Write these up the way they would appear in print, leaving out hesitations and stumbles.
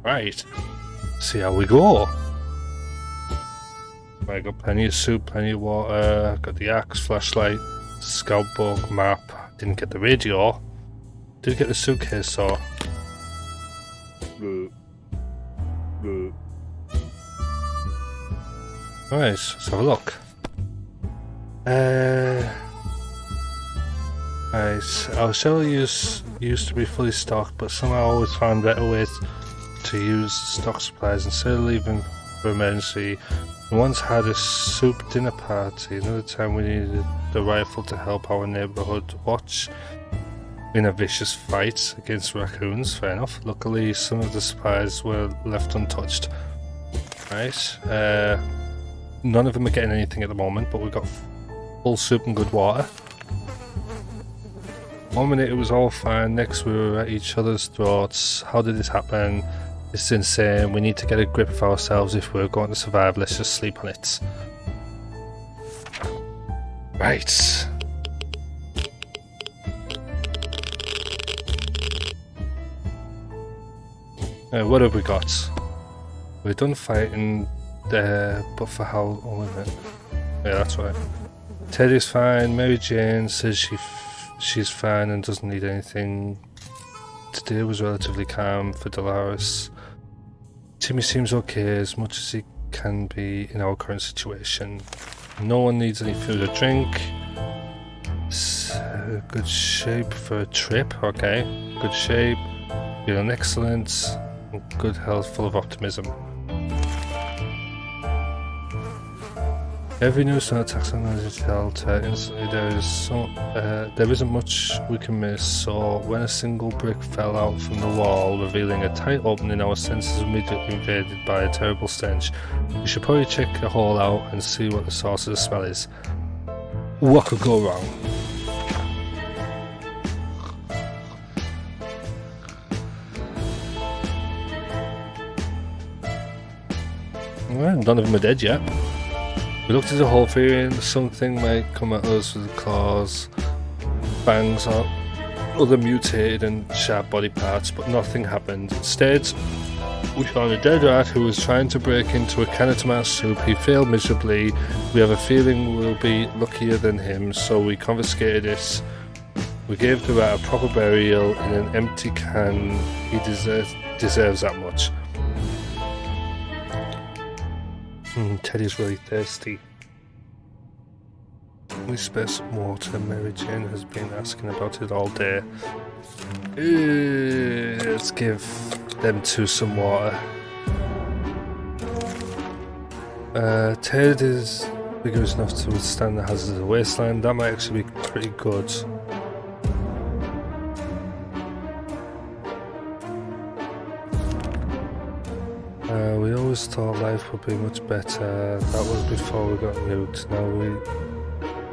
Right. See how we go. I got plenty of soup, plenty of water, got the axe, flashlight, scout book, map. Didn't get the radio. Did get the suitcase though. Alright, let's have a look. Right, our shelter used to be fully stocked, but somehow I always found better ways to use stock supplies instead of leaving for emergency. We once had a soup dinner party. Another time we needed the rifle to help our neighborhood watch in a vicious fight against raccoons. Fair enough. Luckily, some of the supplies were left untouched. Right. None of them are getting anything at the moment, but we've got full soup and good water. 1 minute it was all fine, next we were at each other's throats. How did this happen? It's insane. We need to get a grip of ourselves if we're going to survive. Let's just sleep on it. Right. What have we got? We're done fighting there, but for how? Oh, wait a minute. Yeah, that's right. Teddy's fine. Mary Jane says she's fine and doesn't need anything. Today was relatively calm for Dolores. Timmy seems okay as much as he can be in our current situation. No one needs any food or drink. Good shape for a trip. Okay, good shape. Feeling excellent. Good health, full of optimism. Every new sun attacks on the shelter. Instantly there isn't much we can miss, so when a single brick fell out from the wall, revealing a tight opening, our senses immediately invaded by a terrible stench. We should probably check the hole out and see what the source of the smell is. What could go wrong? Well, none of them are dead yet. We looked at the whole fearing something might come at us with claws, fangs, or other mutated and sharp body parts, but nothing happened. Instead, we found a dead rat who was trying to break into a can of tomato soup. He failed miserably. We have a feeling we'll be luckier than him, so we confiscated it. We gave the rat a proper burial in an empty can. He deserves that much. Teddy's really thirsty. We spare some water. Mary Jane has been asking about it all day. Let's give them two some water. Ted is vigorous enough to withstand the hazards of the wasteland. That might actually be pretty good. We always thought life would be much better. That was before we got nuked.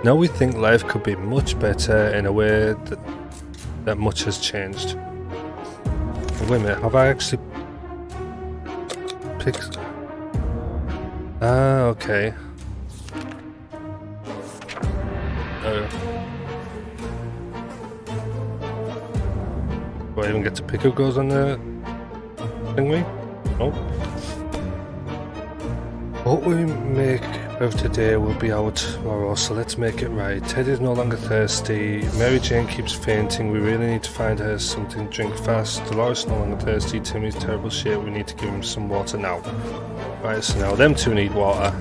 Now we think life could be much better in a way that much has changed. Wait a minute, have I actually picked? Ah, okay. Do I even get to pick who goes on the thingy? Oh. What we make of today will be our tomorrow, so let's make it right. Ted is no longer thirsty. Mary Jane keeps fainting. We really need to find her something to drink fast. Dolores is no longer thirsty. Timmy's terrible shape. We need to give him some water now. Right, so now them two need water.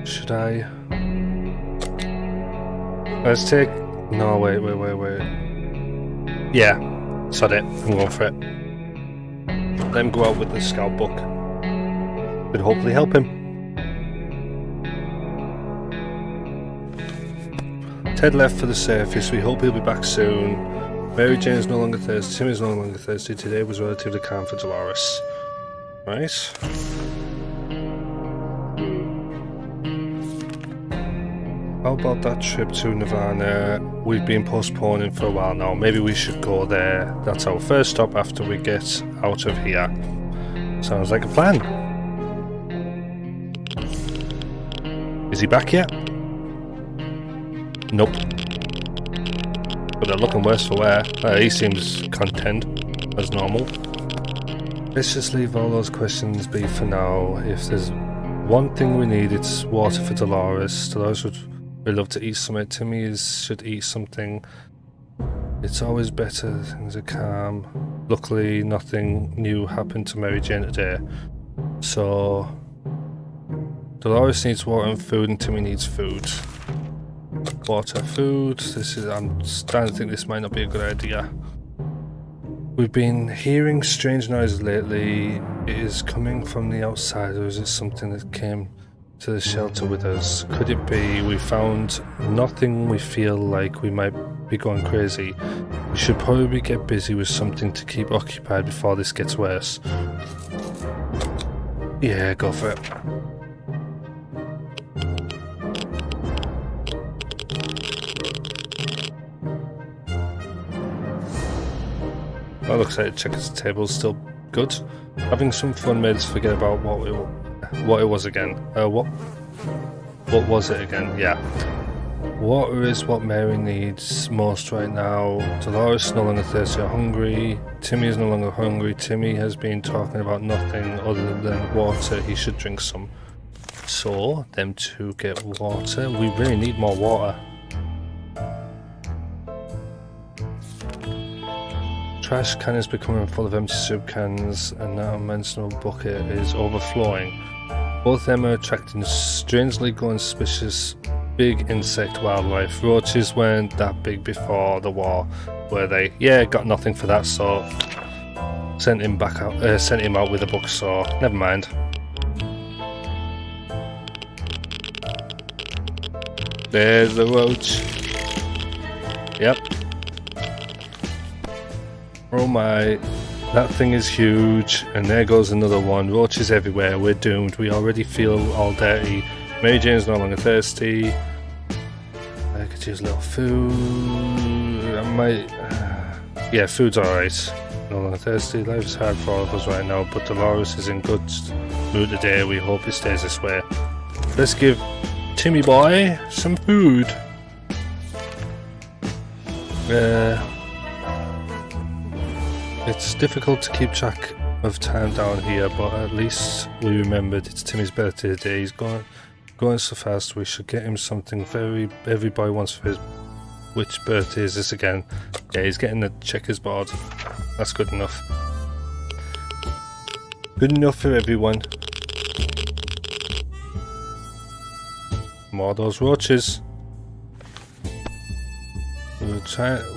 Should I? Let's take... No, wait. Yeah, sod it. I'm going for it. Let him go out with the scout book. Could hopefully help him. Ted left for the surface. We hope he'll be back soon. Mary Jane's no longer thirsty. Timmy's no longer thirsty. Today was relatively calm for Dolores. Right. How about that trip to Nirvana? We've been postponing for a while now. Maybe we should go there. That's our first stop after we get out of here. Sounds like a plan. Is he back yet? Nope. But they're looking worse for wear. He seems content, as normal. Let's just leave all those questions be for now. If there's one thing we need, it's water for Dolores. Dolores would really love to eat something. Timmy should eat something. It's always better, things are calm. Luckily, nothing new happened to Mary Jane today. So, Dolores needs water and food, and Timmy needs food. Water, food. I'm starting to think this might not be a good idea. We've been hearing strange noises lately. It is coming from the outside, or is it something that came to the shelter with us? Could it be we found nothing? We feel like we might be going crazy. We should probably get busy with something to keep occupied before this gets worse. Yeah, go for it. That looks like the checkers table's still good. Having some fun made us forget about what it was again. What was it again? Yeah. Water is what Mary needs most right now. Dolores is no longer thirsty or hungry. Timmy is no longer hungry. Timmy has been talking about nothing other than water. He should drink some. So, them two get water. We really need more water. Trash can is becoming full of empty soup cans, and now a mental bucket is overflowing. Both of them are attracting strangely glowing suspicious big insect wildlife. Roaches weren't that big before the war, were they? Yeah, got nothing for that, so sent him out with a book, so never mind. There's the roach. Yep. Oh my, that thing is huge, and there goes another one. Roaches everywhere, we're doomed. We already feel all dirty. Mary Jane's no longer thirsty. I could use a little food. I might... yeah, food's alright. No longer thirsty. Life is hard for all of us right now, but Dolores is in good mood today. We hope it stays this way. Let's give Timmy boy some food. It's difficult to keep track of time down here, but at least we remembered it's Timmy's birthday today. He's going so fast. We should get him something every boy wants for his... Which birthday is this again? Yeah, he's getting the checkers board. That's good enough. Good enough for everyone. More of those roaches.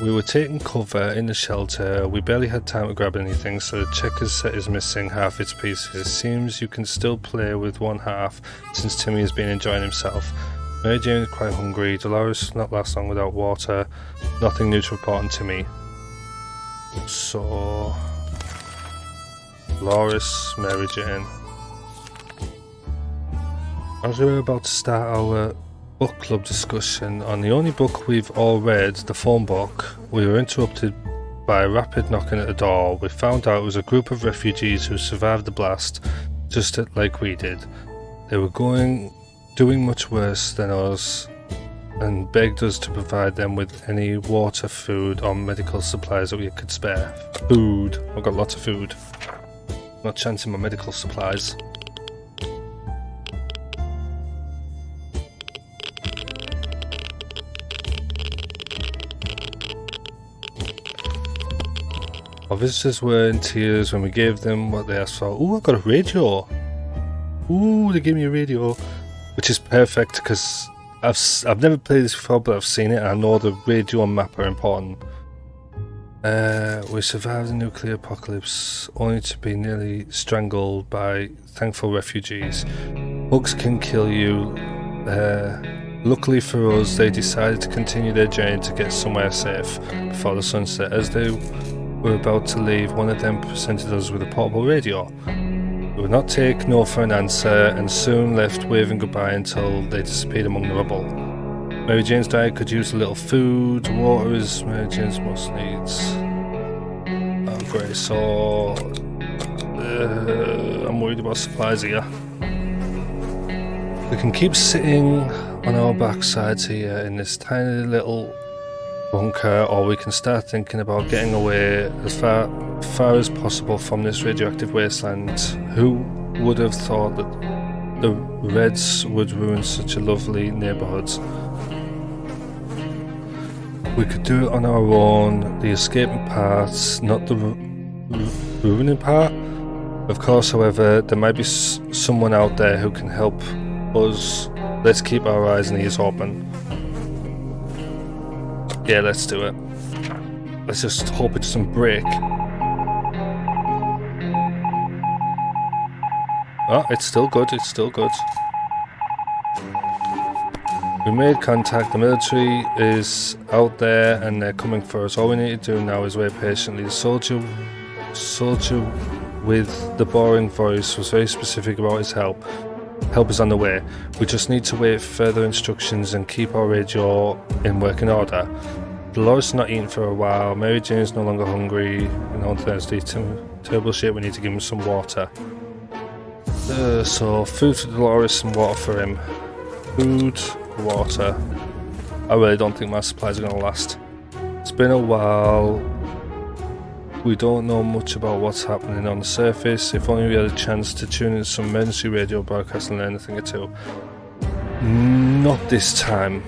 We were taking cover in the shelter. We barely had time to grab anything, so the checkers set is missing half its pieces. Seems you can still play with one half since Timmy has been enjoying himself. Mary Jane is quite hungry. Dolores not last long without water. Nothing new to report on Timmy. So, Dolores, Mary Jane. As we were about to start our book club discussion on the only book we've all read, the phone book, we were interrupted by a rapid knocking at the door. We found out it was a group of refugees who survived the blast, just like we did. They were doing much worse than us, and begged us to provide them with any water, food, or medical supplies that we could spare. Food. I've got lots of food. Not chancing my medical supplies. Our visitors were in tears when we gave them what they asked for. Ooh, I got a radio. Ooh, they gave me a radio, which is perfect because I've never played this before, but I've seen it and I know the radio and map are important. We survived the nuclear apocalypse only to be nearly strangled by thankful refugees. Bugs can kill you. Luckily for us, they decided to continue their journey to get somewhere safe before the sunset. As they were about to leave, one of them presented us with a portable radio. We would not take no for an answer and soon left waving goodbye until they disappeared among the rubble. Mary Jane's diet could use a little food. Water is Mary Jane's most needs. Okay, so I'm worried about supplies here. We can keep sitting on our backsides here in this tiny little bunker, or we can start thinking about getting away as far as possible from this radioactive wasteland. Who would have thought that the Reds would ruin such a lovely neighbourhood? We could do it on our own, the escaping parts, not the ruining part. Of course, however, there might be someone out there who can help us. Let's keep our eyes and ears open. Yeah, let's do it. Let's just hope it doesn't break. Oh, it's still good, it's still good. We made contact, the military is out there and they're coming for us. All we need to do now is wait patiently. The soldier with the boring voice was very specific about his help. Help is on the way. We just need to wait for further instructions and keep our radio in working order. Dolores not eating for a while. Mary Jane's no longer hungry and on Thursday. Terrible shit, we need to give him some water. So food for Dolores and water for him. Food, water. I really don't think my supplies are going to last. It's been a while. We don't know much about what's happening on the surface. If only we had a chance to tune in some emergency radio broadcast and learn a thing or two. Not this time.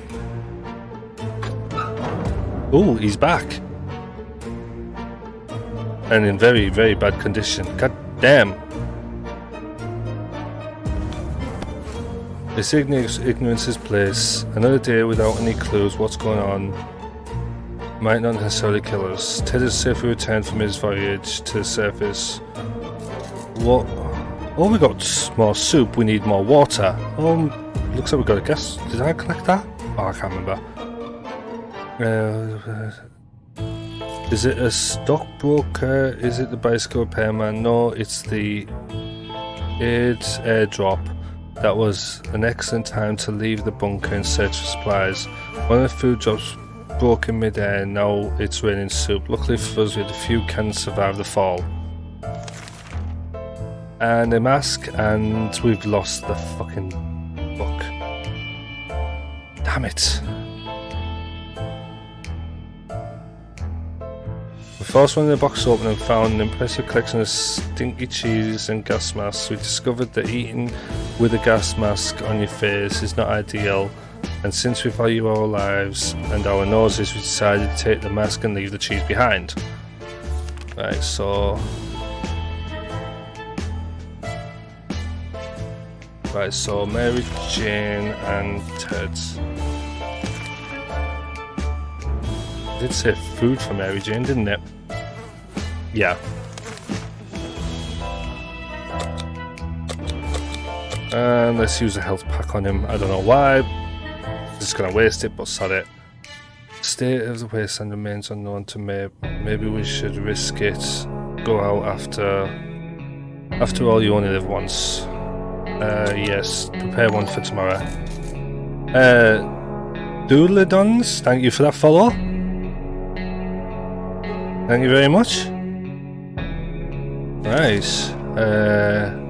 Oh, he's back. And in very, very bad condition. God damn. This ignorance is bliss. Another day without any clues what's going on might not necessarily kill us. Ted is safely returned from his voyage to the surface. What? Oh, we got more soup. We need more water. Looks like we got a gas. Did I collect that? Oh, I can't remember. Is it a stockbroker? Is it the bicycle repairman? No, it's the airdrop. That was an excellent time to leave the bunker in search for supplies. One of the food drops broke in mid-air, now it's raining soup. Luckily for us, we had a few cans survive the fall. And a mask, and we've lost the fucking book. Damn it. We forced one of the boxes open and found an impressive collection of stinky cheese and gas masks. We discovered that eating with a gas mask on your face is not ideal, and since we value our lives and our noses, we decided to take the mask and leave the cheese behind. Right, so Mary Jane and Ted. It did say food for Mary Jane, didn't it? Yeah. And let's use a health pack on him. I don't know why. Just gonna waste it, but sod it. State of the wasteland remains unknown to me. Maybe we should risk it. Go out after all, you only live once. Yes, prepare one for tomorrow. Doodledons, thank you for that follow. Thank you very much. Nice.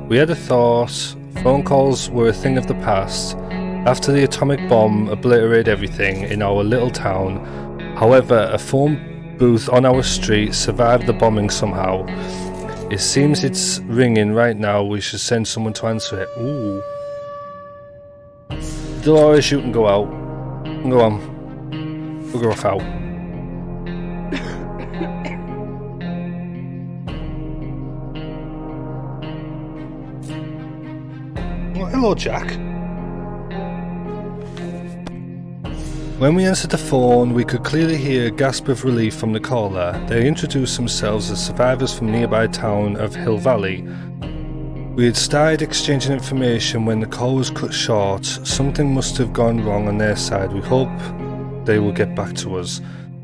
We had a thought. Phone calls were a thing of the past. After the atomic bomb obliterated everything in our little town, however, a phone booth on our street survived the bombing somehow. It seems it's ringing right now. We should send someone to answer it. Ooh. Dolores, you can go out. Go on. We'll go off out. Well, hello, Jack. When we answered the phone, we could clearly hear a gasp of relief from the caller. They introduced themselves as survivors from nearby town of Hill Valley. We had started exchanging information when the call was cut short. Something must have gone wrong on their side. We hope they will get back to us.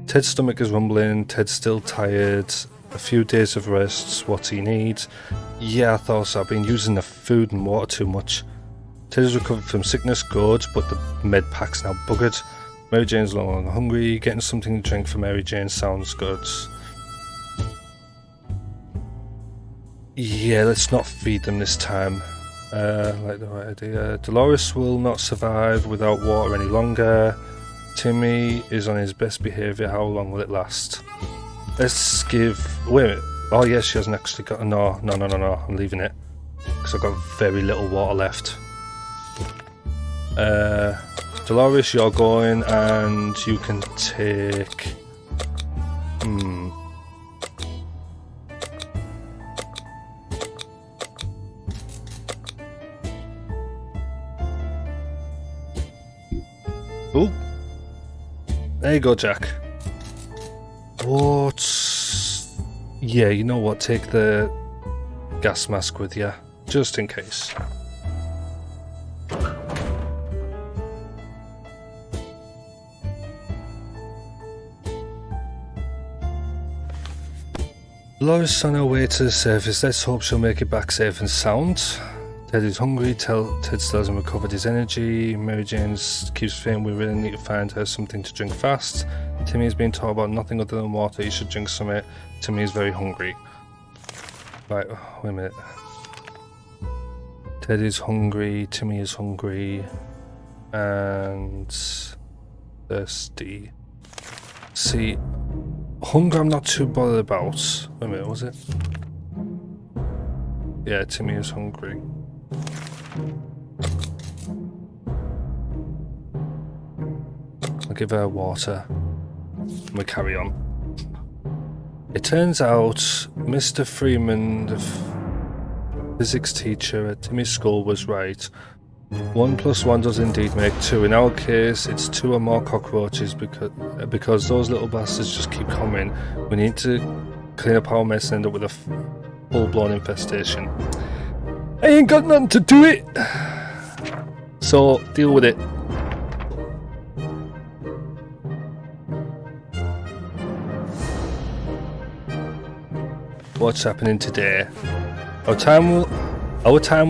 Ted's stomach is rumbling. Ted's still tired. A few days of rest. What he needs. Yeah, I thought so. I've been using the food and water too much. Ted has recovered from sickness, good, but the med pack's now buggered. Mary Jane's no longer hungry. Getting something to drink for Mary Jane sounds good. Yeah, let's not feed them this time. Like the right idea. Dolores will not survive without water any longer. Timmy is on his best behaviour. How long will it last? Let's give... Wait a minute. Oh yes, she hasn't actually got... No. I'm leaving it. Because I've got very little water left. Dolores, you're going and you can take... Oh, there you go, Jack. What? Yeah, you know what? Take the gas mask with you, just in case. Dolores on her way to the surface. Let's hope she'll make it back safe and sound. Ted is hungry. Ted still hasn't recovered his energy. Mary Jane keeps saying we really need to find her something to drink fast. Timmy is being told about nothing other than water. He should drink some. Timmy is very hungry. Right, wait a minute. Ted is hungry. Timmy is hungry. And thirsty. See, hunger I'm not too bothered about. Wait a minute, was it? Yeah, Timmy is hungry. I'll give her water and we carry on. It turns out Mr. Freeman, the physics teacher at Timmy's school, was right. 1 + 1 does indeed make 2. In our case, it's 2 or more cockroaches because those little bastards just keep coming. We need to clean up our mess and end up with a full-blown infestation. I ain't got nothing to do it, so deal with it. What's happening today? Our time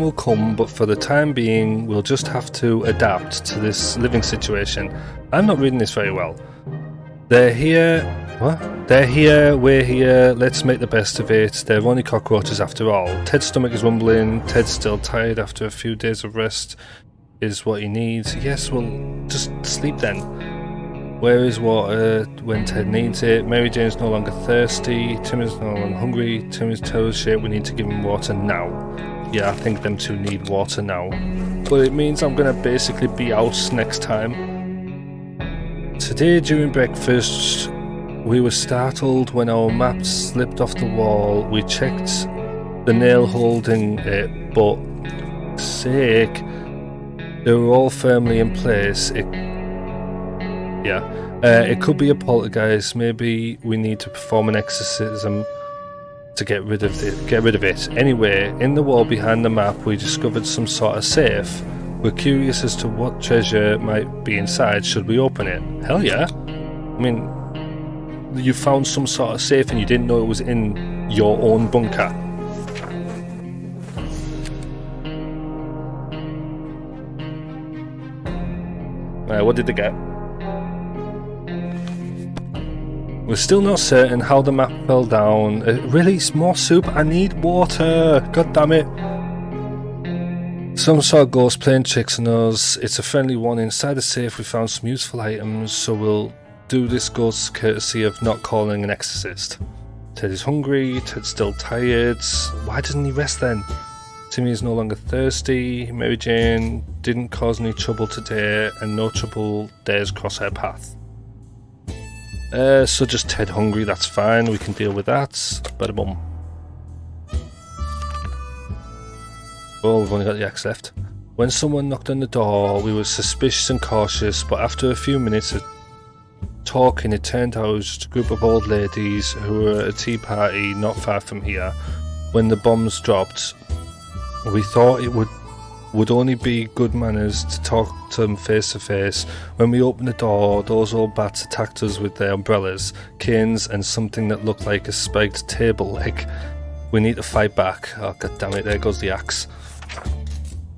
will come, but for the time being, we'll just have to adapt to this living situation. I'm not reading this very well. They're here. What? They're here, we're here, let's make the best of it. They're only cockroaches after all. Ted's stomach is rumbling. Ted's still tired after a few days of rest is what he needs. Yes, well, just sleep then. Where is water when Ted needs it? Mary Jane's no longer thirsty. Timmy's no longer hungry. Timmy's toe is shaped. We need to give him water now. Yeah, I think them two need water now. But it means I'm going to basically be out next time. Today during breakfast, we were startled when our map slipped off the wall. We checked the nail holding it, but sake, they were all firmly in place. It could be a poltergeist. Maybe we need to perform an exorcism to get rid of it. Anyway, in the wall behind the map, we discovered some sort of safe. We're curious as to what treasure might be inside. Should we open it? Hell yeah! I mean, you found some sort of safe and you didn't know it was in your own bunker. What did they get? We're still not certain how the map fell down. Release more soup. I need water. God damn it. Some sort of ghost playing tricks on us. It's a friendly one. Inside the safe we found some useful items, so we'll do this ghost's courtesy of not calling an exorcist. Ted is hungry. Ted's still tired. Why doesn't he rest then? Timmy is no longer thirsty. Mary Jane didn't cause any trouble today, and no trouble dares cross her path. So just Ted hungry, that's fine, we can deal with that. Bada bum. Oh, we've only got the axe left. When someone knocked on the door, we were suspicious and cautious, but after a few minutes of talking, it turned out it was just a group of old ladies who were at a tea party not far from here. When the bombs dropped, we thought it would only be good manners to talk to them face to face. When we opened the door, those old bats attacked us with their umbrellas, canes, and something that looked like a spiked table leg. We need to fight back. Oh, god damn it, there goes the axe.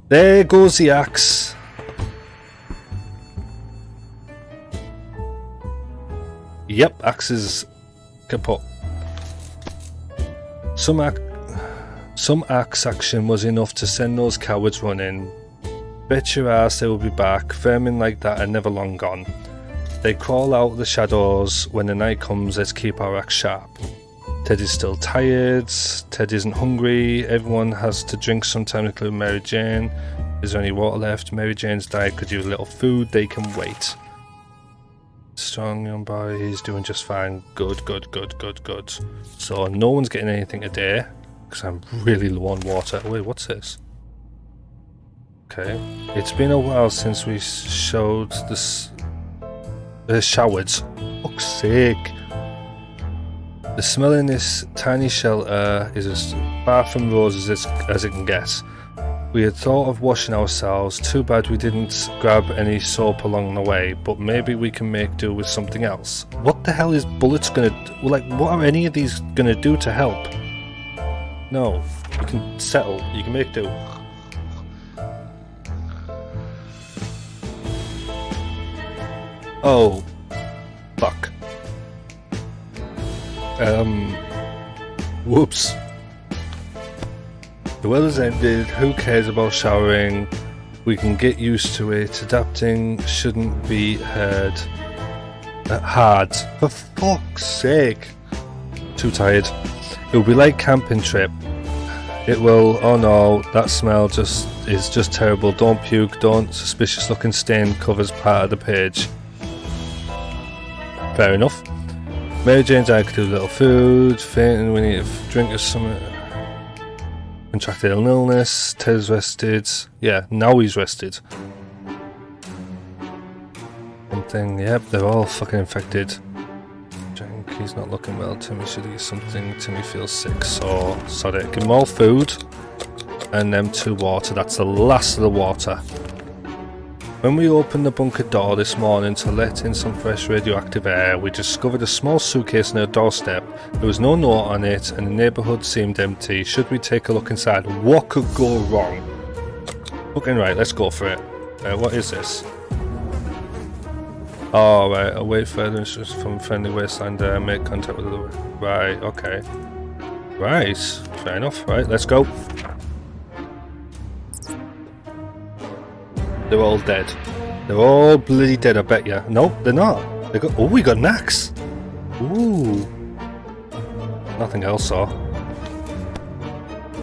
There goes the axe. Yep, axe is kaput. Some axe action was enough to send those cowards running. Bet your ass they will be back. Vermin like that are never long gone. They crawl out of the shadows when the night comes. Let's keep our axe sharp. Ted is still tired. Ted isn't hungry. Everyone has to drink sometime, including Mary Jane. Is there any water left? Mary Jane's diet could use a little food. They can wait. Strong young boy, he's doing just fine. Good. So no one's getting anything today because I'm really low on water. Wait, what's this? Okay, it's been a while since we showed this. Showered. Fuck's sake. The smell in this tiny shelter is as far from roses as it can get. We had thought of washing ourselves. Too bad we didn't grab any soap along the way, but maybe we can make do with something else. What the hell is bullets gonna do? Like, what are any of these gonna do to help? No, you can settle, you can make do. Oh, fuck. Whoops. The weather's ended, who cares about showering? We can get used to it. Adapting shouldn't be hard. For fuck's sake. Too tired. It will be like camping trip. It will. Oh no, that smell is just terrible. Don't puke, don't. Suspicious looking stain covers part of the page. Fair enough. Mary Jane's I could do a little food. Fainting, we need a drink or something. Contracted an illness. Ted's rested. Yeah, now he's rested. Something. Yep, they're all fucking infected. Drink. He's not looking well. Timmy should eat something. Timmy feels sick. So, sorry. Give them all food. And them 2 water. That's the last of the water. When we opened the bunker door this morning to let in some fresh radioactive air, we discovered a small suitcase on our doorstep. There was no note on it, and the neighbourhood seemed empty. Should we take a look inside? What could go wrong? Fucking right, let's go for it. What is this? Oh, right, await further instructions from friendly wasteland. Make contact with the... Right, okay. Right, fair enough. Right, let's go. They're all dead. They're all bloody dead, I bet you. Nope, they're not. They got. Oh, we got an axe. Ooh. Nothing else, though.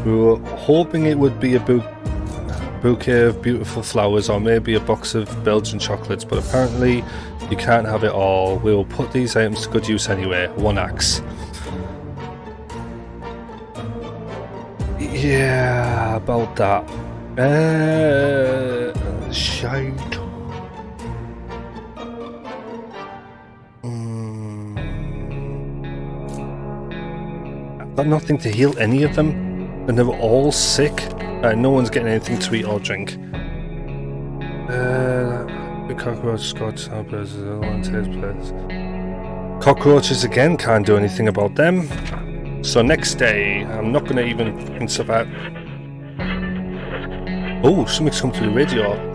We were hoping it would be a bouquet of beautiful flowers or maybe a box of Belgian chocolates, but apparently you can't have it all. We will put these items to good use anyway. 1 axe. Yeah, about that. Shite. I've got nothing to heal any of them, and they're all sick, and no one's getting anything to eat or drink. The cockroach Scotch helpers is the other one takes place. Cockroaches again, can't do anything about them. So next day, I'm not going to even survive. Oh, something's come through the radio.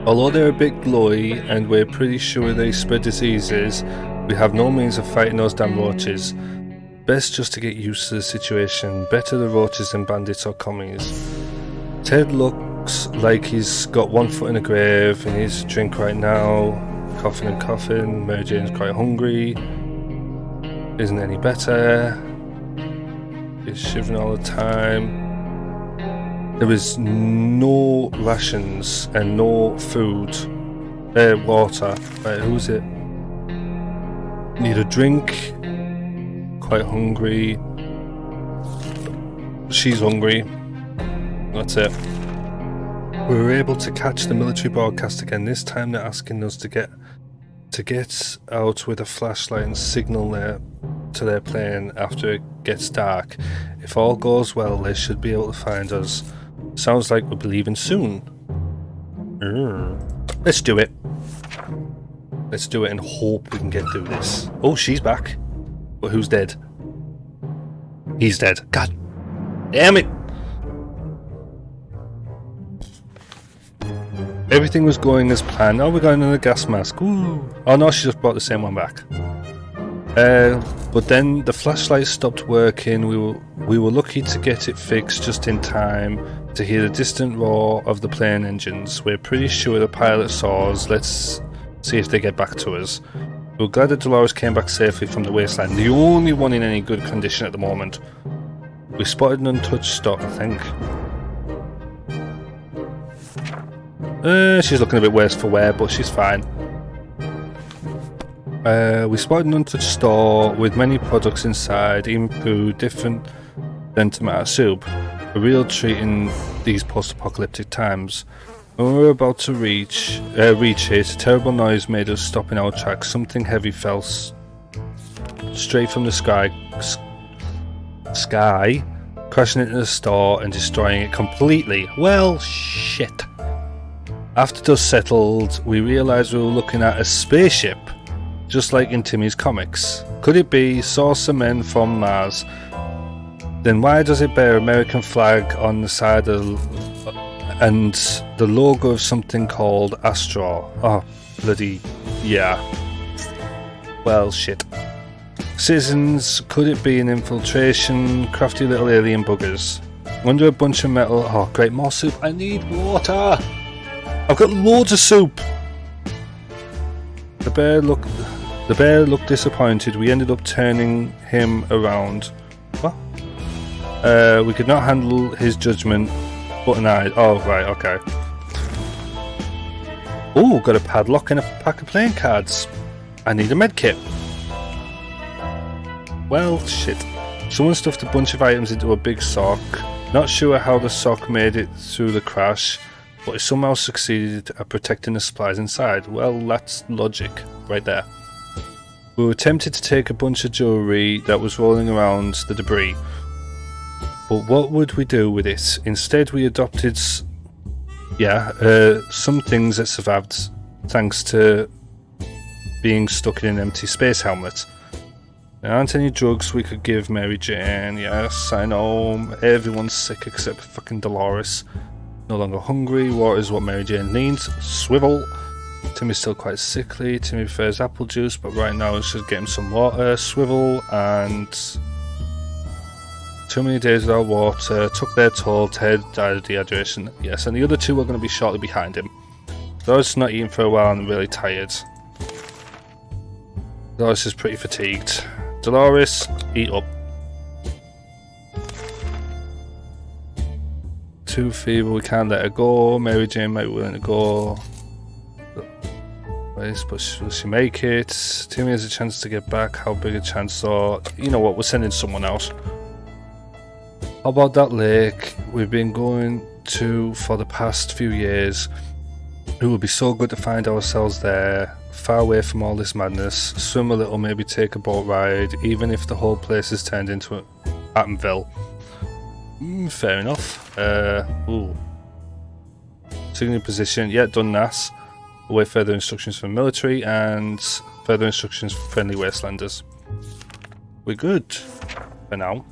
Although they're a bit glowy and we're pretty sure they spread diseases, we have no means of fighting those damn roaches. Best just to get used to the situation. Better the roaches than bandits or commies. Ted looks like he's got 1 foot in a grave. He needs a drink right now. Coughing and coughing. Mary Jane's quite hungry. Isn't any better. He's shivering all the time. There is no rations and no food. Water. Right, who's it? Need a drink. Quite hungry. She's hungry. That's it. We were able to catch the military broadcast again. This time they're asking us to get out with a flashlight and signal to their plane after it gets dark. If all goes well, they should be able to find us. Sounds like we'll be leaving soon. Let's do it. Let's do it and hope we can get through this. Oh, she's back. But who's dead? He's dead. God damn it. Everything was going as planned. Oh, we got another gas mask. Ooh. Oh no, she just brought the same one back. But then the flashlight stopped working. We were lucky to get it fixed just in time to hear the distant roar of the plane engines. We're pretty sure the pilot saw us. Let's see if they get back to us. We're glad that Dolores came back safely from the wasteland, the only one in any good condition at the moment. We spotted an untouched stock, I think. She's looking a bit worse for wear, but she's fine. We spotted an untouched store with many products inside, even food different than tomato soup. A real treat in these post-apocalyptic times. When we were about to reach it, a terrible noise made us stop in our tracks. Something heavy fell straight from the sky, crashing into the store and destroying it completely. Well, shit. After dust settled, we realised we were looking at a spaceship, just like in Timmy's comics. Could it be saucer men from Mars? Then why does it bear American flag on the side and the logo of something called Astro? Oh, bloody yeah. Well, shit. Citizens, could it be an infiltration? Crafty little alien buggers. Under a bunch of metal. Oh, great, more soup. I need water. I've got loads of soup. The bear looked disappointed. We ended up turning him around. What? We could not handle his judgment. Button eyes. Oh, right, okay. Oh, got a padlock and a pack of playing cards. I need a med kit. Well, shit. Someone stuffed a bunch of items into a big sock. Not sure how the sock made it through the crash, but it somehow succeeded at protecting the supplies inside. Well, that's logic right there. We were tempted to take a bunch of jewellery that was rolling around the debris. But what would we do with it? Instead we adopted some things that survived thanks to being stuck in an empty space helmet. There aren't any drugs we could give Mary Jane. Yes, I know, everyone's sick except fucking Dolores. No longer hungry, water is what Mary Jane needs. Swivel. Timmy's still quite sickly. Timmy prefers apple juice, but right now let's just get him some water. Swivel and... Too many days without water, took their toll, Ted died of dehydration. Yes, and the other two are going to be shortly behind him. Dolores not eating for a while and really tired. Dolores is pretty fatigued. Dolores, eat up. Too feeble, we can't let her go. Mary Jane might be willing to go. But will she make it? Timmy has a chance to get back. How big a chance though? You know what, we're sending someone else. How about that lake we've been going to for the past few years? It would be so good to find ourselves there, far away from all this madness, swim a little, maybe take a boat ride, even if the whole place is turned into Atomville. Fair enough. Ooh. Signal position, yeah, done NAS. Await further instructions from military and further instructions for friendly wastelanders. We're good for now.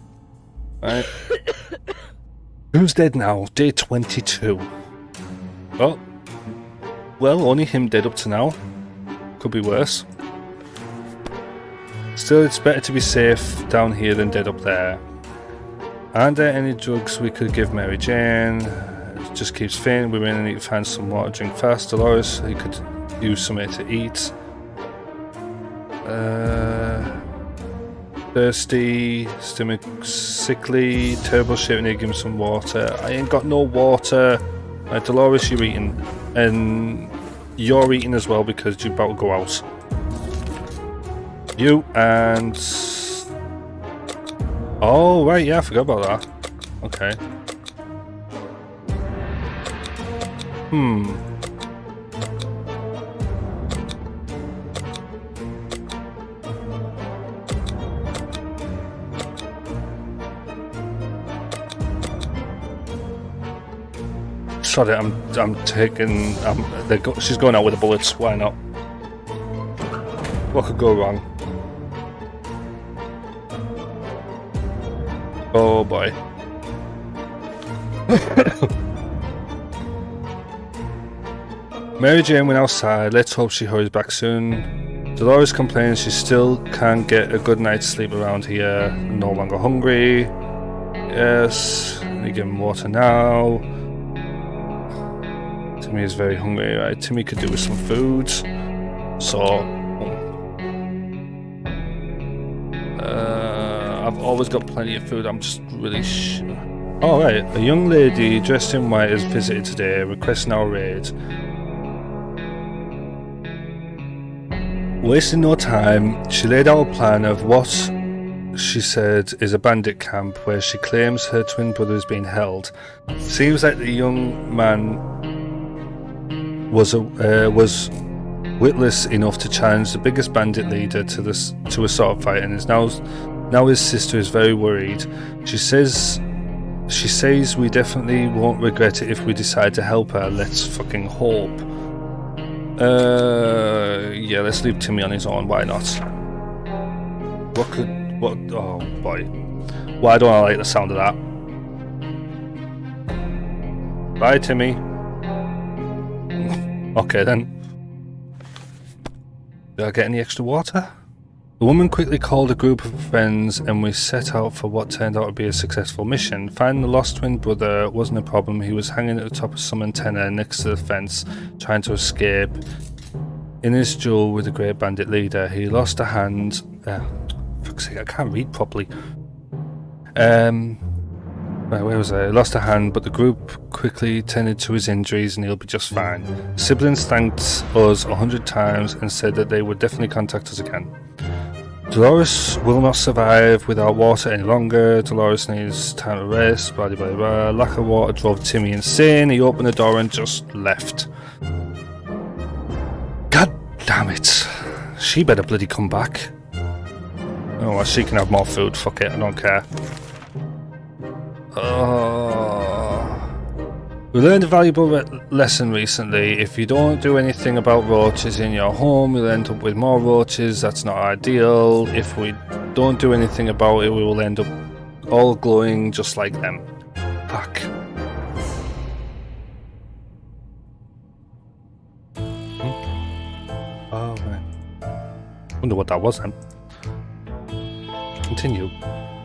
Right. Who's dead now? Day 22. Oh. Well, only him dead up to now. Could be worse. Still, it's better to be safe down here than dead up there. Aren't there any drugs we could give Mary Jane? It just keeps fainting. We really need to find some water, drink fast. Dolores, he could use something to eat. Thirsty, stomach sickly, terrible shit, we need to give him some water. I ain't got no water. Right, Dolores, you're eating. And you're eating as well because you're about to go out. You and... Oh, right, yeah, I forgot about that. Okay. Sorry, I'm taking... she's going out with the bullets, why not? What could go wrong? Oh boy. Mary Jane went outside. Let's hope she hurries back soon. Dolores complains she still can't get a good night's sleep around here. No longer hungry. Yes, we give him water now. Timmy is very hungry, right? Timmy could do with some food. So, I've always got plenty of food. I'm just really all right, a young lady dressed in white has visited today, requesting our aid. Wasting no time, she laid out a plan of what she said is a bandit camp where she claims her twin brother is being held. Seems like the young man was witless enough to challenge the biggest bandit leader to a sword fight, and is now his sister is very worried. She says we definitely won't regret it if we decide to help her. Let's fucking hope. Yeah, let's leave Timmy on his own. Why not? Oh boy. Why don't I like the sound of that? Bye, Timmy. Okay then. Did I get any extra water? The woman quickly called a group of friends and we set out for what turned out to be a successful mission. Finding the lost twin brother wasn't a problem. He was hanging at the top of some antenna next to the fence, trying to escape. In his duel with the great bandit leader, he lost a hand. Fuck's sake, I can't read properly. Where was I? Lost a hand, but the group quickly tended to his injuries and he'll be just fine. Siblings thanked us 100 times and said that they would definitely contact us again. Dolores will not survive without water any longer. Dolores needs time to rest. Blah, blah, blah. Lack of water drove Timmy insane. He opened the door and just left. God damn it. She better bloody come back. Oh, well, she can have more food. Fuck it, I don't care. We learned a valuable lesson recently. If you don't do anything about roaches in your home, you'll end up with more roaches. That's not ideal. If we don't do anything about it, we will end up all glowing just like them. Fuck. Oh, right. Wonder what that was then. Continue.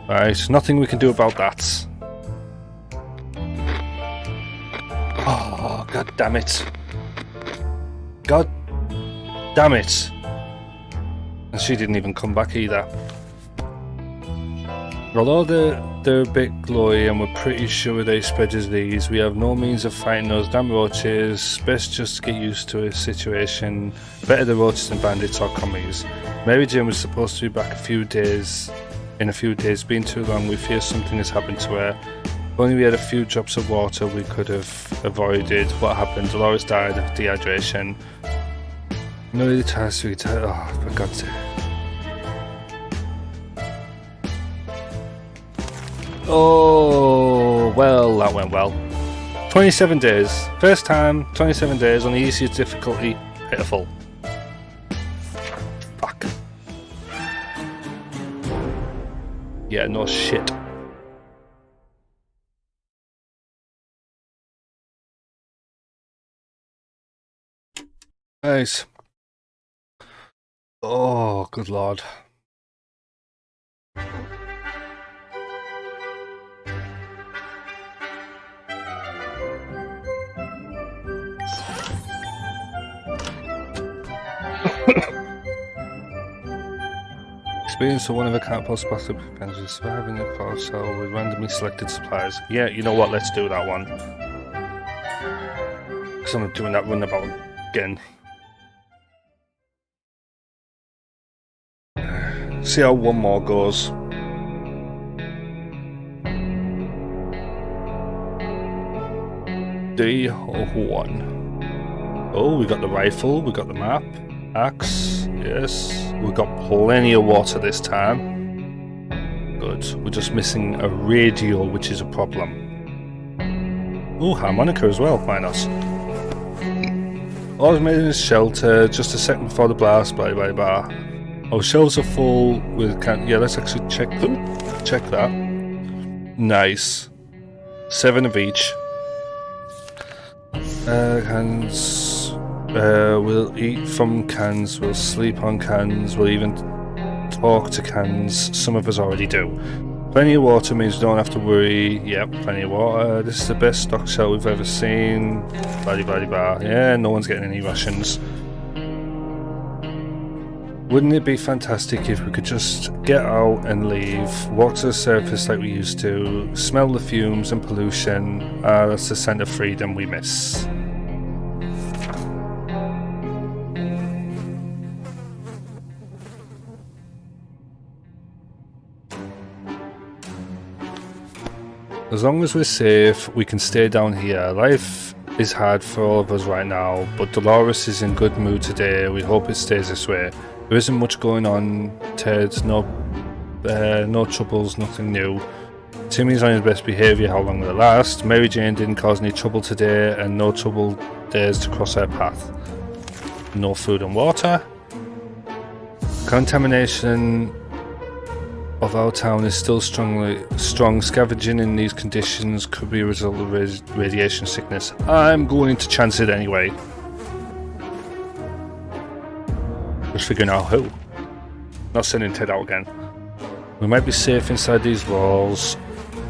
Right, nothing we can do about that. Oh, god damn it. God damn it. And she didn't even come back either. Although they're a bit glowy and we're pretty sure they spread disease, we have no means of fighting those damn roaches. Best just get used to a situation. Better the roaches than bandits or commies. Mary Jane was supposed to be back in a few days. Been too long, we fear something has happened to her. If only we had a few drops of water, we could have avoided what happened. Dolores died of dehydration. No really tries to retire. Oh, for God's sake. Oh, well, that went well. 27 days. First time, 27 days on the easiest difficulty. Pitiful. Fuck. Yeah, no shit. Nice. Oh, good lord. Experience of one of a kind post-plastic adventures, surviving the forest cell with randomly selected supplies. Yeah, you know what? Let's do that one. Because I'm doing that runabout again. See how one more goes. Day of 1. Oh, we got the rifle, we got the map, axe, yes. We got plenty of water this time. Good. We're just missing a radio, which is a problem. Oh, harmonica as well, why not? All I've made in this shelter, just a second before the blast, blah blah blah. Our shelves are full with yeah, let's actually check them. Check that. Nice. 7 of each. Cans. We'll eat from cans, we'll sleep on cans, we'll even talk to cans. Some of us already do. Plenty of water means you don't have to worry. Yep, plenty of water. This is the best stock shell we've ever seen. Blah blah blah. Yeah, no one's getting any rations. Wouldn't it be fantastic if we could just get out and leave, walk to the surface like we used to, smell the fumes and pollution? That's the scent of freedom we miss. As long as we're safe, we can stay down here. Life is hard for all of us right now, but Dolores is in good mood today. We hope it stays this way. There isn't much going on, Ted. No troubles, nothing new. Timmy's on his best behaviour. How long will it last? Mary Jane didn't cause any trouble today, and no trouble dares to cross her path. No food and water. Contamination of our town is still strong. Scavenging in these conditions could be a result of radiation sickness. I'm going to chance it anyway. Just figuring out who. Not sending Ted out again. We might be safe inside these walls,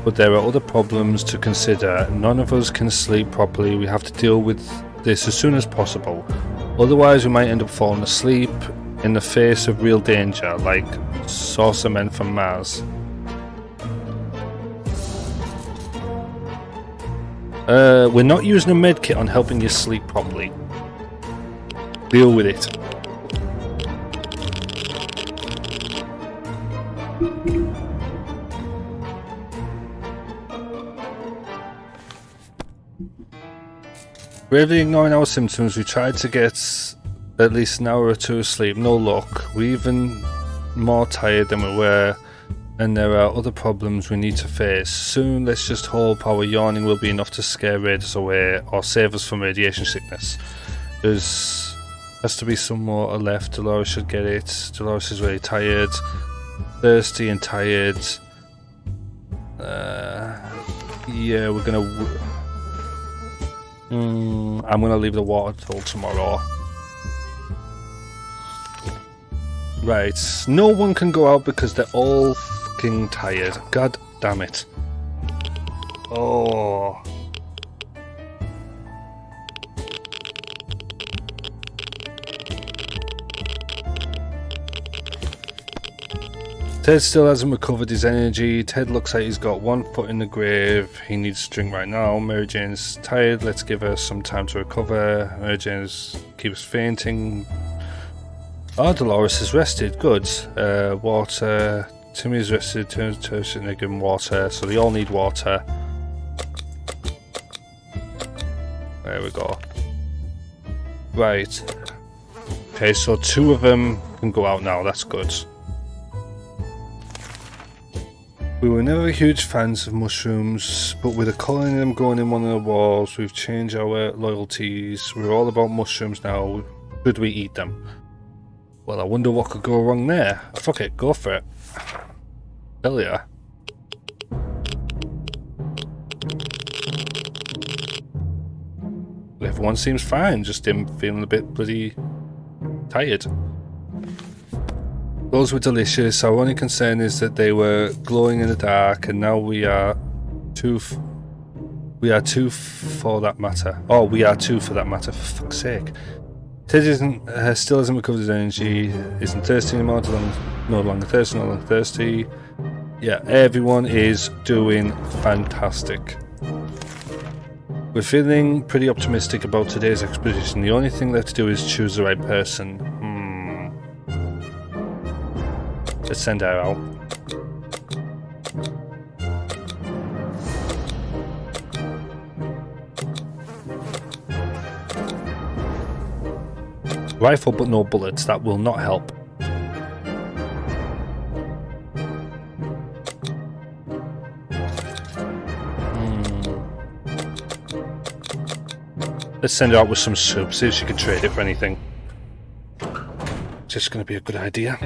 but there are other problems to consider. None of us can sleep properly. We have to deal with this as soon as possible. Otherwise we might end up falling asleep in the face of real danger, like saucer men from Mars. We're not using a medkit on helping you sleep properly. Deal with it. Bravely ignoring our symptoms, we tried to get at least an hour or two of sleep. No luck. We're even more tired than we were, and there are other problems we need to face. Soon, let's just hope our yawning will be enough to scare raiders away or save us from radiation sickness. There's has to be some more left. Dolores should get it. Dolores is really tired, thirsty and tired. Yeah, we're gonna... I'm gonna leave the water till tomorrow. Right, no one can go out because they're all fucking tired. God damn it. Oh. Ted still hasn't recovered his energy. Ted looks like he's got one foot in the grave. He needs to drink right now. Mary Jane's tired. Let's give her some time to recover. Mary Jane keeps fainting. Oh, Dolores is rested. Good. Water. Timmy's rested. Turns and they give him water. So they all need water. There we go. Right. Okay, so two of them can go out now. That's good. We were never huge fans of mushrooms, but with a colony of them going in one of the walls, we've changed our loyalties. We're all about mushrooms now. Should we eat them? Well, I wonder what could go wrong there. Fuck it, go for it. Hell yeah. Everyone seems fine, just him feeling a bit bloody tired. Those were delicious. Our only concern is that they were glowing in the dark, and now we are two for that matter. Oh, we are two for that matter, for fuck's sake. Ted still hasn't recovered his energy, isn't thirsty anymore, no longer thirsty. Yeah, everyone is doing fantastic. We're feeling pretty optimistic about today's expedition. The only thing left to do is choose the right person. Let's send her out. Rifle but no bullets, that will not help. Let's send her out with some soup, see if she can trade it for anything. Just gonna be a good idea.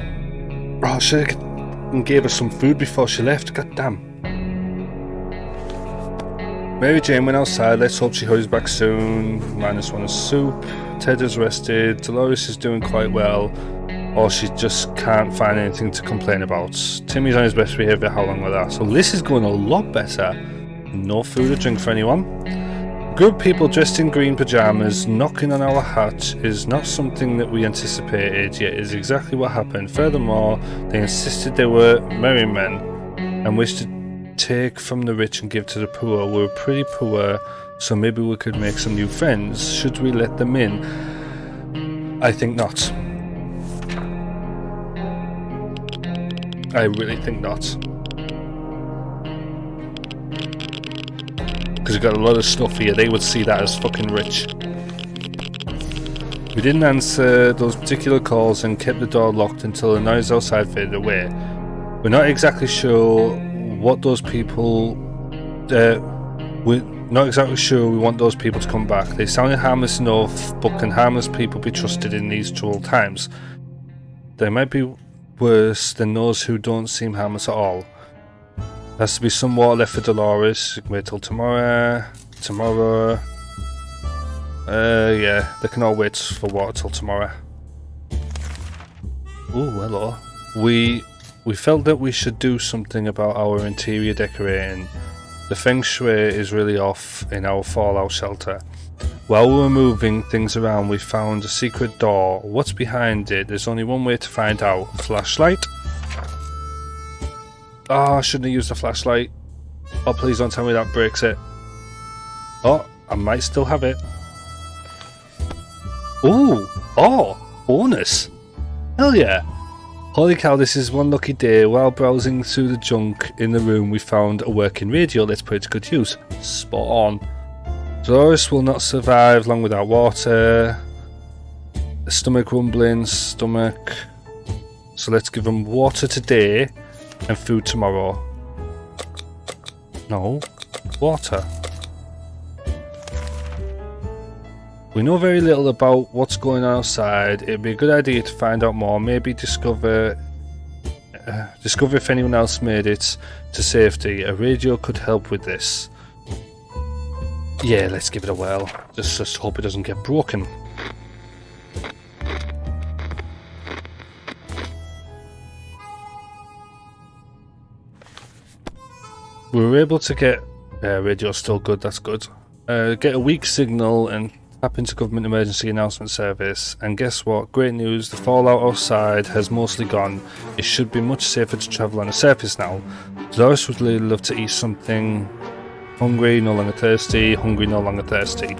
Oh, I should have gave her some food before she left, god damn. Mary Jane went outside, let's hope she hurries back soon. -1 of soup. Ted is rested, Dolores is doing quite well, or she just can't find anything to complain about. Timmy's on his best behaviour, how long with that? So this is going a lot better. No food or drink for anyone. A group of people dressed in green pyjamas knocking on our hatch is not something that we anticipated, yet is exactly what happened. Furthermore, they insisted they were merry men and wished to take from the rich and give to the poor. We were pretty poor, so maybe we could make some new friends. Should we let them in? I think not. I really think not. Because we've got a lot of stuff here, they would see that as fucking rich. We didn't answer those particular calls and kept the door locked until the noise outside faded away. We're not exactly sure what those people... we're not exactly sure we want those people to come back. They sounded harmless enough, but can harmless people be trusted in these troubled times? They might be worse than those who don't seem harmless at all. There has to be some water left for Dolores. You can wait till tomorrow. Yeah, they can all wait for water till tomorrow. Oh, hello. We felt that we should do something about our interior decorating. The feng shui is really off in our fallout shelter. While we were moving things around, we found a secret door. What's behind it? There's only one way to find out. Flashlight? Oh, I shouldn't have used the flashlight. Oh, please don't tell me that breaks it. Oh, I might still have it. Ooh! Oh! Bonus! Hell yeah! Holy cow, this is one lucky day. While browsing through the junk in the room, we found a working radio. Let's put it to good use. Spot on. Dolores will not survive long without water. Stomach rumbling, stomach. So let's give them water today and food tomorrow. No, water. We know very little about what's going on outside. It'd be a good idea to find out more. Maybe discover if anyone else made it to safety. A radio could help with this. Yeah, let's give it a whirl. Just hope it doesn't get broken. We were able to get... radio's still good, that's good. Get a weak signal and tap into government emergency announcement service. And guess what? Great news, the fallout outside has mostly gone. It should be much safer to travel on the surface now. Dolores would really love to eat something. Hungry, no longer thirsty. Hungry, no longer thirsty.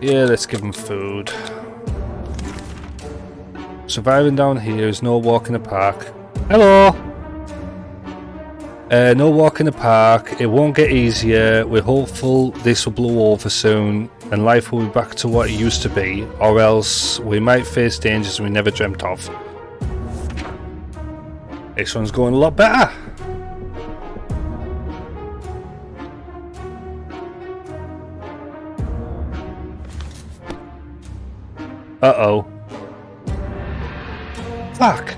Yeah, let's give him food. Surviving down here is no walk in the park. Hello! No walk in the park. It won't get easier. We're hopeful this will blow over soon and life will be back to what it used to be, or else we might face dangers we never dreamt of. This one's going a lot better. Uh-oh. Fuck.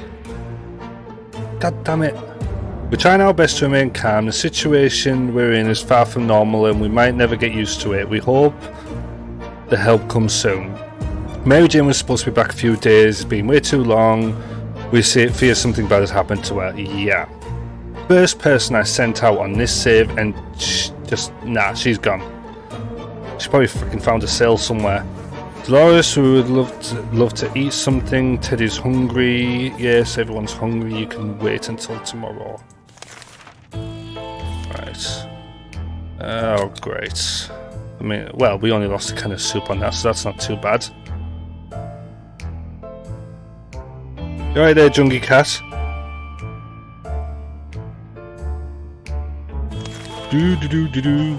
God damn it. We're trying our best to remain calm. The situation we're in is far from normal and we might never get used to it. We hope the help comes soon. Mary Jane was supposed to be back a few days. It's been way too long. We fear something bad has happened to her. Yeah. First person I sent out on this save and nah, she's gone. She probably fucking found a cell somewhere. Dolores, we would love to eat something. Teddy's hungry. Yes, everyone's hungry. You can wait until tomorrow. Right. Oh, great. I mean, well, we only lost a can of soup on that, so that's not too bad. You right there, Jungie Cat? Do.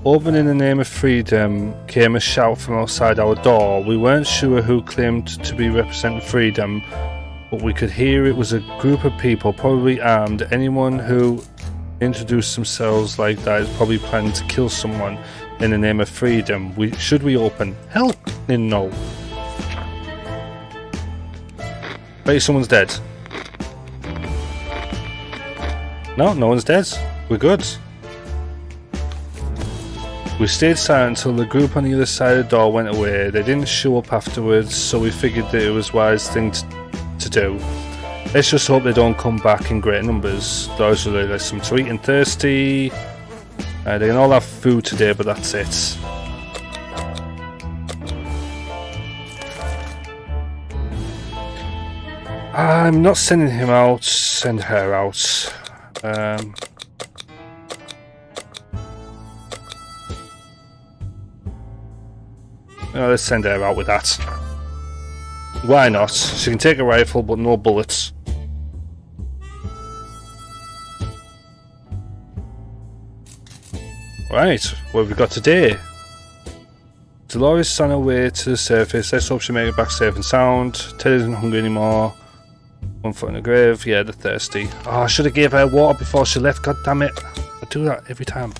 Over in the name of freedom came a shout from outside our door. We weren't sure who claimed to be representing freedom, but we could hear it was a group of people, probably armed. Anyone who introduced themselves like that is probably planning to kill someone in the name of freedom. Should we open? Hell no. Bet someone's dead. No one's dead. We're good. We stayed silent until the group on the other side of the door went away. They didn't show up afterwards, so we figured that it was a wise thing to do. Let's just hope they don't come back in great numbers. Those really like some to eat and thirsty. They can all have food today, but that's it. I'm not sending him out, send her out. Let's send her out with that. Why not? She can take a rifle, but no bullets. Right, what have we got today? Dolores on her way to the surface. Let's hope she makes it back safe and sound. Ted isn't hungry anymore. One foot in the grave. Yeah, they're thirsty. Oh, I should have gave her water before she left. God damn it! I do that every time.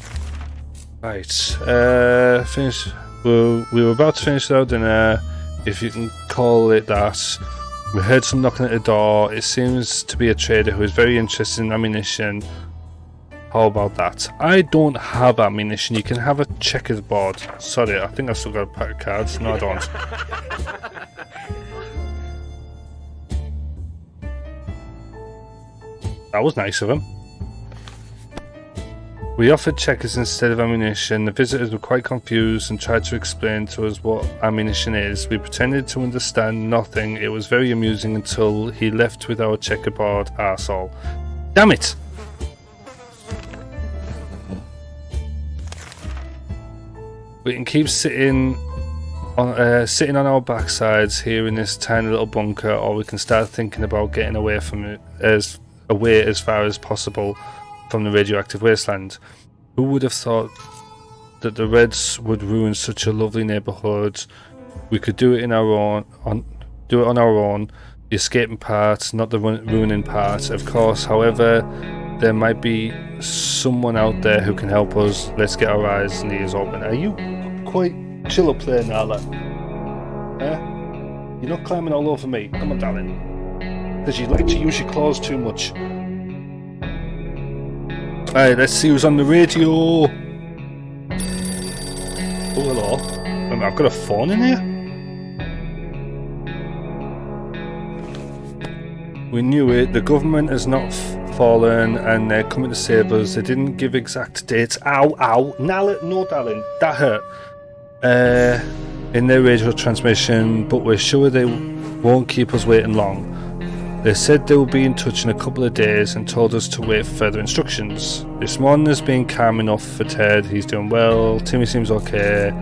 Right. Finish. We were about to finish our dinner, if you can call it that. We heard some knocking at the door. It seems to be a trader who is very interested in ammunition. How about that? I don't have ammunition. You can have a checkers board. Sorry, I think I've still got a pack of cards. No, I don't. That was nice of him. We offered checkers instead of ammunition. The visitors were quite confused and tried to explain to us what ammunition is. We pretended to understand nothing. It was very amusing until he left with our checkerboard arsehole. Damn it! We can keep sitting on our backsides here in this tiny little bunker, or we can start thinking about getting away from it, as far as possible from the radioactive wasteland. Who would have thought that the Reds would ruin such a lovely neighborhood? We could do it on our own. The escaping part, not the ruining part, of course. However, there might be someone out there who can help us. Let's get our eyes and ears open. Are you quite chill up there, Nala? You're not climbing all over me. Come on, darling. Because you like to use your claws too much. Alright, let's see who's on the radio. Oh, hello. I've got a phone in here? We knew it. The government has not fallen and they're coming to save us. They didn't give exact dates. Ow, ow. No, darling. That hurt. In their radio transmission, but we're sure they won't keep us waiting long. They said they will be in touch in a couple of days and told us to wait for further instructions. This morning has been calm enough for Ted. He's doing well. Timmy seems okay.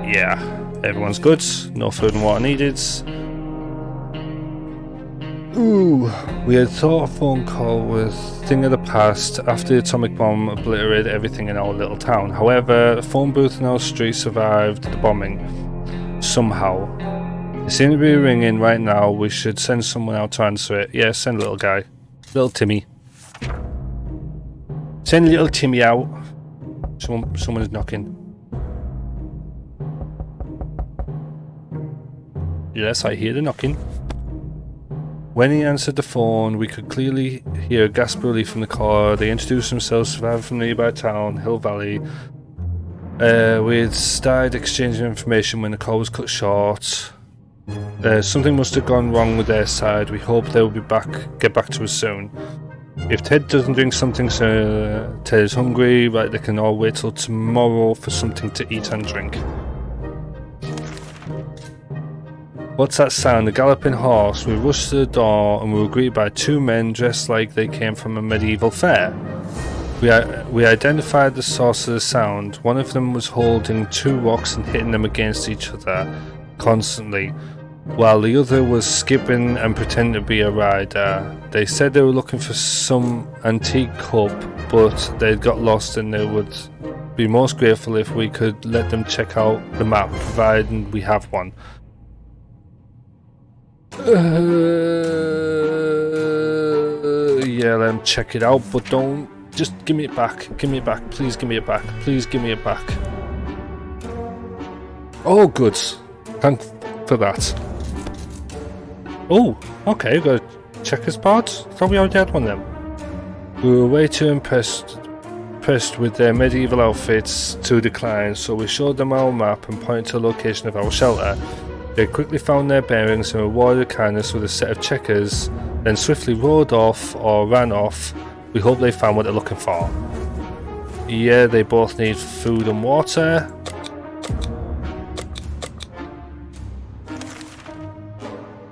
Yeah, everyone's good. No food and water needed. Ooh, we had thought a phone call was a thing of the past after the atomic bomb obliterated everything in our little town. However, the phone booth in our street survived the bombing. Somehow. It seems to be ringing right now. We should send someone out to answer it. Yeah, send little guy. Little Timmy. Send little Timmy out. Someone is knocking. Yes, I hear the knocking. When he answered the phone, we could clearly hear a gasp of relief from the caller. They introduced themselves, survivor from the nearby town, Hill Valley. We had started exchanging information when the call was cut short. Something must have gone wrong with their side. We hope they will get back to us soon. If Ted doesn't drink something, so Ted is hungry, right, they can all wait till tomorrow for something to eat and drink. What's that sound? A galloping horse. We rushed to the door and we were greeted by two men dressed like they came from a medieval fair. We identified the source of the sound. One of them was holding two rocks and hitting them against each other constantly, while the other was skipping and pretending to be a rider. They said they were looking for some antique cup, but they'd got lost and they would be most grateful if we could let them check out the map, provided we have one. Yeah, let them check it out, but don't. Just give me it back. Give me it back. Please give me it back. Please give me it back. Oh, good. Thank for that. Oh, okay. Got a checkers board. Thought we already had one of them. We were way too impressed with their medieval outfits to decline, so we showed them our map and pointed to the location of our shelter. They quickly found their bearings and rewarded kindness with a set of checkers, then swiftly rode off or ran off. We hope they found what they're looking for. Yeah, they both need food and water.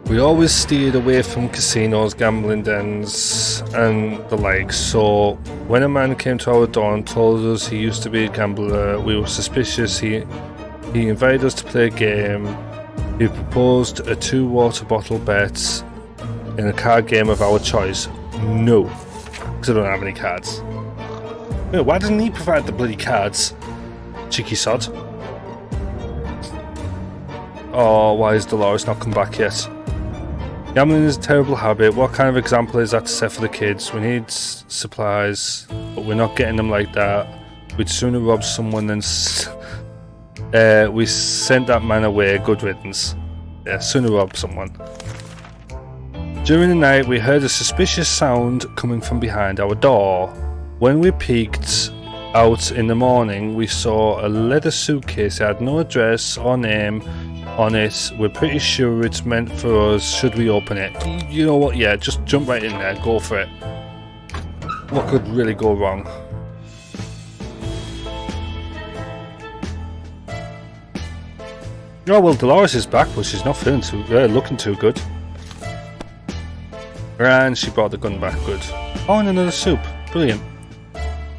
We always steered away from casinos, gambling dens, and the like, so when a man came to our door and told us he used to be a gambler, we were suspicious. He invited us to play a game. He proposed a 2 water bottle bet in a card game of our choice. No, because I don't have any cards. Wait, why doesn't he provide the bloody cards? Cheeky sod. Oh, why has Dolores not come back yet? Gambling is a terrible habit. What kind of example is that to set for the kids? We need supplies, but we're not getting them like that. We'd sooner rob someone than... we sent that man away. Good riddance. Yeah, sooner rob someone. During the night, we heard a suspicious sound coming from behind our door. When we peeked out in the morning, we saw a leather suitcase. It had no address or name on it. We're pretty sure it's meant for us. Should we open it? You know what? Yeah, just jump right in there. Go for it. What could really go wrong? Oh well, Dolores is back, but she's not feeling too looking too good. And she brought the gun back. Good. Oh, and another soup. Brilliant.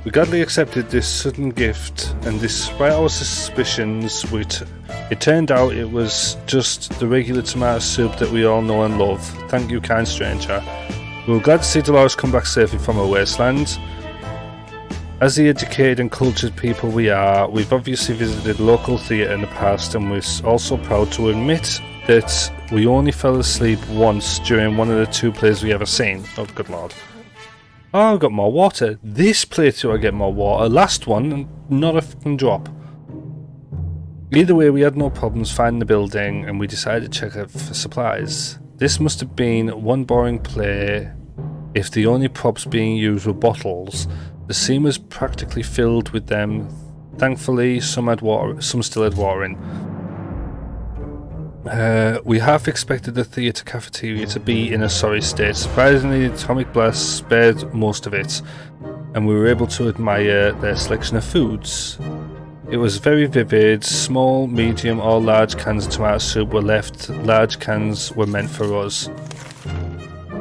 We gladly accepted this sudden gift, and despite our suspicions, it turned out it was just the regular tomato soup that we all know and love. Thank you, kind stranger. We were glad to see Dolores come back safely from her wasteland. As the educated and cultured people we are, we've obviously visited local theatre in the past, and we're also proud to admit that we only fell asleep once during one of the 2 plays we ever seen. Oh, good lord. Oh, I've got more water. This playthrough I get more water. Last one, not a fucking drop. Either way, we had no problems finding the building, and we decided to check out for supplies. This must have been one boring play if the only props being used were bottles. The scene was practically filled with them. Thankfully, some had water, some still had water in. We half expected the theatre cafeteria to be in a sorry state. Surprisingly, the atomic blast spared most of it, and we were able to admire their selection of foods. It was very vivid. Small, medium, or large cans of tomato soup were left. Large cans were meant for us.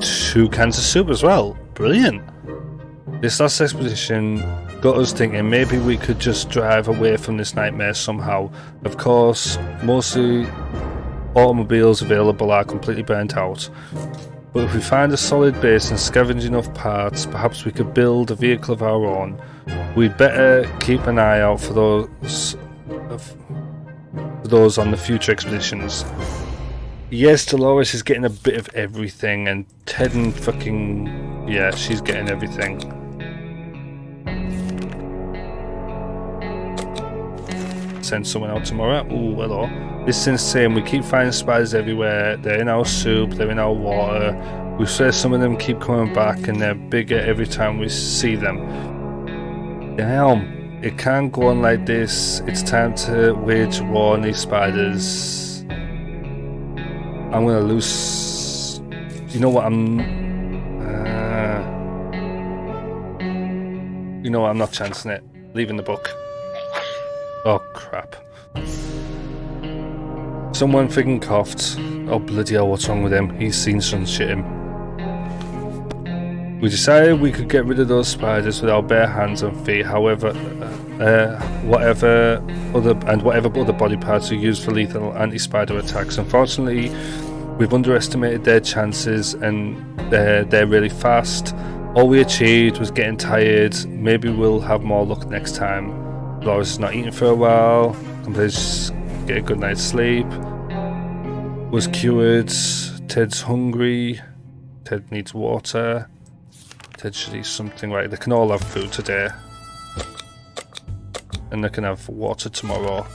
2 cans of soup as well. Brilliant. This last expedition got us thinking maybe we could just drive away from this nightmare somehow. Of course, mostly automobiles available are completely burnt out, but if we find a solid base and scavenge enough parts, perhaps we could build a vehicle of our own. We'd better keep an eye out for those on the future expeditions. Yes, Dolores is getting a bit of everything, and Ted and fucking... yeah, she's getting everything. Send someone out tomorrow. Ooh, hello. This is insane. We keep finding spiders everywhere. They're in our soup, they're in our water. We swear some of them keep coming back, and they're bigger every time we see them. Damn, it can't go on like this. It's time to wage war on these spiders. I'm gonna lose. You know what? You know what? I'm not chancing it. Leaving the book. Oh crap. Someone freaking coughed. Oh bloody hell, what's wrong with him? He's seen some shit him. We decided we could get rid of those spiders with our bare hands and feet. However, whatever other body parts are used for lethal anti-spider attacks. Unfortunately, we've underestimated their chances, and they're really fast. All we achieved was getting tired. Maybe we'll have more luck next time. Dolores is not eating for a while. Let's get a good night's sleep. Was cured. Ted's hungry. Ted needs water. Ted should eat something. Right, they can all have food today. And they can have water tomorrow.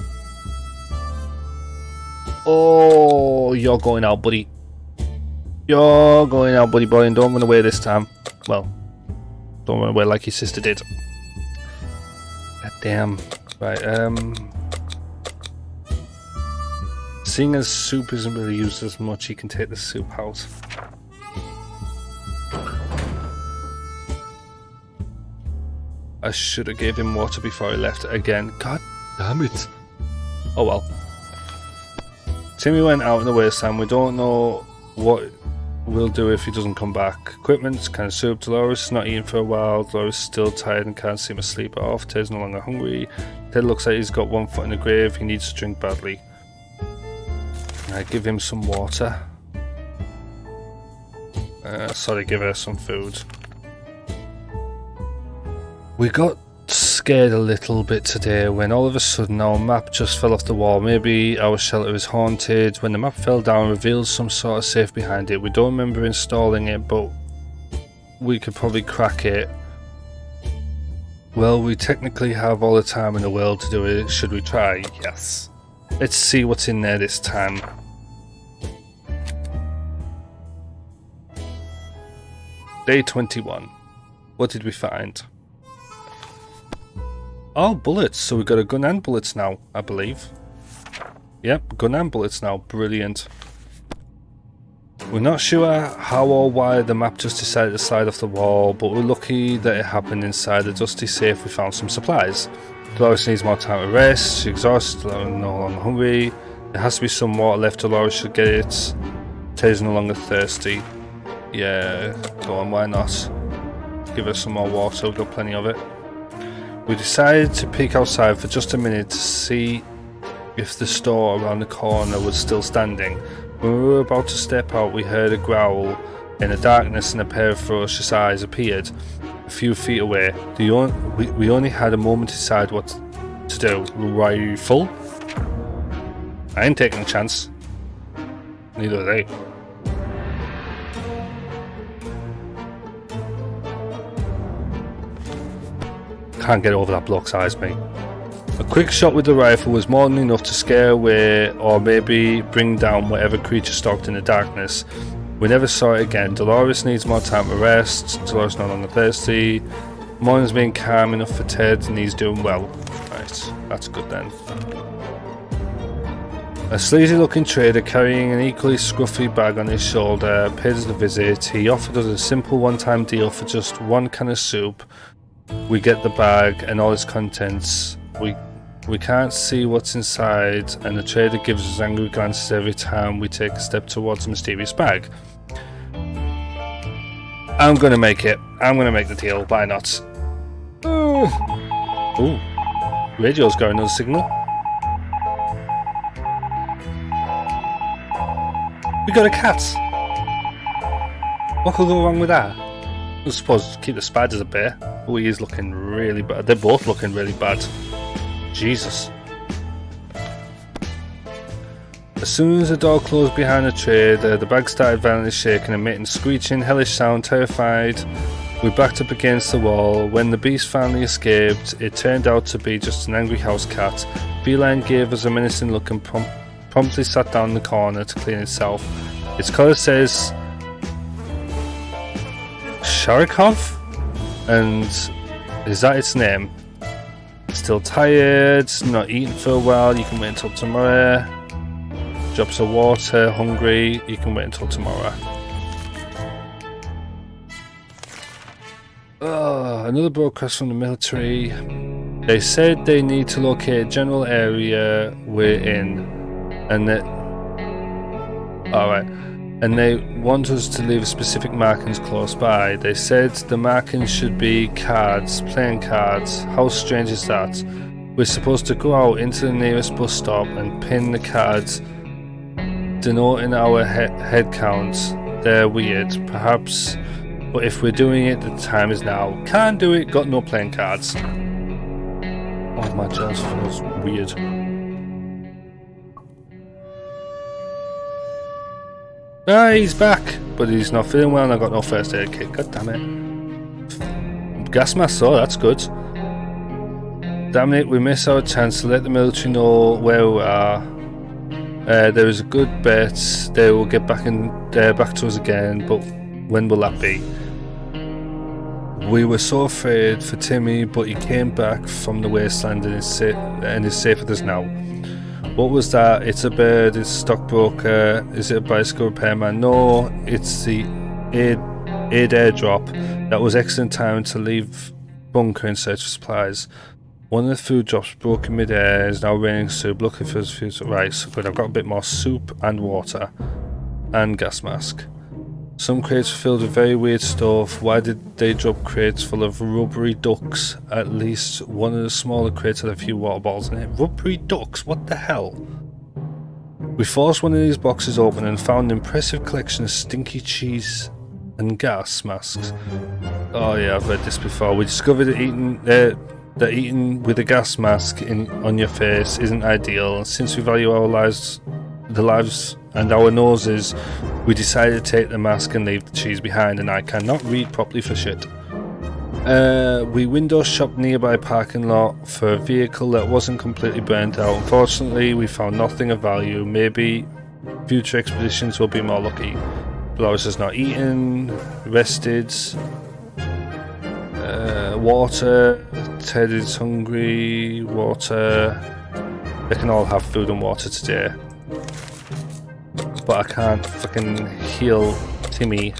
Oh, you're going out, buddy. You're going out, buddy boy, and don't run away this time. Well, don't run away like your sister did. Damn. Right, seeing as soup isn't really used as much, he can take the soup out. I should have gave him water before I left again. God damn it. Oh well. Timmy went out in the wasteland. We don't know what we'll do if he doesn't come back. Equipment's kind of soup. Dolores is not eating for a while. Dolores is still tired and can't seem to sleep it off. Ted's no longer hungry. Ted looks like he's got one foot in the grave. He needs to drink badly. I give him some water. Sorry, give her some food. We got scared a little bit today when all of a sudden our map just fell off the wall. Maybe our shelter is haunted. When the map fell down, revealed some sort of safe behind it. We don't remember installing it, but we could probably crack it. Well, we technically have all the time in the world to do it. Should we try? Yes. Let's see what's in there this time. Day 21. What did we find? Oh, bullets. So we got a gun and bullets now, I believe. Yep, gun and bullets now. Brilliant. We're not sure how or why the map just decided to slide off the wall, but we're lucky that it happened inside the dusty safe. We found some supplies. Dolores needs more time to rest. She's exhausted, no longer hungry. There has to be some water left. Dolores should get it. Ted's no longer thirsty. Yeah, go on, why not? Give her some more water, we've got plenty of it. We decided to peek outside for just a minute to see if the store around the corner was still standing. When we were about to step out, we heard a growl in the darkness and a pair of ferocious eyes appeared a few feet away. We only had a moment to decide what to do. Rifle? I ain't taking a chance. Neither are they. Can't get over that bloke's eyes, mate. A quick shot with the rifle was more than enough to scare away or maybe bring down whatever creature stalked in the darkness. We never saw it again. Dolores needs more time to rest. Dolores no longer thirsty. Morning's been calm enough for Ted and he's doing well. Right, that's good then. A sleazy looking trader carrying an equally scruffy bag on his shoulder paid us a visit. He offered us a simple one-time deal for just one can of soup. We get the bag and all its contents. We can't see what's inside, and the trader gives us angry glances every time we take a step towards the mysterious bag. I'm gonna make it. I'm gonna make the deal. Why not? Ooh. Radio's got another signal. We got a cat. What could go wrong with that? I suppose keep the spiders at bay. Oh, he is looking really bad. They're both looking really bad. Jesus. As soon as the door closed behind the trader, the bag started violently shaking, emitting screeching, hellish sound. Terrified, we backed up against the wall. When the beast finally escaped, it turned out to be just an angry house cat. Feline gave us a menacing look and promptly sat down in the corner to clean itself. Its collar says Sharikov? And is that its name? Still tired, not eating for a while, you can wait until tomorrow. Drops of water, hungry, you can wait until tomorrow. Another broadcast from the military. They said they need to locate a general area we're in, and that and they want us to leave specific markings close by. They said the markings should be cards, playing cards. How strange is that? We're supposed to go out into the nearest bus stop and pin the cards denoting our head counts. They're weird, perhaps, but if we're doing it, the time is now. Can't do it, got no playing cards. Oh, my jaws feels weird. Ah, he's back, but he's not feeling well and I got no first aid kit. God damn it. Gas mask though, that's good. Damn it, we miss our chance to let the military know where we are. There is a good bet they will get back to us again, but when will that be? We were so afraid for Timmy, but he came back from the wasteland and is safe with us now. What was that? It's a bird, it's a stockbroker, is it a bicycle repairman? No, it's the aid airdrop. That was excellent time to leave bunker in search of supplies. One of the food drops broke in mid-air, is now raining soup, looking for his future. Right, so good, I've got a bit more soup and water. And gas mask. Some crates were filled with very weird stuff. Why did they drop crates full of rubbery ducks? At least one of the smaller crates had a few water bottles in it. Rubbery ducks? What the hell? We forced one of these boxes open and found an impressive collection of stinky cheese and gas masks. Oh yeah, I've read this before. We discovered that eating with a gas mask on your face isn't ideal. Since we value our lives, the lives and our noses, we decided to take the mask and leave the cheese behind, and I cannot read properly for shit. We window shopped nearby parking lot for a vehicle that wasn't completely burnt out. Unfortunately, we found nothing of value. Maybe future expeditions will be more lucky. Dolores has not eaten, rested, water, Ted is hungry, water. They can all have food and water today. But I can't fucking heal Timmy.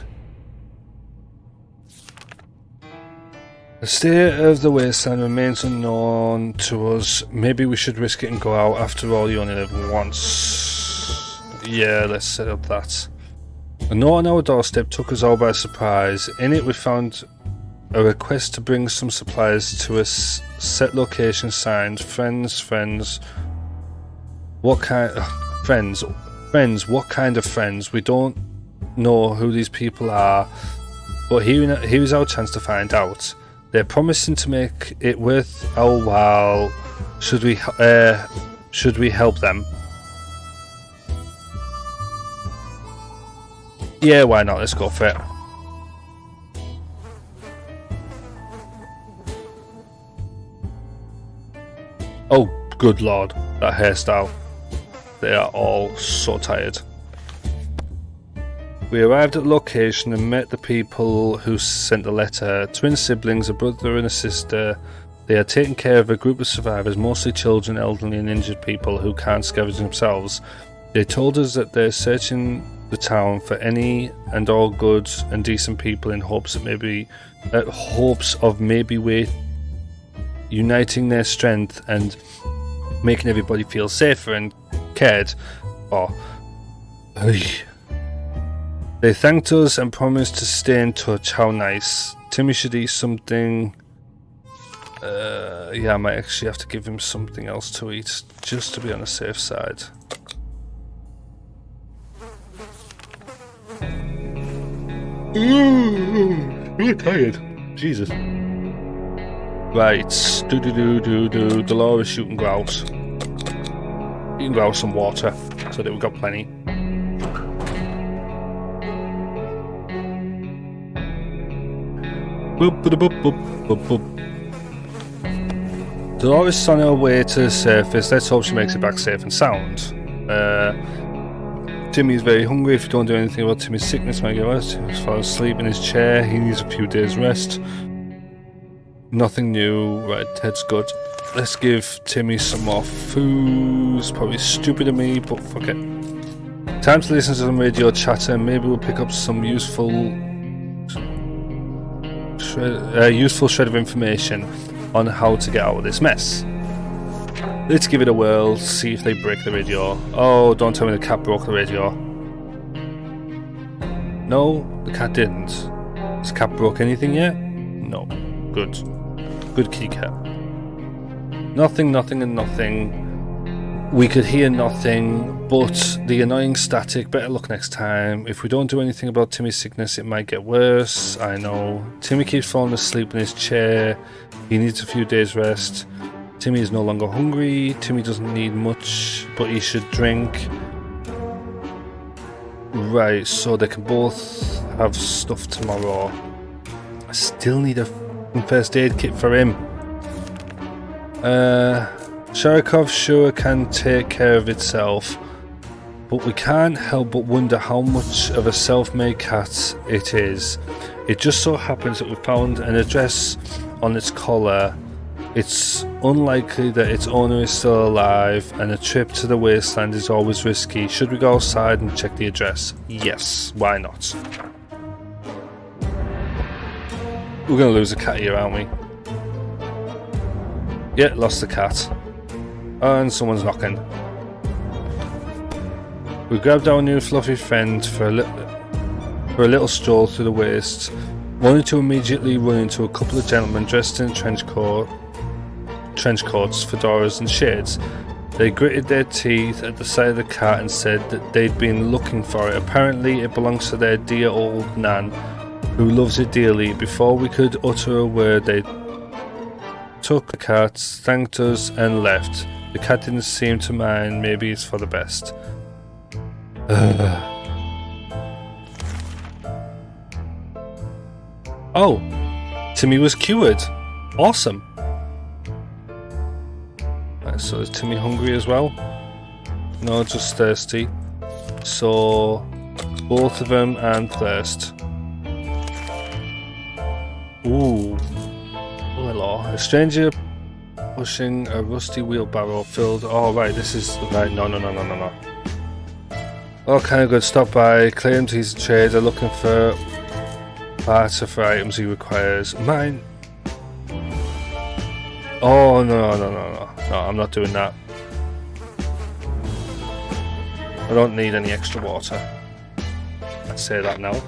The state of the wasteland remains unknown to us. Maybe we should risk it and go out. After all, you only live once. Yeah, let's set up that. A note on our doorstep took us all by surprise. In it we found a request to bring some supplies to a set location signed. Friends. What kind of friends? What kind of friends? We don't know who these people are, but here's our chance to find out. They're promising to make it worth our while. Should we help them? Yeah, why not? Let's go for it. Oh, good lord, that hairstyle. They are all so tired. We arrived at the location and met the people who sent the letter. Twin siblings, a brother and a sister. They are taking care of a group of survivors, mostly children, elderly and injured people who can't scavenge themselves. They told us that they're searching the town for any and all good and decent people in hopes of maybe uniting their strength and making everybody feel safer and cared for. They thanked us and promised to stay in touch. How nice. Timmy should eat something. Yeah, I might actually have to give him something else to eat just to be on the safe side. You're tired. Jesus. Right. Dolores shooting grouse. Eating grouse and water, so that we've got plenty. Dolores is on her way to the surface. Let's hope she makes it back safe and sound. Timmy's very hungry. If you don't do anything about Timmy's sickness, might get worse. He's falling asleep in his chair. He needs a few days rest. Nothing new. Right, Ted's good. Let's give Timmy some more food. It's probably stupid of me, but fuck it. Time to listen to some radio chatter. Maybe we'll pick up some useful shred of information on how to get out of this mess. Let's give it a whirl, see if they break the radio. Oh, don't tell me the cat broke the radio. No, the cat didn't. Has the cat broke anything yet? No. Good. Good kitty cat. Nothing and nothing. We could hear nothing, but the annoying static. Better luck next time. If we don't do anything about Timmy's sickness, it might get worse. I know. Timmy keeps falling asleep in his chair. He needs a few days rest. Timmy is no longer hungry. Timmy doesn't need much, but he should drink. Right, so they can both have stuff tomorrow. I still need a first aid kit for him. Sharikov sure can take care of itself. but we can't help but wonder how much of a self-made cat it is. It just so happens that we found an address on its collar. It's unlikely that its owner is still alive, and a trip to the wasteland is always risky. Should we go outside and check the address? Yes, why not? We're gonna lose a cat here, aren't we? Yeah, lost the cat. And someone's knocking. We grabbed our new fluffy friend for a little stroll through the waste, wanting to immediately run into a couple of gentlemen dressed in trench coats, fedoras and shades. They gritted their teeth at the sight of the cat and said that they'd been looking for it. Apparently it belongs to their dear old Nan, who loves it dearly. Before we could utter a word, they took the cat, thanked us and left. The cat didn't seem to mind. Maybe it's for the best. Oh, Timmy was cured. Awesome. Right, so is Timmy hungry as well? No, just thirsty. So both of them and thirst. Ooh. Oh, hello. A stranger pushing a rusty wheelbarrow filled. Oh, right, this is. Right, no. All kind of good. Stop by. Claims he's a trader looking for parts for items he requires. Mine. Oh, no. No, I'm not doing that. I don't need any extra water. I say that now.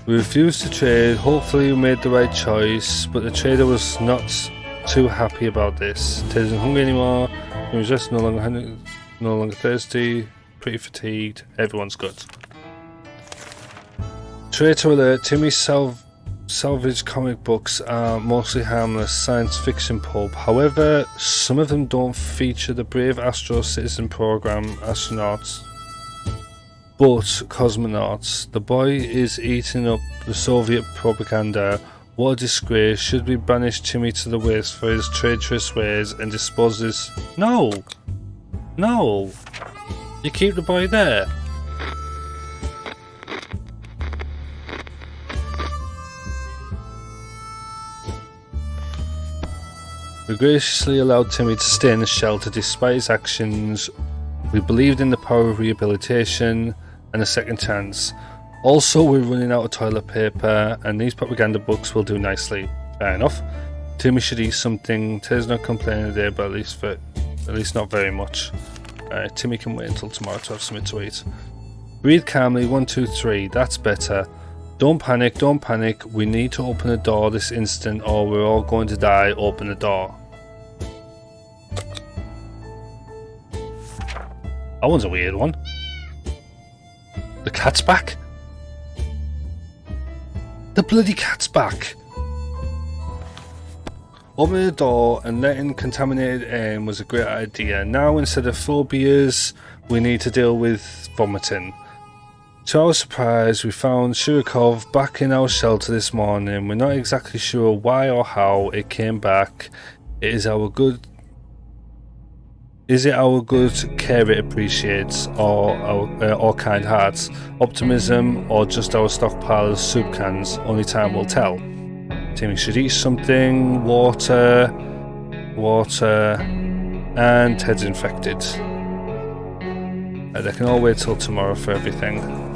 We refused to trade. Hopefully we made the right choice, but the trader was not too happy about this. Ted isn't hungry anymore. He was just no longer thirsty, pretty fatigued. Everyone's good. Traitor alert. Timmy's salvage comic books are mostly harmless science fiction pulp. However, some of them don't feature the brave Astro Citizen program astronauts, but cosmonauts. The boy is eating up the Soviet propaganda. What a disgrace. Should we banish Timmy to the waste for his traitorous ways and dispose this? No! No! You keep the boy there. We graciously allowed Timmy to stay in the shelter despite his actions. We believed in the power of rehabilitation and a second chance. Also, we're running out of toilet paper, and these propaganda books will do nicely. Fair enough. Timmy should eat something. Ted's not complaining today, but at least not very much. Timmy can wait until tomorrow to have something to eat. Breathe calmly. 1, 2, 3. That's better. Don't panic. Don't panic. We need to open the door this instant, or we're all going to die. Open the door. That one's a weird one. The cat's back. The bloody cat's back. Opening the door and letting contaminated air in was a great idea. Now, instead of phobias, we need to deal with vomiting. To our surprise, we found Shurikov back in our shelter this morning. We're not exactly sure why or how it came back. Is it our good care it appreciates, or kind hearts, optimism, or just our stockpile of soup cans? Only time will tell. Timmy should eat something. Water, and Ted's infected. They can all wait till tomorrow for everything.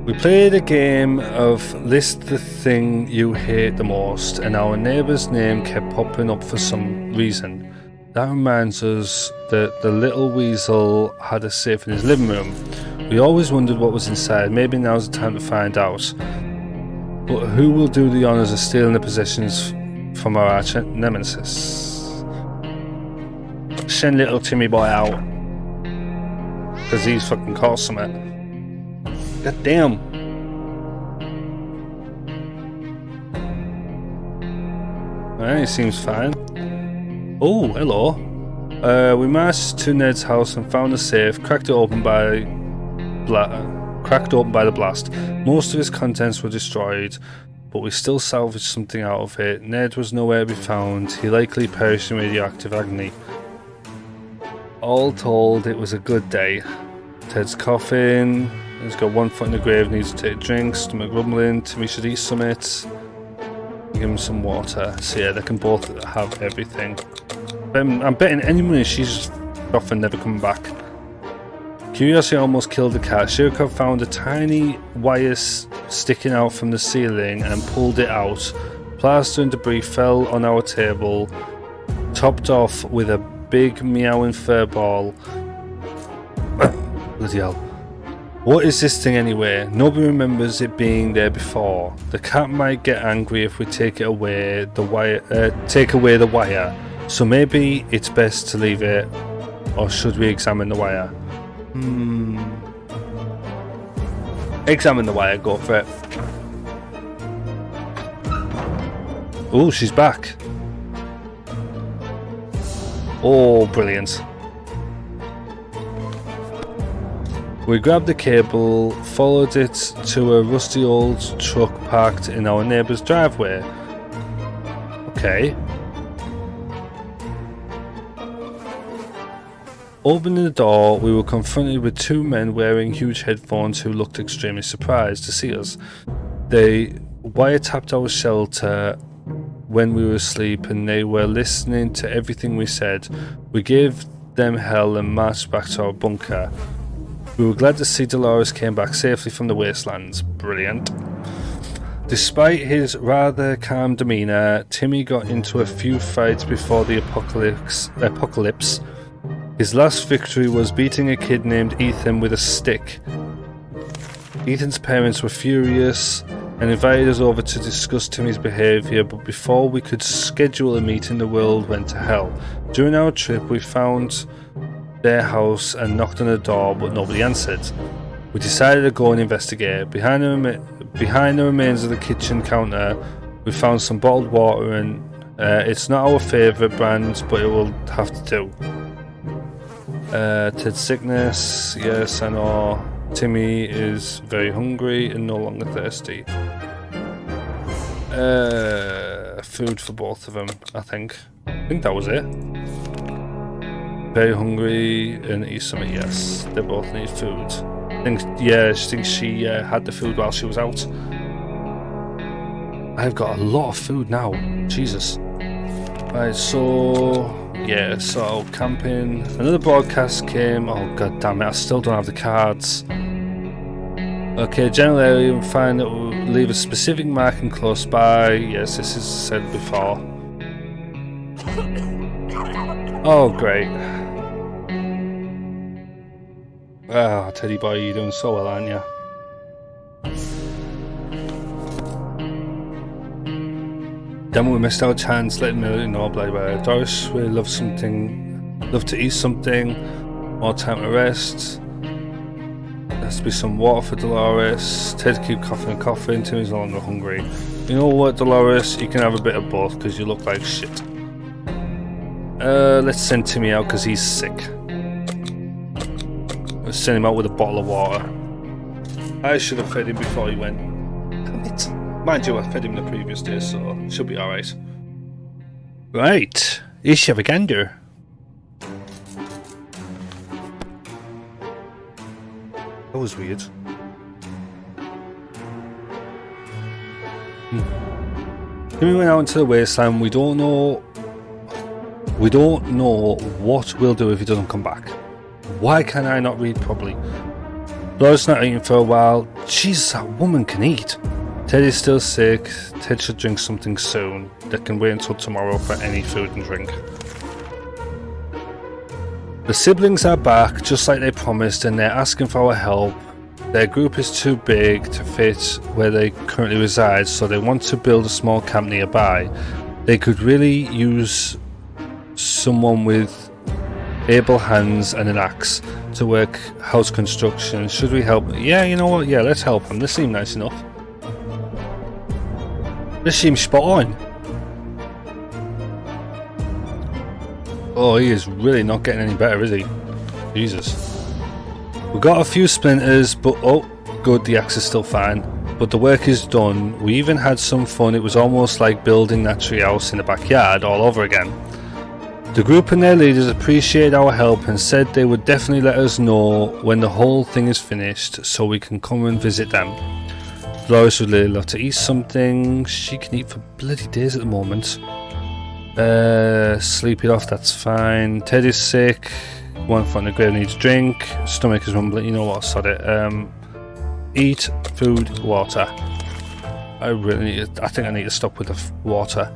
We played a game of list the thing you hate the most, and our neighbour's name kept popping up for some reason. That reminds us that the little weasel had a safe in his living room. We always wondered what was inside. Maybe now's the time to find out. But who will do the honours of stealing the possessions from our arch nemesis? Send little Timmy boy out, because he's fucking caught something. God damn. Alright, he seems fine. Oh, hello. We marched to Ned's house and found the safe, cracked open by the blast. Most of its contents were destroyed, but we still salvaged something out of it. Ned was nowhere to be found. He likely perished in radioactive agony. All told, it was a good day. Ted's coughing. He's got one foot in the grave, needs to take drinks. Stomach rumbling. Timmy should eat summit. Give him some water. So yeah, they can both have everything. I'm betting any money she's off and never coming back. Curiosity almost killed the cat. Shirkov found a tiny wire sticking out from the ceiling and pulled it out. Plaster and debris fell on our table, topped off with a big meowing fur ball. Bloody hell. What is this thing anyway? Nobody remembers it being there before. The cat might get angry if we take away the wire. So maybe it's best to leave it, or should we examine the wire? Examine the wire, go for it. Oh, she's back. Oh, brilliant. We grabbed the cable, followed it to a rusty old truck parked in our neighbour's driveway. Okay. Opening the door, we were confronted with two men wearing huge headphones who looked extremely surprised to see us. They wiretapped our shelter when we were asleep, and they were listening to everything we said. We gave them hell and marched back to our bunker. We were glad to see Dolores came back safely from the wastelands. Brilliant. Despite his rather calm demeanour, Timmy got into a few fights before the apocalypse. His last victory was beating a kid named Ethan with a stick. Ethan's parents were furious and invited us over to discuss Timmy's behaviour, but before we could schedule a meeting, the world went to hell. During our trip, we found their house and knocked on the door, but nobody answered. We decided to go and investigate. Behind the remains of the kitchen counter, we found some bottled water, and it's not our favourite brand, but it will have to do. Ted's sickness, yes, I know. Timmy is very hungry and no longer thirsty. Food for both of them, I think. I think that was it. Very hungry and eat something, yes. They both need food. I think she had the food while she was out. I've got a lot of food now. Jesus. Right, so... yeah, so camping. Another broadcast came. Oh god damn it, I still don't have the cards. Okay, general area, we find that we'll leave a specific marking close by. Yes, this is said before. Oh great. Oh, Teddy boy, you're doing so well, aren't you? Damn, we missed our chance. Let me know, blah blah. Doris, we love to eat something. More time to rest. There has to be some water for Dolores. Ted keep coughing. Timmy's no longer hungry. You know what, Dolores? You can have a bit of both because you look like shit. Let's send Timmy out because he's sick. Let's send him out with a bottle of water. I should have fed him before he went. Damn it. Mind you, I fed him the previous day, so it should be alright. Right, Ishavagandir. That was weird. Then we went out into the wasteland. We don't know what we'll do if he doesn't come back. Why can I not read properly? Laura's not eating for a while. Jesus, that woman can eat. Ted is still sick. Ted should drink something soon. They can wait until tomorrow for any food and drink. The siblings are back, just like they promised, and they're asking for our help. Their group is too big to fit where they currently reside, so they want to build a small camp nearby. They could really use someone with able hands and an axe to work house construction. Should we help? Yeah, you know what? Yeah, let's help them. They seem nice enough. This seems spot on. Oh, he is really not getting any better, is he? Jesus. We got a few splinters, but oh, good, the axe is still fine. But the work is done. We even had some fun. It was almost like building that treehouse in the backyard all over again. The group and their leaders appreciated our help and said they would definitely let us know when the whole thing is finished so we can come and visit them. Dolores would really love to eat something. She can eat for bloody days at the moment. Sleep it off, that's fine. Ted is sick. One foot in the grave needs drink. Stomach is rumbling. You know what? Sod it. Eat, food, water. I think I need to stop with the water.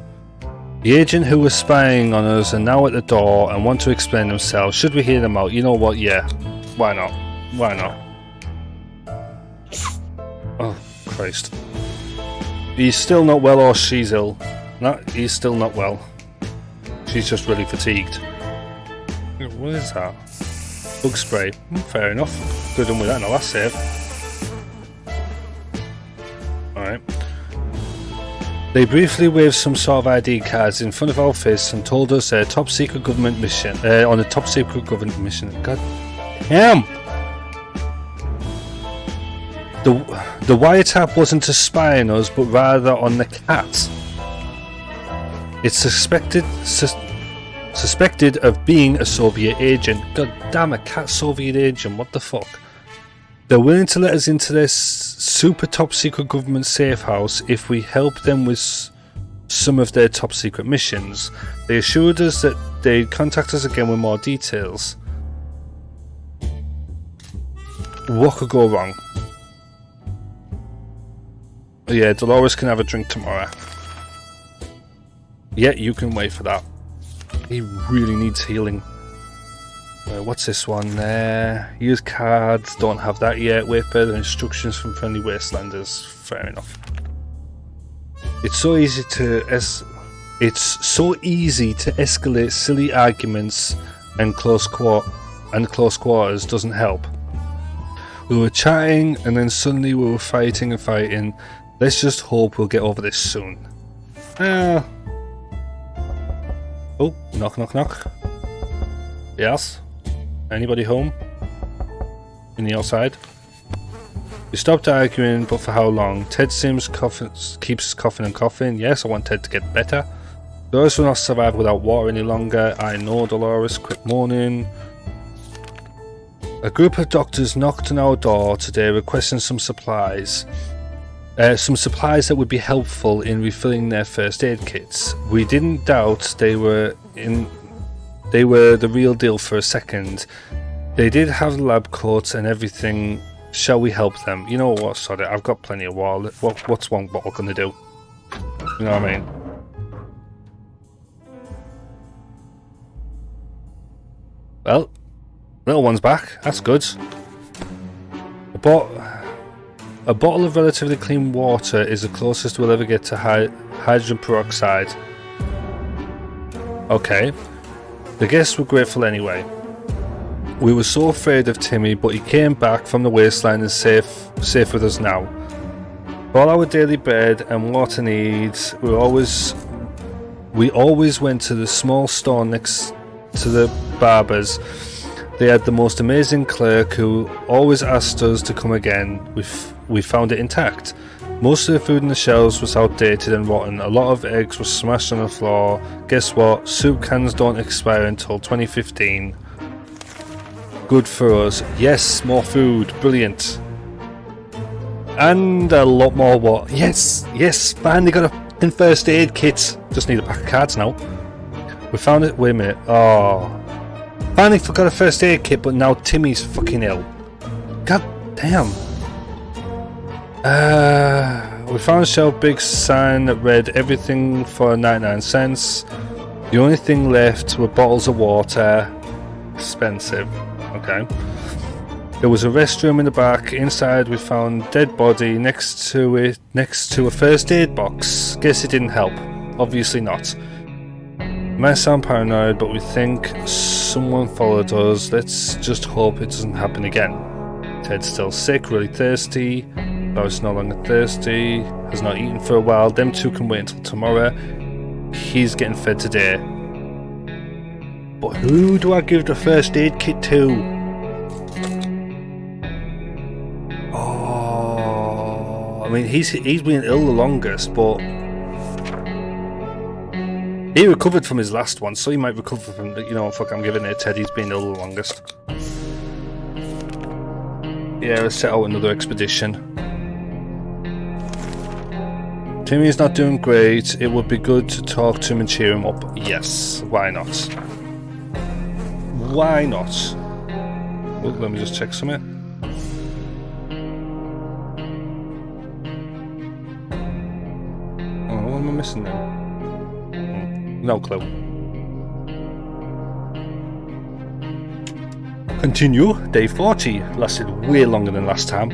The agent who was spying on us are now at the door and want to explain themselves. Should we hear them out? You know what? Yeah. Why not? Why not? Oh, Christ. He's still not well, or she's ill. No, he's still not well. She's just really fatigued. What is that? Bug spray. Fair enough. Could have done with that in the last save. Alright. They briefly waved some sort of ID cards in front of our face and told us they're top secret government mission. On a top secret government mission. God damn! The wiretap wasn't to spy on us, but rather on the cat. It's suspected of being a Soviet agent. God damn, a cat Soviet agent, what the fuck? They're willing to let us into this super top secret government safe house if we help them with some of their top secret missions. They assured us that they'd contact us again with more details. What could go wrong? Yeah, Dolores can have a drink tomorrow. Yeah, you can wait for that. He really needs healing. What's this one there? Use cards, don't have that yet. Wait further instructions from friendly wastelanders. Fair enough. It's so easy to escalate silly arguments, and close quarters doesn't help. We were chatting and then suddenly we were fighting and fighting. Let's just hope we'll get over this soon. Oh, knock knock knock. Yes? Anybody home? In the outside? We stopped arguing, but for how long? Ted Sims keeps coughing and coughing. Yes, I want Ted to get better. Dolores will not survive without water any longer. I know, Dolores. Quick morning. A group of doctors knocked on our door today requesting some supplies. Some supplies that would be helpful in refilling their first aid kits. We didn't doubt they were the real deal for a second. They did have lab coats and everything. Shall we help them? You know what, sorry, I've got plenty of water. What's one bottle gonna do? You know what I mean? Well, little one's back. That's good. A bottle of relatively clean water is the closest we'll ever get to hydrogen peroxide. Okay. The guests were grateful anyway. We were so afraid of Timmy, but he came back from the wasteland and safe with us now. For all our daily bread and water needs, we always went to the small store next to the barber's. They had the most amazing clerk who always asked us to come again. We found it intact. Most of the food in the shelves was outdated and rotten. A lot of eggs were smashed on the floor. Guess what? Soup cans don't expire until 2015. Good for us. Yes, more food. Brilliant. And a lot more what? Yes, finally got a first aid kit. Just need a pack of cards now. We found it. Wait a minute. Oh. Finally forgot a first aid kit, but now Timmy's fucking ill. God damn. We found a shelf big sign that read everything for 99 cents. The only thing left were bottles of water. Expensive. Okay. There was a restroom in the back. Inside we found dead body next to a first aid box. Guess it didn't help. Obviously not. Might sound paranoid, but we think someone followed us. Let's just hope it doesn't happen again. Ted's still sick, really thirsty. Lois no longer thirsty. Has not eaten for a while. Them two can wait until tomorrow. He's getting fed today. But who do I give the first aid kit to? Oh, I mean, he's been ill the longest, but he recovered from his last one, so he might recover from, you know, fuck, I'm giving it to Ted, he's been ill the longest. Yeah, let's set out another expedition. Timmy's not doing great. It would be good to talk to him and cheer him up. Yes, why not? Why not? Well, let me just check something. Oh, what am I missing now? No clue. Continue. Day 40. Lasted way longer than last time.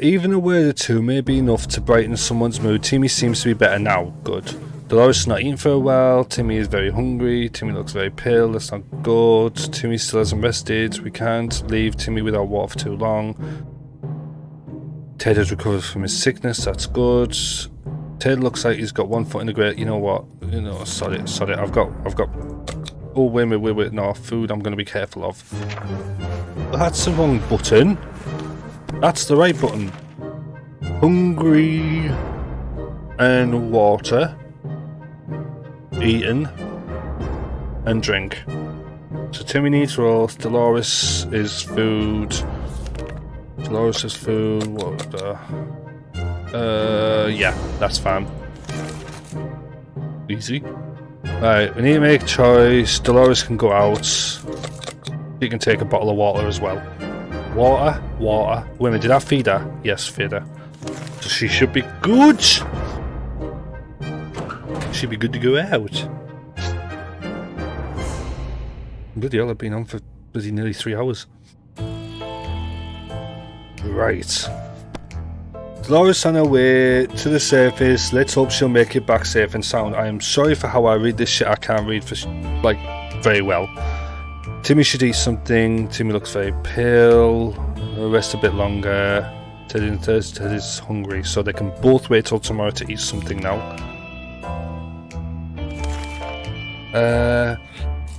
Even a word or two may be enough to brighten someone's mood. Timmy seems to be better now. Good. Dolores is not eating for a while. Timmy is very hungry. Timmy looks very pale. That's not good. Timmy still hasn't rested. We can't leave Timmy without water for too long. Ted has recovered from his sickness. That's good. Ted looks like he's got one foot in the grave. You know what? You know, sorry. I've got. Oh, wait. No, food I'm going to be careful of. That's the wrong button. That's the right button. Hungry and water. Eaten and drink. So Timmy needs rolls. Dolores is food. What the? Yeah, that's fine. Easy. Right, we need to make a choice. Dolores can go out. She can take a bottle of water as well. Water. Wait a minute, did I feed her? Yes, feed her. So she should be good. She'd be good to go out. Bloody hell, I've been on for bloody nearly 3 hours. Right. Dolores on her way to the surface. Let's hope she'll make it back safe and sound. I am sorry for how I read this shit. I can't read for like very well. Timmy should eat something. Timmy looks very pale. Rest a bit longer. Ted is hungry, so they can both wait till tomorrow to eat something now.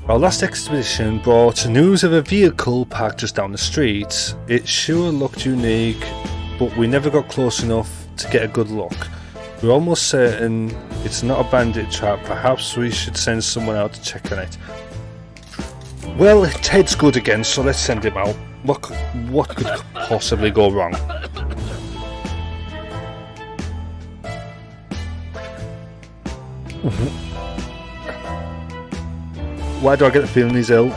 Our last expedition brought news of a vehicle parked just down the street. It sure looked unique, but we never got close enough to get a good look. We're almost certain it's not a bandit trap. Perhaps we should send someone out to check on it. Well, Ted's good again, so let's send him out. What could possibly go wrong? Why do I get the feeling he's ill?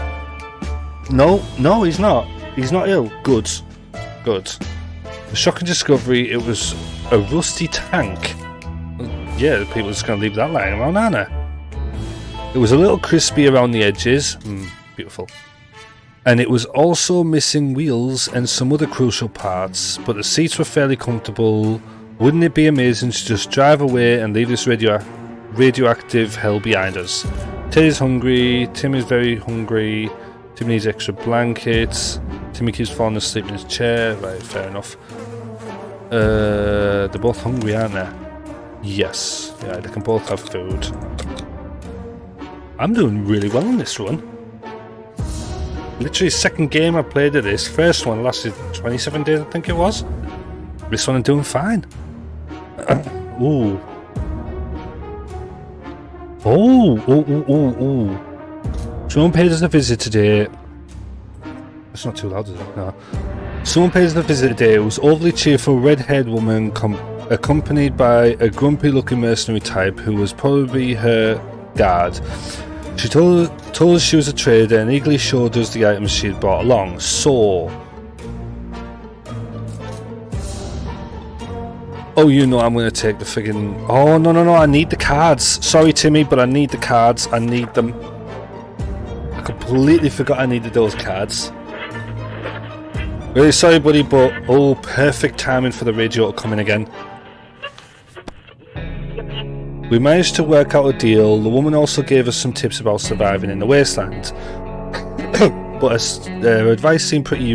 No, he's not. He's not ill. Good. The shocking discovery, it was a rusty tank. Yeah, people are just going to leave that lying around, aren't they? It was a little crispy around the edges. Beautiful. And it was also missing wheels and some other crucial parts, but the seats were fairly comfortable. Wouldn't it be amazing to just drive away and leave this radioactive hell behind us? Ted is hungry. Tim is very hungry. Tim needs extra blankets. Timmy keeps falling asleep in his chair. Right, fair enough. They're both hungry, aren't they? Yes. Yeah, they can both have food. I'm doing really well in this run. Literally second game I played of this. First one lasted 27 days, I think it was. This one I'm doing fine. Ooh. Oh. Someone paid us a visit today. It's not too loud, is it? No. Someone paid us a visit today. It was overly cheerful red-haired woman accompanied by a grumpy-looking mercenary type who was probably her guard. She told us she was a trader and eagerly showed us the items she had brought along. So... Oh, you know I'm going to take the friggin... Oh, no, I need the cards. Sorry, Timmy, but I need the cards. I need them. I completely forgot I needed those cards. Really sorry, buddy, but... Oh, perfect timing for the radio to come in again. We managed to work out a deal. The woman also gave us some tips about surviving in the wasteland. But her advice seemed pretty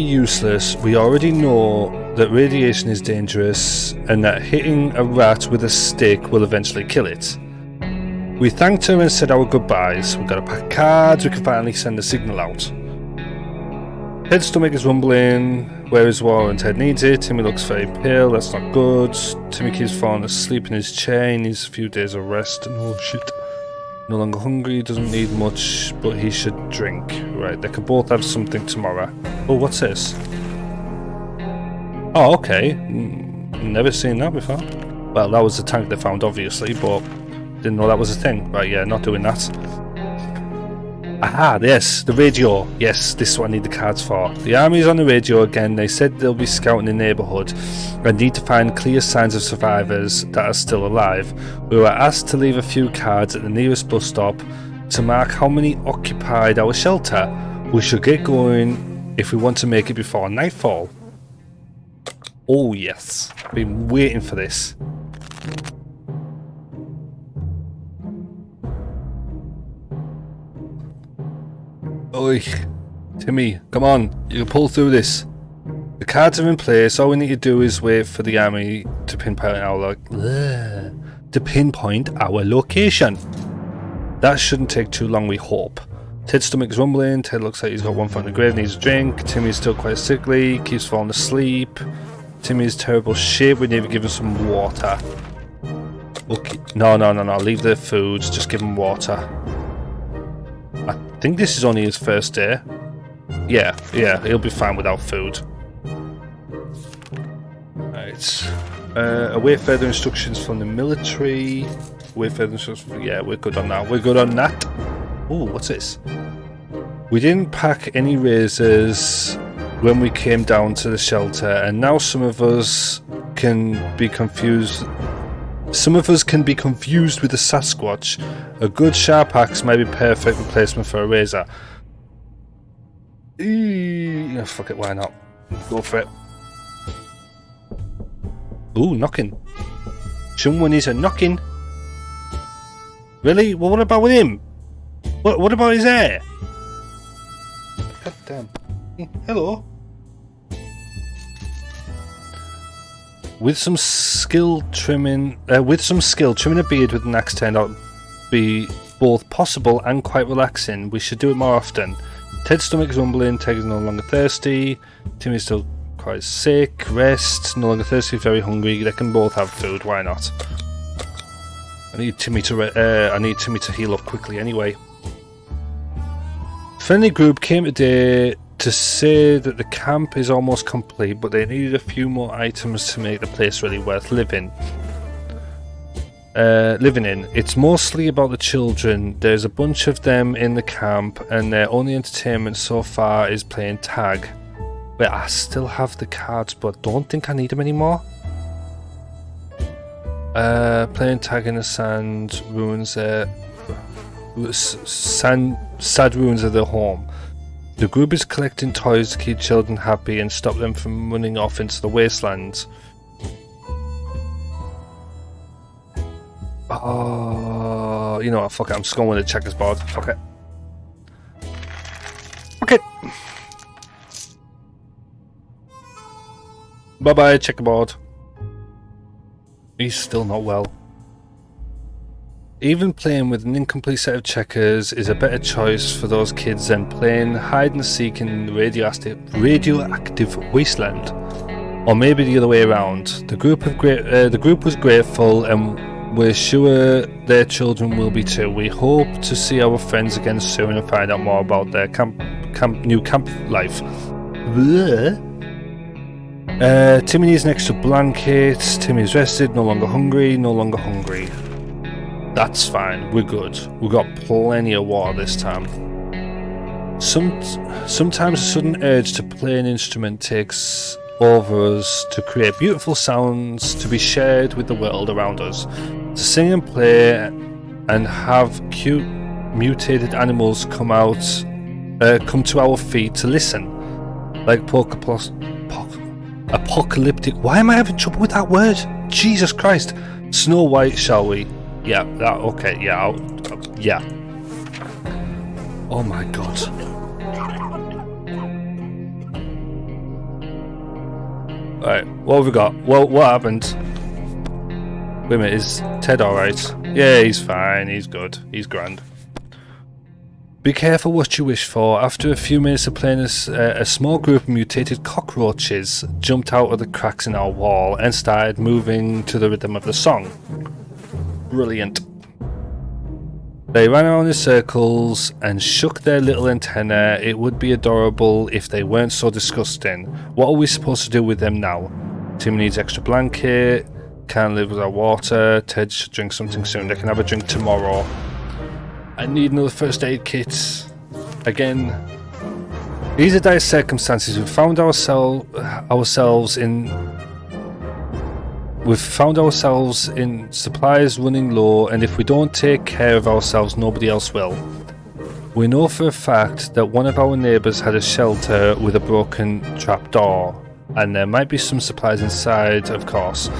useless. We already know that radiation is dangerous and that hitting a rat with a stick will eventually kill it. We thanked her and said our goodbyes. We got a pack of cards, we can finally send a signal out. Ted's stomach is rumbling. Where is Warren? Ted needs it. Timmy looks very pale, that's not good. Timmy keeps falling asleep in his chair, he needs a few days of rest. Oh shit. No longer hungry, doesn't need much, but he should drink. Right, they could both have something tomorrow. Oh, what's this? Oh, okay. Never seen that before. Well, that was the tank they found, obviously, but didn't know that was a thing. Right, yeah, not doing that. Aha, yes, the radio. Yes, this is what I need the cards for. The army's on the radio again. They said they'll be scouting the neighbourhood and need to find clear signs of survivors that are still alive. We were asked to leave a few cards at the nearest bus stop to mark how many occupied our shelter. We should get going if we want to make it before nightfall. Oh yes, been waiting for this. Oi, Timmy, come on, you can pull through this. The cards are in place, all we need to do is wait for the army to pinpoint our location. That shouldn't take too long, we hope. Ted's stomach's rumbling, Ted looks like he's got one foot in the grave, needs a drink. Timmy's still quite sickly, keeps falling asleep. Timmy's terrible shape, we need to give him some water. Okay, no, leave the foods, just give him water. I think this is only his first day. Yeah, he'll be fine without food. Right. Await further instructions from the military. Await further instructions. Yeah, we're good on that. We're good on that. Oh, what's this? We didn't pack any razors when we came down to the shelter, and now some of us can be confused. Some of us can be confused with a Sasquatch. A good sharp axe may be perfect replacement for a razor. Yeah, fuck it, why not? Go for it. Ooh, knocking. Someone is a knocking. Really? Well, what about with him? What about his hair? God damn. Hello. With some skill, trimming a beard with an axe turned out to be both possible and quite relaxing. We should do it more often. Ted's stomach is rumbling, Ted is no longer thirsty, Timmy's still quite sick, rest, no longer thirsty, very hungry. They can both have food, why not? I need Timmy to heal up quickly anyway. Friendly group came today to say that the camp is almost complete, but they needed a few more items to make the place really worth living in. It's mostly about the children. There's a bunch of them in the camp, and their only entertainment so far is playing tag. Wait, I still have the cards, but don't think I need them anymore. Playing tag in the sand ruins their sad ruins of their home. The group is collecting toys to keep children happy and stop them from running off into the wastelands. Oh, you know what? Fuck it. I'm just going with the checkers board. Fuck it. Okay. Bye bye, checkerboard. He's still not well. Even playing with an incomplete set of checkers is a better choice for those kids than playing hide and seek in the radioactive wasteland. Or maybe the other way around. The group was grateful, and we're sure their children will be too. We hope to see our friends again soon and find out more about their new camp life. Timmy needs an extra blanket. Timmy's rested, no longer hungry. That's fine, we're good. We've got plenty of water this time. Sometimes a sudden urge to play an instrument takes over us, to create beautiful sounds to be shared with the world around us. To sing and play and have cute mutated animals come to our feet to listen. Like apocalyptic. Why am I having trouble with that word? Jesus Christ. Snow White, shall we? Yeah, okay, yeah, yeah. Oh my god. Right, what have we got? Well, what happened? Wait a minute, is Ted alright? Yeah, he's fine, he's good, he's grand. Be careful what you wish for. After a few minutes of playing, a small group of mutated cockroaches jumped out of the cracks in our wall and started moving to the rhythm of the song. Brilliant. They ran around in circles and shook their little antennae. It would be adorable if they weren't so disgusting. What are we supposed to do with them now? Tim needs extra blanket. Can't live without water. Ted should drink something soon. They can have a drink tomorrow. I need another first aid kit. Again. These are dire circumstances. We've found ourselves in supplies running low, and if we don't take care of ourselves, nobody else will. We know for a fact that one of our neighbours had a shelter with a broken trapdoor, and there might be some supplies inside, of course.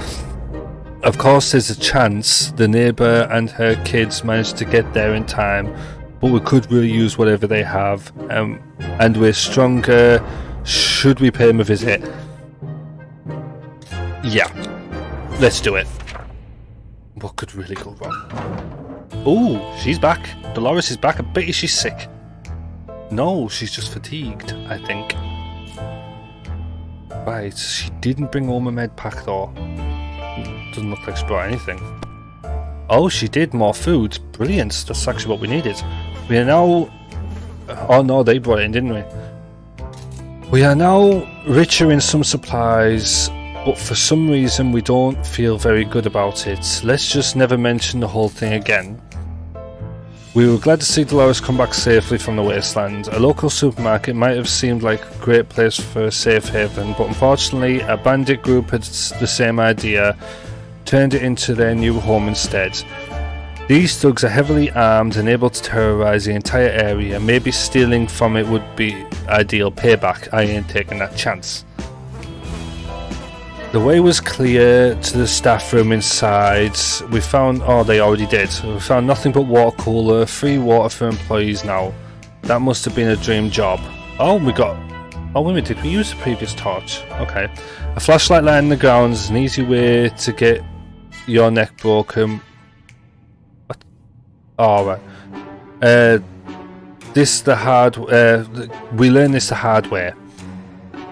Of course, there's a chance the neighbour and her kids managed to get there in time, but we could really use whatever they have, and we're stronger. Should we pay them a visit? Yeah, let's do it. What could really go wrong? Oh, she's back. Dolores is back. I bet you she's sick. No, she's just fatigued, I think. Right, she didn't bring home a med pack though. Doesn't look like she brought anything. Oh, she did. More food. Brilliant. That's actually what we needed. We are now... Oh no, they brought it in, didn't we? We are now richer in some supplies, but for some reason we don't feel very good about it. Let's just never mention the whole thing again. We were glad to see Dolores come back safely from the wasteland. A local supermarket might have seemed like a great place for a safe haven, but unfortunately a bandit group had the same idea, turned it into their new home instead. These thugs are heavily armed and able to terrorise the entire area. Maybe stealing from it would be ideal payback. I ain't taking that chance. The way was clear to the staff room inside. We found... Oh, they already did. We found nothing but water cooler, free water for employees now. That must have been a dream job. Oh, we got... Oh, wait a minute, did we use the previous torch? Okay. A flashlight lying on the ground is an easy way to get your neck broken. What? Oh, right. We learned this the hard way.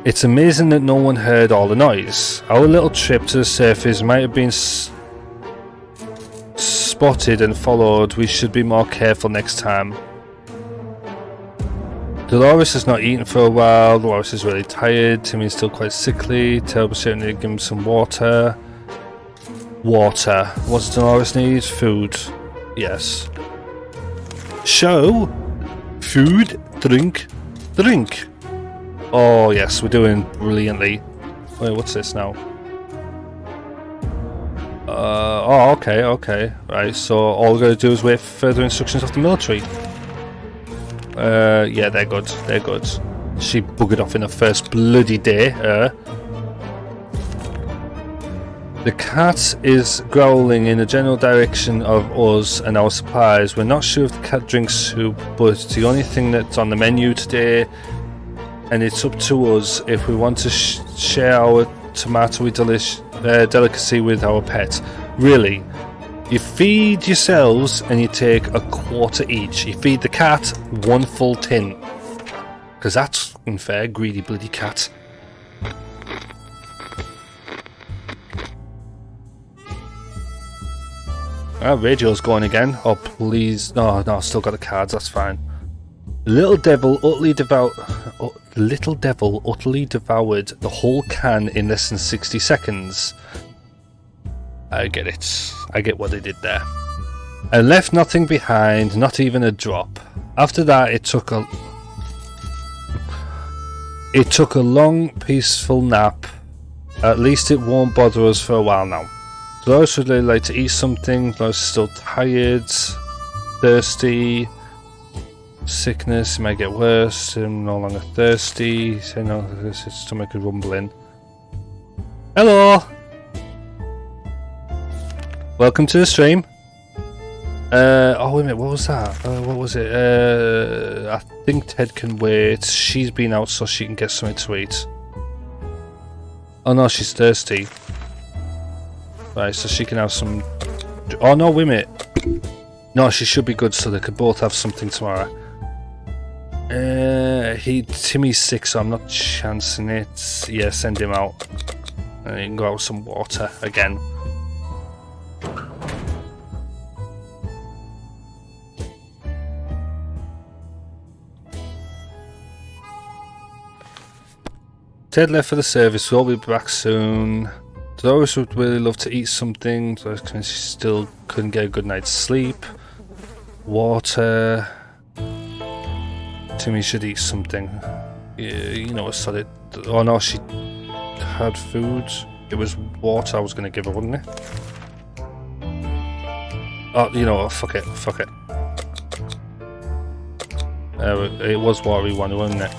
It's amazing that no one heard all the noise. Our little trip to the surface might have been spotted and followed. We should be more careful next time. Dolores has not eaten for a while. Dolores is really tired. Timmy's still quite sickly. Ted certainly give him some water. Water. What does Dolores need? Food. Yes. Show. Food. Drink. Drink. Oh yes, we're doing brilliantly. Wait, what's this now? Oh, okay. Right, so all we're going to do is wait for further instructions off the military. Yeah, they're good. She buggered off in the first bloody day. The cat is growling in the general direction of us and our supplies. We're not sure if the cat drinks soup, but it's the only thing that's on the menu today. And it's up to us if we want to share our tomatoey delicacy with our pet. Really, you feed yourselves and you take a quarter each. You feed the cat one full tin. Because that's unfair, greedy bloody cat. Radio's going again. Oh please. No, still got the cards, that's fine. The little devil utterly devoured the whole can in less than 60 seconds. I get it. I get what they did there. And left nothing behind, not even a drop. After that, it took a long, peaceful nap. At least it won't bother us for a while now. Dolores would really like to eat something. Dolores is still tired, thirsty. Sickness might get worse. I'm no longer thirsty. Say no, his stomach is rumbling. Hello. Welcome to the stream. Oh wait a minute, what was that? What was it? I think Ted can wait. She's been out so she can get something to eat. Oh no, she's thirsty. Right, so she can have some... Oh no, wait a minute. No, she should be good so they could both have something tomorrow. Timmy's sick, so I'm not chancing it. Yeah, send him out. And he can go out with some water again. Ted left for the service, we'll be back soon. Dolores would really love to eat something, she still couldn't get a good night's sleep. Water. Timmy should eat something. Yeah, you know, solid. Oh no, she had food. It was water I was going to give her, wasn't it? Oh, you know what, fuck it. It was water he wanted, wasn't it?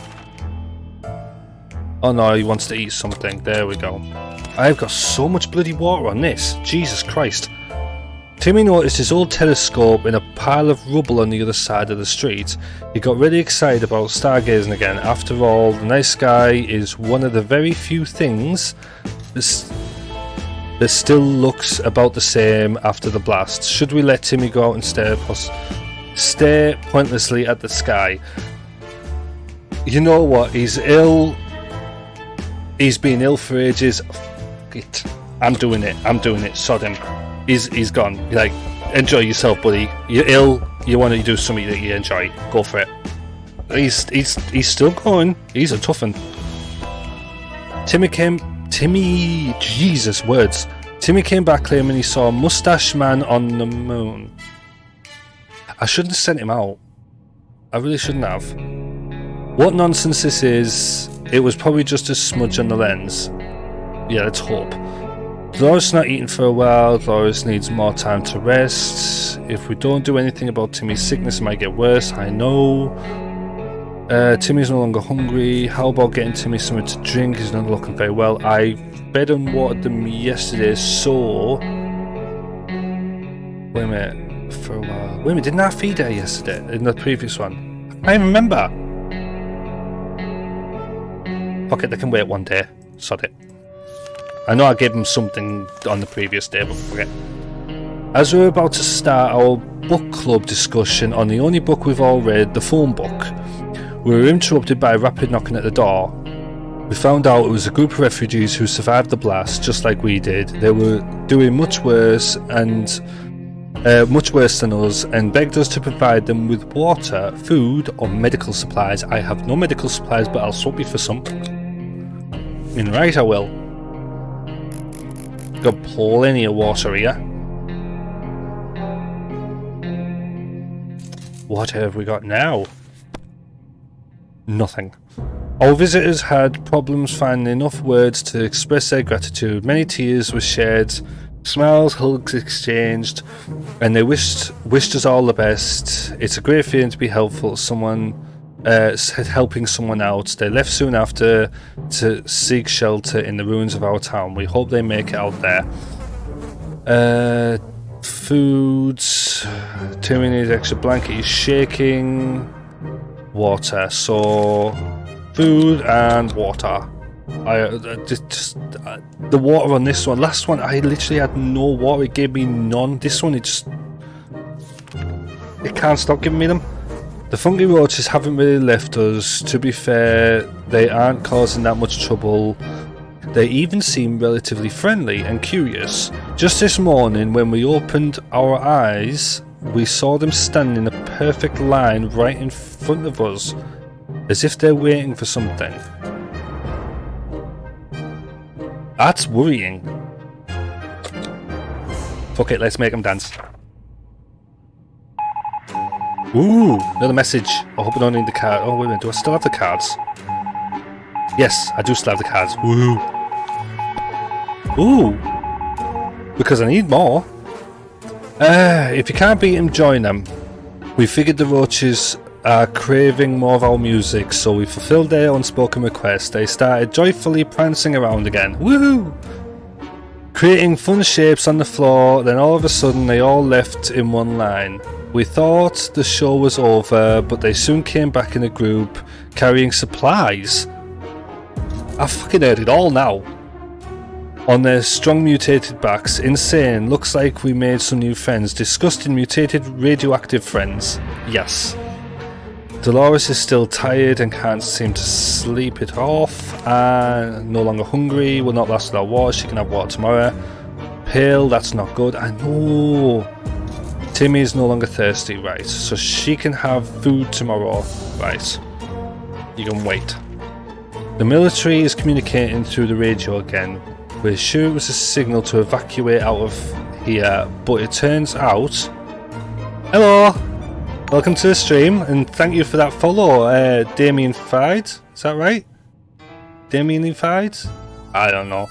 Oh no, he wants to eat something. There we go. I've got so much bloody water on this. Jesus Christ. Timmy noticed his old telescope in a pile of rubble on the other side of the street. He got really excited about stargazing again. After all, the night sky is one of the very few things that still looks about the same after the blast. Should we let Timmy go out and stare pointlessly at the sky? You know what? He's ill. He's been ill for ages. Fuck it. I'm doing it. Sod him. He's gone. Like, enjoy yourself, buddy. You're ill. You want to do something that you enjoy. Go for it. He's still going. He's a tough one. Timmy, Jesus, words. Timmy came back claiming he saw a mustache man on the moon. I shouldn't have sent him out. I really shouldn't have. What nonsense this is. It was probably just a smudge on the lens. Yeah, let's hope. Dolores not eating for a while. Dolores needs more time to rest. If we don't do anything about Timmy's sickness, it might get worse. I know. Timmy's no longer hungry. How about getting Timmy something to drink? He's not looking very well. I fed and watered them yesterday, so... Wait a minute. For a while. Wait a minute, didn't I feed her yesterday? In the previous one? I remember. Fuck it, they can wait one day. Sod it. I know I gave them something on the previous day, but forget. As we're about to start our book club discussion on the only book we've all read, the phone book, we were interrupted by a rapid knocking at the door. We found out it was a group of refugees who survived the blast, just like we did. They were doing much worse than us, and begged us to provide them with water, food, or medical supplies. I have no medical supplies, but I'll swap you for some. Right, I will. Got plenty of water here. What have we got now? Nothing. Our visitors had problems finding enough words to express their gratitude. Many tears were shed, smiles, hugs exchanged, and they wished us all the best. It's a great feeling to be helpful. Helping someone out. They left soon after to seek shelter in the ruins of our town. We hope they make it out there. Foods. Timmy needs extra blanket. He's shaking. Water. So, food and water. The water on this one. Last one, I literally had no water. It gave me none. This one, it can't stop giving me them. The funky roaches haven't really left us. To be fair, they aren't causing that much trouble. They even seem relatively friendly and curious. Just this morning, when we opened our eyes, we saw them standing in a perfect line right in front of us, as if they're waiting for something. That's worrying. Fuck it, let's make them dance. Ooh, another message. I hope I don't need the card. Oh, wait a minute. Do I still have the cards? Yes, I do still have the cards. Woo. Ooh. Because I need more. If you can't beat them, join them. We figured the roaches are craving more of our music, so we fulfilled their unspoken request. They started joyfully prancing around again. Woohoo! Creating fun shapes on the floor, then all of a sudden they all left in one line. We thought the show was over, but they soon came back in a group carrying supplies. I fucking heard it all now. On their strong mutated backs. Insane. Looks like we made some new friends. Disgusting mutated radioactive friends. Yes. Dolores is still tired and can't seem to sleep it off. No longer hungry. Will not last without water. She can have water tomorrow. Pale. That's not good. I know. Timmy is no longer thirsty. Right. So she can have food tomorrow. Right. You can wait. The military is communicating through the radio again. We're sure it was a signal to evacuate out of here, but it turns out... Hello! Welcome to the stream, and thank you for that follow, Damien Fide. Is that right? Damien Fide? I don't know.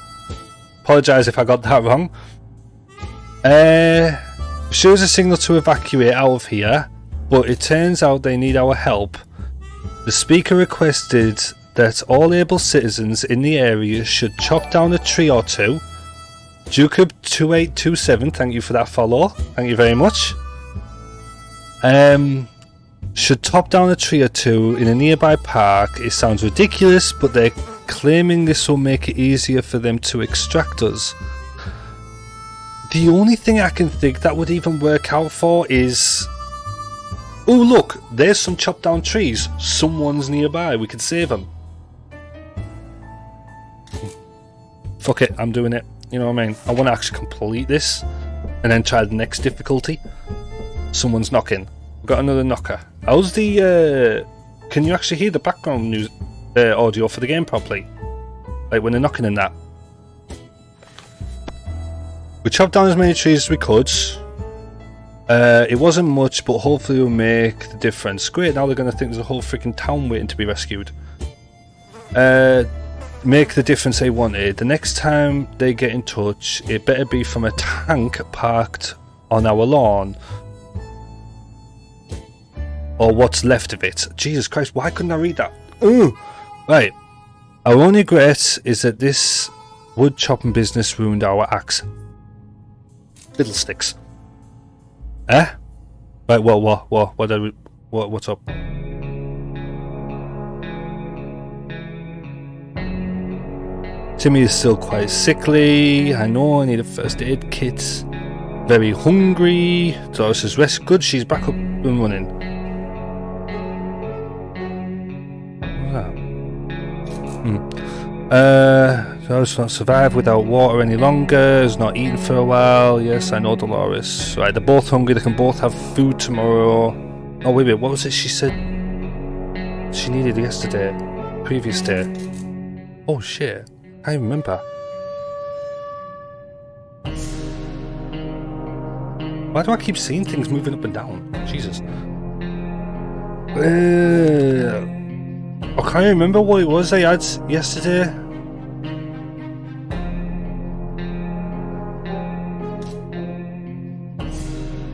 Apologise if I got that wrong. Sure was a signal to evacuate out of here, but it turns out they need our help. The speaker requested that all able citizens in the area should chop down a tree or two. Jacob2827, thank you for that follow. Thank you very much. Should chop down a tree or two in a nearby park. It sounds ridiculous, but they're claiming this will make it easier for them to extract us. The only thing I can think that would even work out for is... Oh look, there's some chopped down trees. Someone's nearby, we could save them. Fuck it, I'm doing it. You know what I mean? I want to actually complete this and then try the next difficulty. Someone's knocking. We've got another knocker. How's the... Can you actually hear the background news, audio for the game properly? Like when they're knocking in that. We chopped down as many trees as we could. It wasn't much, but hopefully it will make the difference. Great, now they're going to think there's a whole freaking town waiting to be rescued. Make the difference they wanted. The next time they get in touch, it better be from a tank parked on our lawn. Or what's left of it. Jesus Christ, why couldn't I read that? Ooh. Right. Our only regret is that this wood chopping business ruined our axe. Fiddlesticks. Eh? Right, what's up? Timmy is still quite sickly. I know, I need a first aid kit. Very hungry. Doris is rest good, she's back up and running. Dolores won't survive without water any longer. Has not eaten for a while. Yes, I know Dolores. Right, they're both hungry. They can both have food tomorrow. Oh, wait. What was it she said she needed yesterday? Previous day. Oh, shit. I remember. Why do I keep seeing things moving up and down? Jesus. I can't remember what it was I had yesterday.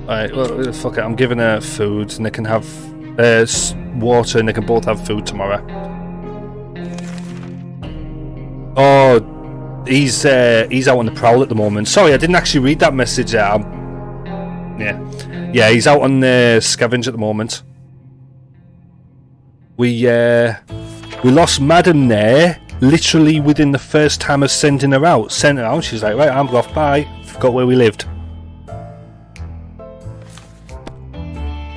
Alright, well, fuck it. I'm giving her food and they can have water and they can both have food tomorrow. Oh, he's out on the prowl at the moment. Sorry, I didn't actually read that message. Yeah, he's out on the scavenge at the moment. We lost Madam there literally within the first time of sending her out. Sent her out. She's like, right, I'm off. Bye. Forgot where we lived.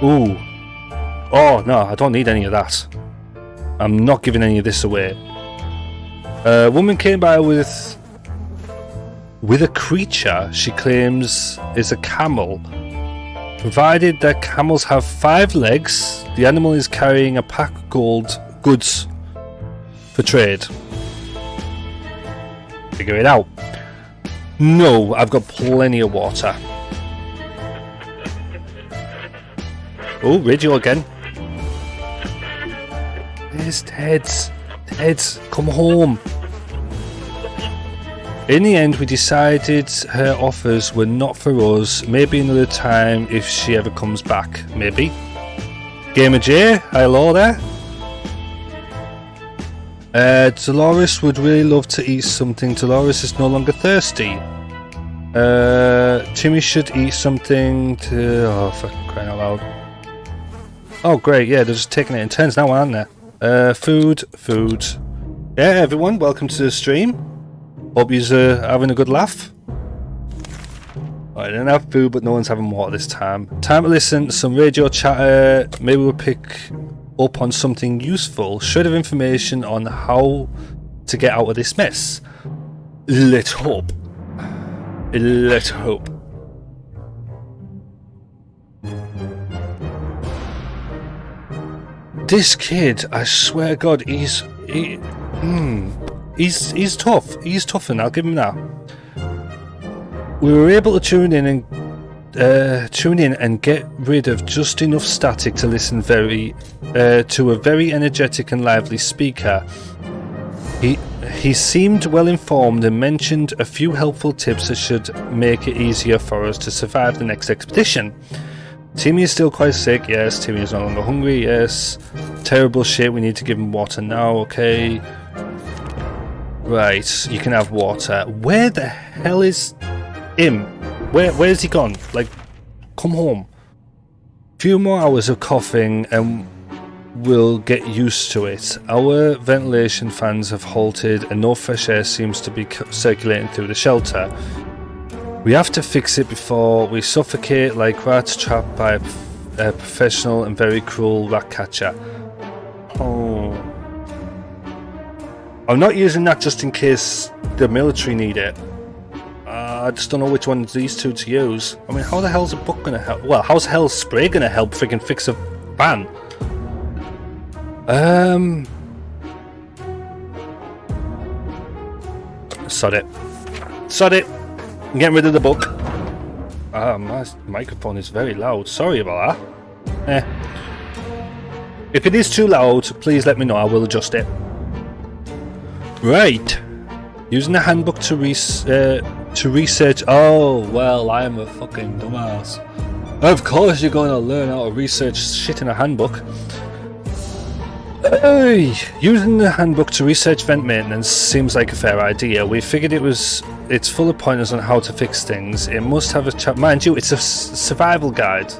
Ooh. Oh no, I don't need any of that. I'm not giving any of this away. A woman came by with a creature she claims is a camel. Provided that camels have 5 legs, the animal is carrying a pack of goods for trade. Figure it out. No, I've got plenty of water. Oh, radio again. There's Ted. Ted, come home. In the end, we decided her offers were not for us. Maybe another time if she ever comes back. Maybe. Gamer J, hello there. Dolores would really love to eat something. Dolores is no longer thirsty. Timmy should eat something to... Oh, fucking crying out loud. Oh, great. Yeah, they're just taking it in turns now, aren't they? Food. Yeah, everyone, welcome to the stream. Hope you're having a good laugh. I didn't have food, but no one's having water this time. Time to listen to some radio chatter. Maybe we'll pick up on something useful. Shred of information on how to get out of this mess. Let's hope. Let's hope. This kid, I swear God, he's tough. He's tough, and I'll give him that. We were able to tune in and get rid of just enough static to listen to a very energetic and lively speaker. He seemed well informed and mentioned a few helpful tips that should make it easier for us to survive the next expedition. Timmy is still quite sick, yes. Timmy is no longer hungry, yes. Terrible shit, we need to give him water now, okay. Right, you can have water. Where the hell is him? Where's he gone? Like, come home. Few more hours of coughing and we'll get used to it. Our ventilation fans have halted and no fresh air seems to be circulating through the shelter. We have to fix it before we suffocate like rats trapped by a professional and very cruel rat catcher. Oh. I'm not using that just in case the military need it. I just don't know which one of these two to use. I mean, how the hell's a book gonna help? Well, how's the hell spray gonna help freaking fix a van? Sod it. Sod it! I'm getting rid of the book. My microphone is very loud. Sorry about that. If it is too loud, please let me know. I will adjust it. Right. Using the handbook to research. Oh, well, I am a fucking dumbass. Of course you're going to learn how to research shit in a handbook. Using the handbook to research vent maintenance seems like a fair idea. We figured it's full of pointers on how to fix things. It must have a chapter. Mind you, it's a survival guide.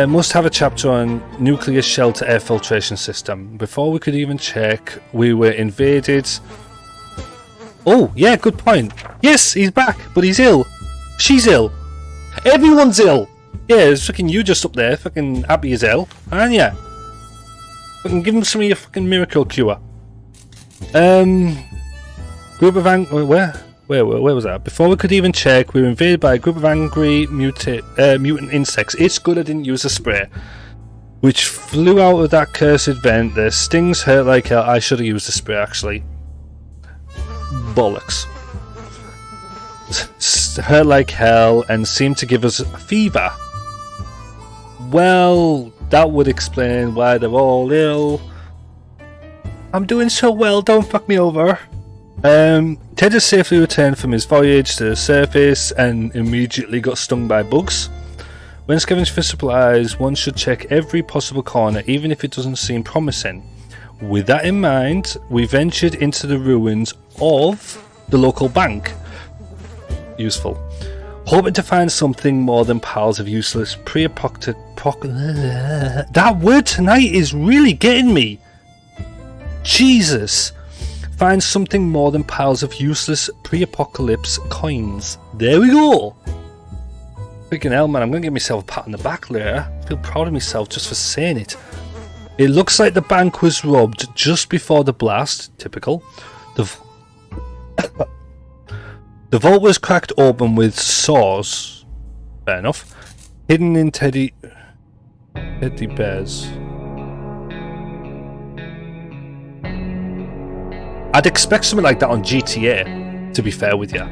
Must have a chapter on nuclear shelter air filtration system. Before we could even check, we were invaded. Oh, yeah, good point. Yes, he's back, but he's ill. She's ill. Everyone's ill. Yeah, it's fucking you just up there, fucking happy as hell, aren't ya? Fucking give him some of your fucking miracle cure. Group of where was that? Before we could even check, we were invaded by a group of angry mutant insects. It's good I didn't use a spray, which flew out of that cursed vent. Their stings hurt like hell. I should have used a spray actually. Bollocks. Hurt like hell and seemed to give us a fever. Well, that would explain why they're all ill. I'm doing so well, don't fuck me over. Ted has safely returned from his voyage to the surface and immediately got stung by bugs. When scavenging for supplies, one should check every possible corner, even if it doesn't seem promising. With that in mind, we ventured into the ruins of the local bank. Useful. Hoping to find something more than piles of useless pre-apocalyptic... That word tonight is really getting me! Jesus! Find something more than piles of useless pre-apocalypse coins. There we go! Freaking hell, man, I'm gonna give myself a pat on the back there. I feel proud of myself just for saying it. It looks like the bank was robbed just before the blast. Typical. The vault was cracked open with saws. Fair enough. Hidden in teddy bears. I'd expect something like that on GTA, to be fair with you.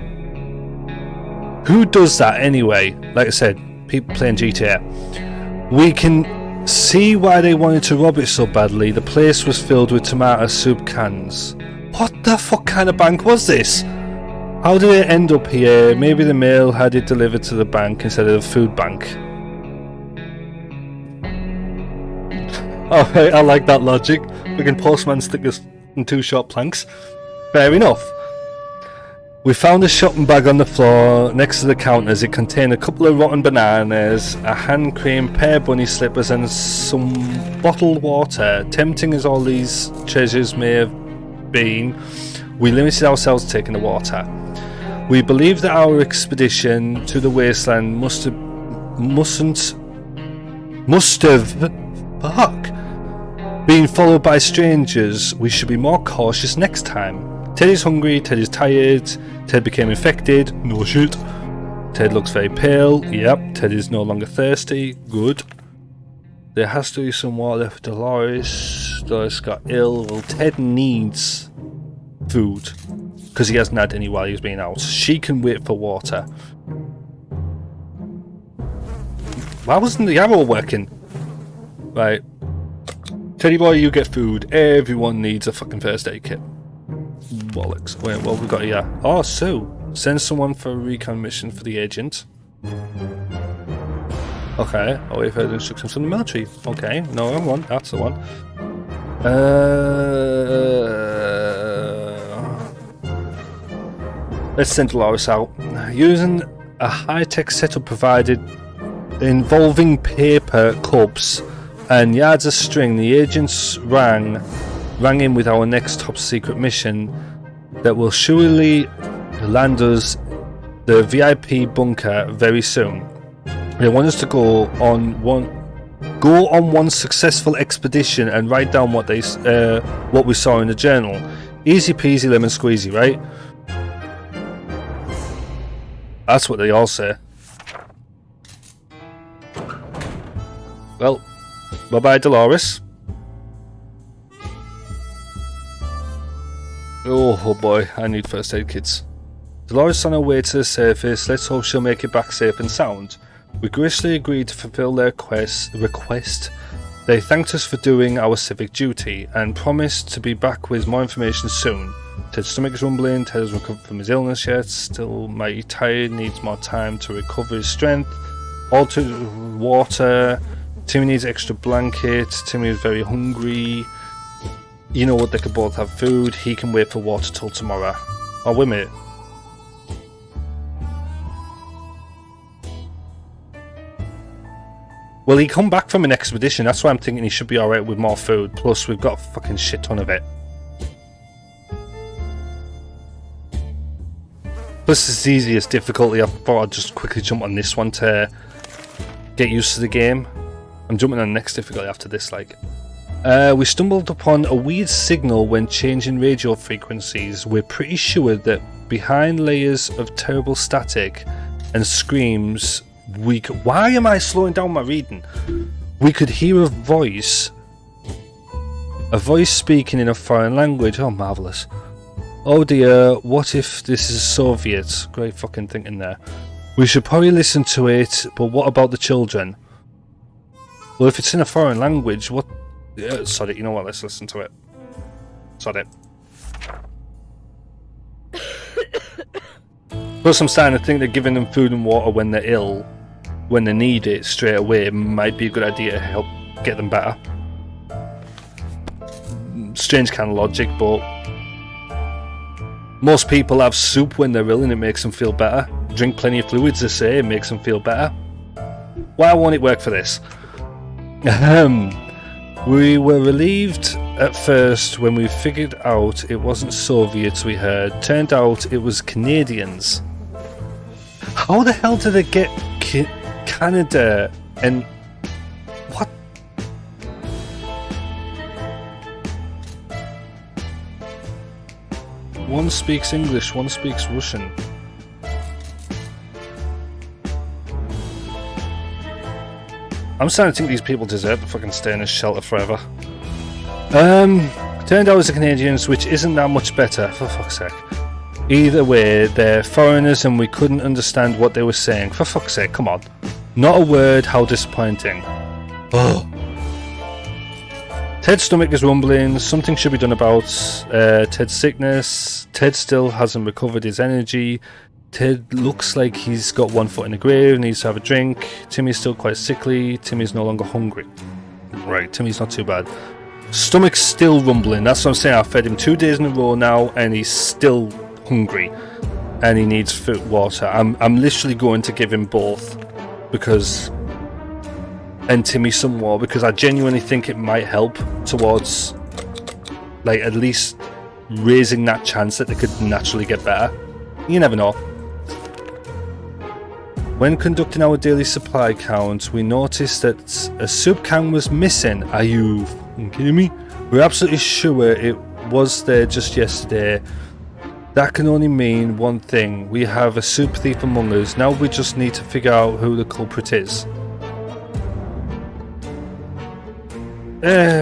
Who does that anyway? Like I said, people playing GTA. We can see why they wanted to rob it so badly. The place was filled with tomato soup cans. What the fuck kind of bank was this? How did it end up here? Maybe the mail had it delivered to the bank instead of the food bank. Alright, I like that logic. We can postman stickers and 2 short planks. Fair enough. We found a shopping bag on the floor next to the counters. It contained a couple of rotten bananas, a hand cream, pair of bunny slippers and some bottled water. Tempting as all these treasures may have been, we limited ourselves to taking the water. We believe that our expedition to the wasteland must have been followed by strangers. We should be more cautious next time. Ted is hungry, Ted is tired, Ted became infected. No shit. Ted looks very pale. Yep, Ted is no longer thirsty. Good. There has to be some water for Dolores. Dolores got ill. Well, Ted needs food because he hasn't had any while he's been out. She can wait for water. Why wasn't the arrow working? Right. Teddy boy, you get food. Everyone needs a fucking first aid kit. Bollocks. Wait, what have we got here? Oh, Sue. Send someone for a recon mission for the agent. Okay. I'll wait for instructions from the military. Okay. No, wrong one. That's the one. Let's send Dolores out. Using a high-tech setup provided involving paper cups and yards of string, the agents rang in with our next top-secret mission that will surely land us the VIP bunker very soon. They want us to go on one successful expedition and write down what we saw in the journal. Easy peasy lemon squeezy, right? That's what they all say. Well, bye bye Dolores. Oh boy, I need first aid kits. Dolores on her way to the surface. Let's hope she'll make it back safe and sound. We graciously agreed to fulfill their request. They thanked us for doing our civic duty and promised to be back with more information soon. Ted's stomach is rumbling. Ted hasn't recovered from his illness yet. Still mighty tired. Needs more time to recover his strength. Altered water. Timmy needs extra blankets. Timmy is very hungry. You know what? They could both have food. He can wait for water till tomorrow. Oh, wait a minute. Well, he come back from an expedition. That's why I'm thinking he should be alright with more food. Plus, we've got a fucking shit ton of it. Plus, it's the easiest difficulty. I thought I'd just quickly jump on this one to get used to the game. I'm jumping on the next difficulty after this, like. We stumbled upon a weird signal when changing radio frequencies. We're pretty sure that behind layers of terrible static and screams, why am I slowing down my reading? We could hear a voice speaking in a foreign language. Oh, marvellous. Oh dear, what if this is Soviet? Great fucking thinking there. We should probably listen to it, but what about the children? Well, if it's in a foreign language, what... sod it, you know what, let's listen to it. Sod it. Plus, I'm starting to think that giving them food and water when they're ill, when they need it straight away, might be a good idea to help get them better. Strange kind of logic, but most people have soup when they're ill and it makes them feel better. Drink plenty of fluids, they say, it makes them feel better. Why won't it work for this? We were relieved at first when we figured out it wasn't Soviets we heard. Turned out it was Canadians. How the hell did they get Canada and... what? One speaks English, one speaks Russian. I'm starting to think these people deserve to fucking stay in this shelter forever. Turned out it was the Canadians, which isn't that much better, for fuck's sake. Either way, they're foreigners and we couldn't understand what they were saying. For fuck's sake, come on. Not a word, how disappointing. Oh. Ted's stomach is rumbling, something should be done about Ted's sickness. Ted still hasn't recovered his energy. Ted looks like he's got one foot in the grave, needs to have a drink. Timmy's still quite sickly. Timmy's no longer hungry. Right, Timmy's not too bad. Stomach's still rumbling, that's what I'm saying. I've fed him 2 days in a row now and he's still hungry. And he needs food, water. I'm literally going to give him both. Because... and Timmy some more, because I genuinely think it might help towards... like, at least raising that chance that they could naturally get better. You never know. When conducting our daily supply count, we noticed that a soup can was missing. Are you kidding me? We're absolutely sure it was there just yesterday. That can only mean one thing. We have a soup thief among us. Now we just need to figure out who the culprit is.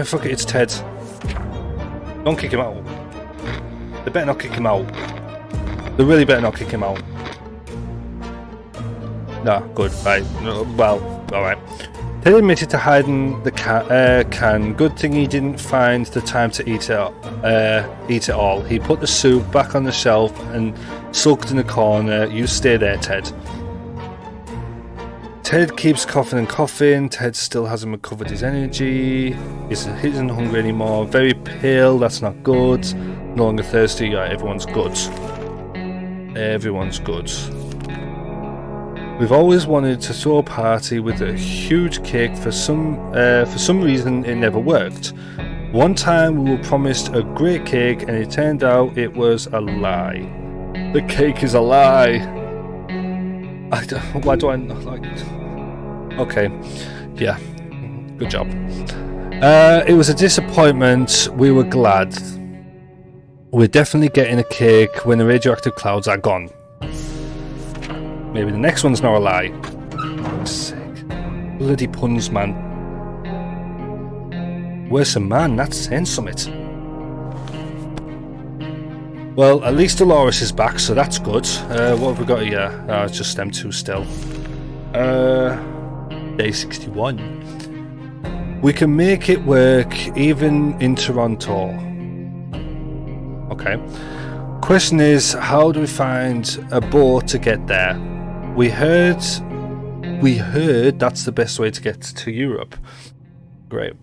Fuck it, it's Ted. Don't kick him out. They better not kick him out. They really better not kick him out. No, good, right. Well, alright. Ted admitted to hiding the can. Good thing he didn't find the time to eat it all. He put the soup back on the shelf and sulked in the corner. You stay there, Ted. Ted keeps coughing and coughing. Ted still hasn't recovered his energy. He isn't hungry anymore. Very pale, that's not good. No longer thirsty. Yeah, everyone's good. Everyone's good. We've always wanted to throw a party with a huge cake. For some reason it never worked. One time we were promised a great cake and it turned out it was a lie. The cake is a lie. Why do I not like it? Okay, yeah, good job. It was a disappointment. We were glad. We're definitely getting a cake when the radioactive clouds are gone. Maybe the next one's not a lie. Sick. Bloody puns, man. Where's the man? That's saying something. Well, at least Dolores is back, so that's good. What have we got here? It's just them two still. Day 61. We can make it work even in Toronto. Okay. Question is, how do we find a boat to get there? We heard that's the best way to get to Europe. Great.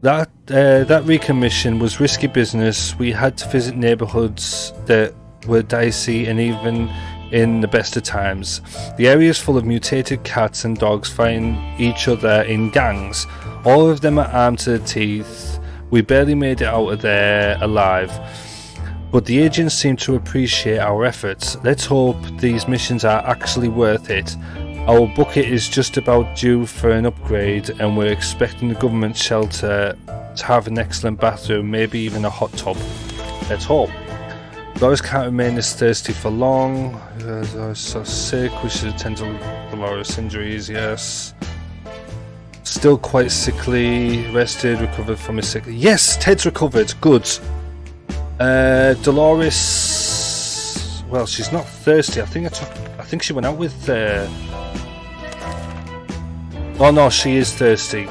That recommission was risky business. We had to visit neighbourhoods that were dicey, and even in the best of times, the area is full of mutated cats and dogs fighting each other in gangs. All of them are armed to the teeth. We barely made it out of there alive. But the agents seem to appreciate our efforts. Let's hope these missions are actually worth it. Our bucket is just about due for an upgrade, and we're expecting the government shelter to have an excellent bathroom, maybe even a hot tub. Let's hope. Dolores can't remain this thirsty for long. Dolores so sick, we should attend to Dolores' injuries, yes. Still quite sickly, rested, recovered from his sickness. Yes, Ted's recovered, good. Dolores, well, she's not thirsty. I think she went out with. Oh no, she is thirsty,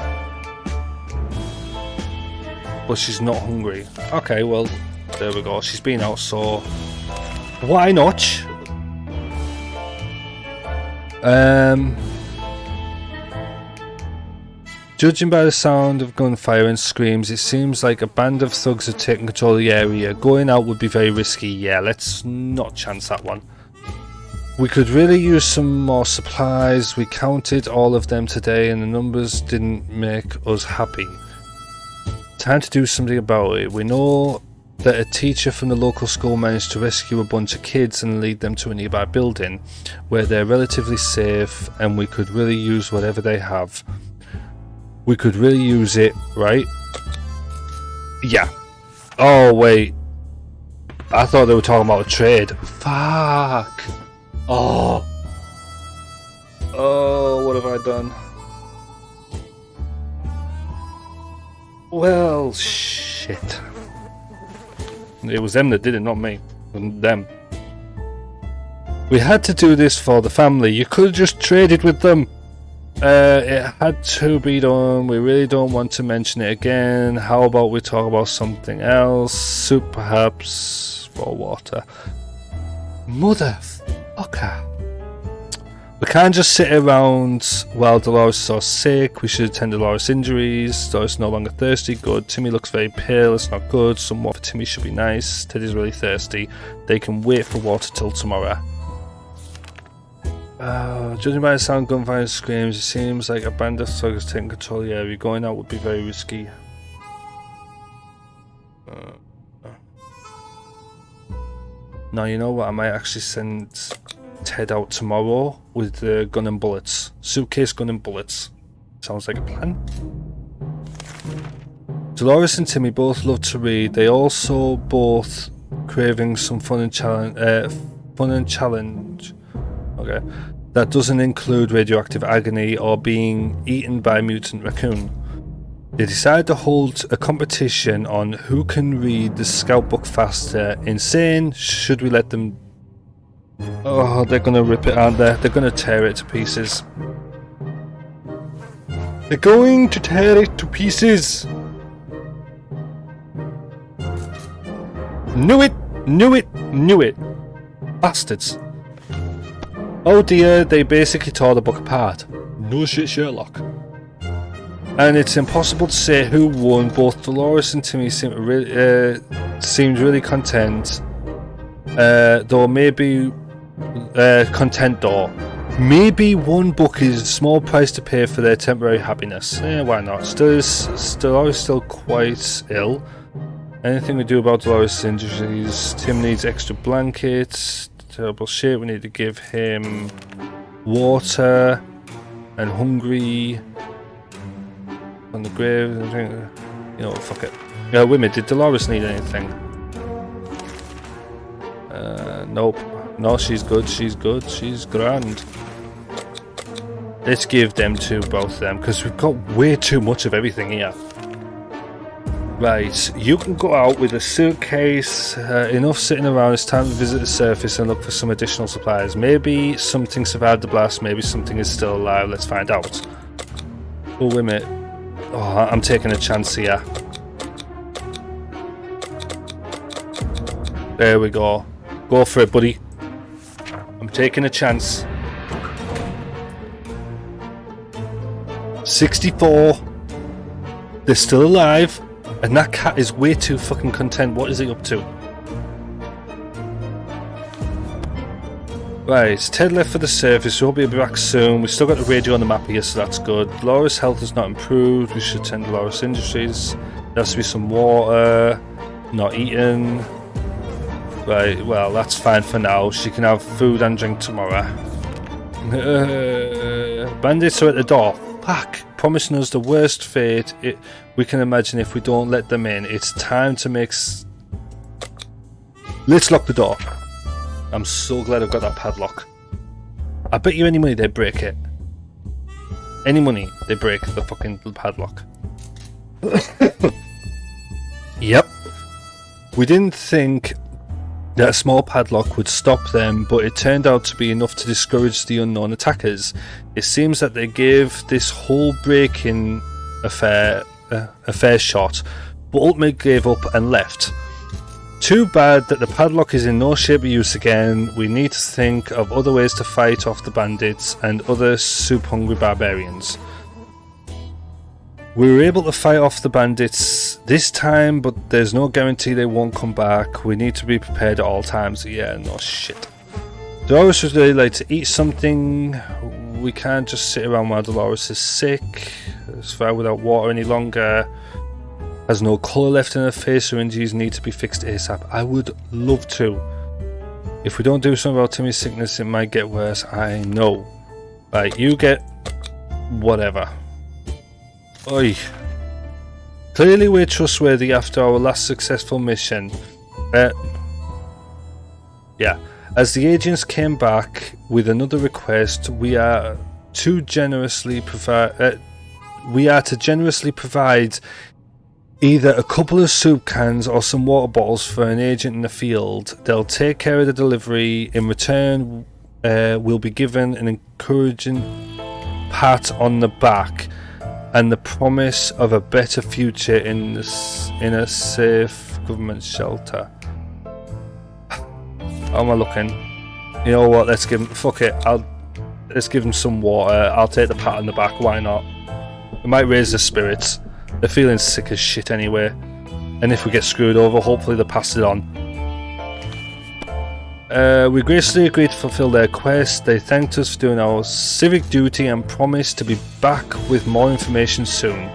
but she's not hungry. Okay, well, there we go. She's been out, so why not? Judging by the sound of gunfire and screams, it seems like a band of thugs have taken control of the area. Going out would be very risky. Yeah, let's not chance that one. We could really use some more supplies. We counted all of them today and the numbers didn't make us happy. Time to do something about it. We know that a teacher from the local school managed to rescue a bunch of kids and lead them to a nearby building where they're relatively safe, and we could really use whatever they have. We could really use it, right? Yeah. Oh, wait. I thought they were talking about a trade. Fuck. Oh. Oh, what have I done? Well, shit. It was them that did it, not me. Them. We had to do this for the family. You could have just traded with them. It had to be done. We really don't want to mention it again. How about we talk about something else? Soup, perhaps, for water. Motherfucker. We can't just sit around while Dolores is so sick. We should attend to Dolores' injuries. Dolores is no longer thirsty. Good. Timmy looks very pale. It's not good. Some water for Timmy should be nice. Teddy's really thirsty. They can wait for water till tomorrow. Judging by the sound of gunfire and screams, it seems like a band of thugs taking control of the area. Going out would be very risky. Now, you know what? I might actually send Ted out tomorrow with the gun and bullets. Suitcase, gun and bullets. Sounds like a plan. Dolores and Timmy both love to read. They also both craving some fun and challenge. Okay. That doesn't include radioactive agony or being eaten by a mutant raccoon. They decide to hold a competition on who can read the scout book faster. Insane. Should we let them... Oh, they're gonna rip it, aren't they? They're gonna tear it to pieces. They're going to tear it to pieces. Knew it! Knew it! Knew it! Bastards. Oh dear, they basically tore the book apart. No shit, Sherlock. And it's impossible to say who won. Both Dolores and Timmy seemed really content. Though maybe... content though. Maybe one book is a small price to pay for their temporary happiness. Why not? Dolores still quite ill. Anything we do about Dolores' injuries? Tim needs extra blankets. Terrible shit. We need to give him water. And hungry. On the grave. You know, fuck it. Women, did Dolores need anything? Nope. No, she's good. She's good. She's grand. Let's give them to both of them because we've got way too much of everything here. Right, you can go out with a suitcase, enough sitting around. It's time to visit the surface and look for some additional supplies. Maybe something survived the blast, maybe something is still alive. Let's find out. Oh, wait a minute. Oh, I'm taking a chance here. There we go. Go for it, buddy. I'm taking a chance. 64. They're still alive. And that cat is way too fucking content. What is he up to? Right, Ted left for the surface. We'll be back soon. We've still got the radio on the map here, so that's good. Laura's health has not improved. We should tend to Laura's Industries. There has to be some water. Not eaten. Right, well, that's fine for now. She can have food and drink tomorrow. Bandits are at the door. Fuck. Promising us the worst fate we can imagine if we don't let them in. It's time to make... Let's lock the door. I'm so glad I've got that padlock. I bet you any money they break it. Any money they break the fucking padlock. Yep. We didn't think that a small padlock would stop them, but it turned out to be enough to discourage the unknown attackers. It seems that they gave this whole break-in a fair shot, but ultimately gave up and left. Too bad that the padlock is in no shape of use again. We need to think of other ways to fight off the bandits and other soup-hungry barbarians. We were able to fight off the bandits this time, but there's no guarantee they won't come back. We need to be prepared at all times. Yeah, no shit. Dolores would really like to eat something. We can't just sit around while Dolores is sick. It's far without water any longer. Has no colour left in her face. Her injuries need to be fixed ASAP. I would love to. If we don't do something about Timmy's sickness, it might get worse. I know. Right, you get whatever. Oi. Clearly we're trustworthy after our last successful mission. Yeah. As the agents came back with another request, we are to generously provide either a couple of soup cans or some water bottles for an agent in the field. They'll take care of the delivery. In return, we'll be given an encouraging pat on the back and the promise of a better future in a safe government shelter. How am I looking? You know what? Let's give him. Fuck it. Let's give him some water. I'll take the pat on the back. Why not? It might raise their spirits. They're feeling sick as shit anyway. And if we get screwed over, hopefully they'll pass it on. We graciously agreed to fulfill their quest. They thanked us for doing our civic duty and promised to be back with more information soon.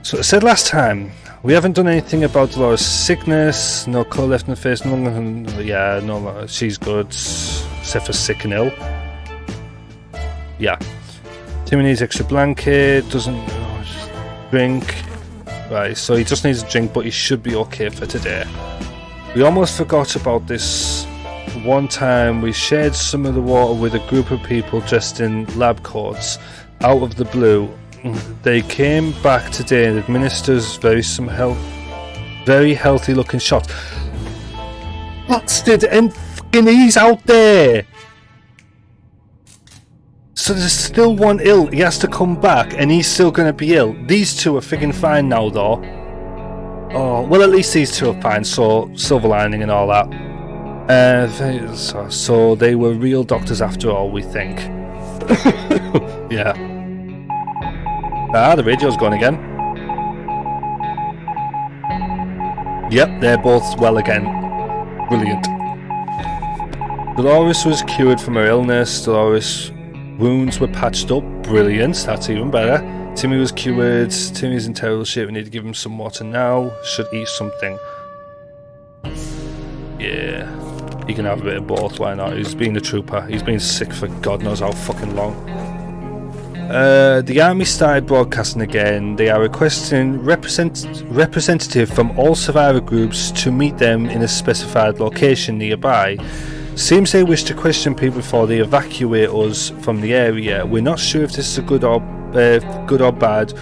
So I said last time, We haven't done anything about Dolores' sickness. No colour left in the face. No, she's good, except for sick and ill. Yeah. Timmy needs extra blanket. Doesn't drink. Right, so he just needs a drink, but he should be okay for today. We almost forgot about this one time we shared some of the water with a group of people dressed in lab coats out of the blue. They came back today and administered very healthy looking shots. Bastard, and fucking he's out there. So there's still one ill. He has to come back and he's still going to be ill. These two are friggin' fine now though. Oh, well at least these two are fine, so silver lining and all that. So they were real doctors after all, we think. Yeah. The radio's gone again. Yep, they're both well again. Brilliant. Dolores was cured from her illness. Dolores' wounds were patched up. Brilliant, that's even better. Timmy was cured. Timmy's in terrible shape. We need to give him some water now. Should eat something. Yeah. He can have a bit of both, why not? He's been a trooper. He's been sick for God knows how fucking long. The army started broadcasting again. They are requesting representative from all survivor groups to meet them in a specified location nearby. Seems they wish to question people before they evacuate us from the area. We're not sure if this is a good or bad.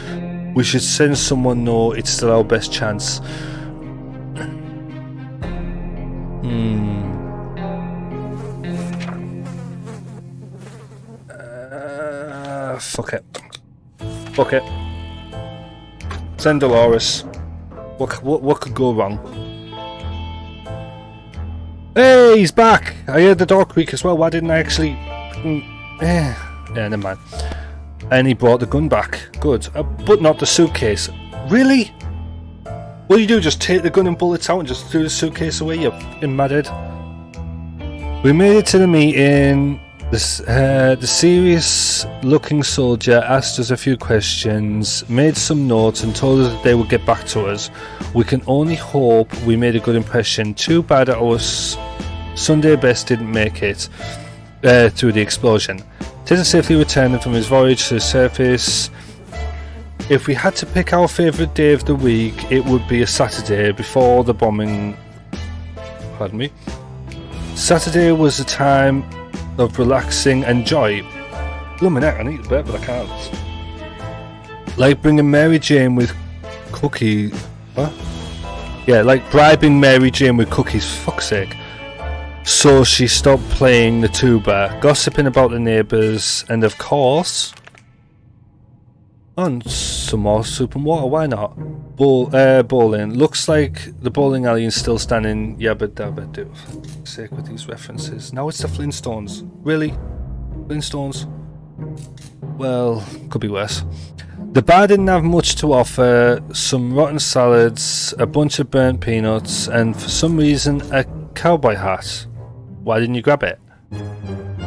We should send someone know it's still our best chance. Fuck it. Send Dolores. What could go wrong? Hey, he's back! I heard the door creak as well. Why didn't I actually... Yeah, never mind. And he brought the gun back. Good. But not the suitcase. Really? What do you do? Just take the gun and bullets out and just throw the suitcase away? You fucking madhead. We made it to the meeting. The serious-looking soldier asked us a few questions, made some notes, and told us that they would get back to us. We can only hope we made a good impression. Too bad that our Sunday best didn't make it through the explosion. Jason safely returned from his voyage to the surface. If we had to pick our favourite day of the week, it would be a Saturday before the bombing. Pardon me. Saturday was a time of relaxing and joy. Blooming heck, I need a bit, but I can't. Like bringing Mary Jane with cookies. What? Yeah, like bribing Mary Jane with cookies, fuck's sake. So she stopped playing the tuba, gossiping about the neighbours, and of course... on some more soup and water, why not? Bowling. Looks like the bowling alley is still standing. Yabba dabba do. For fuck's sake with these references. Now it's the Flintstones. Really? Flintstones? Well, could be worse. The bar didn't have much to offer. Some rotten salads, a bunch of burnt peanuts, and for some reason a cowboy hat. Why didn't you grab it?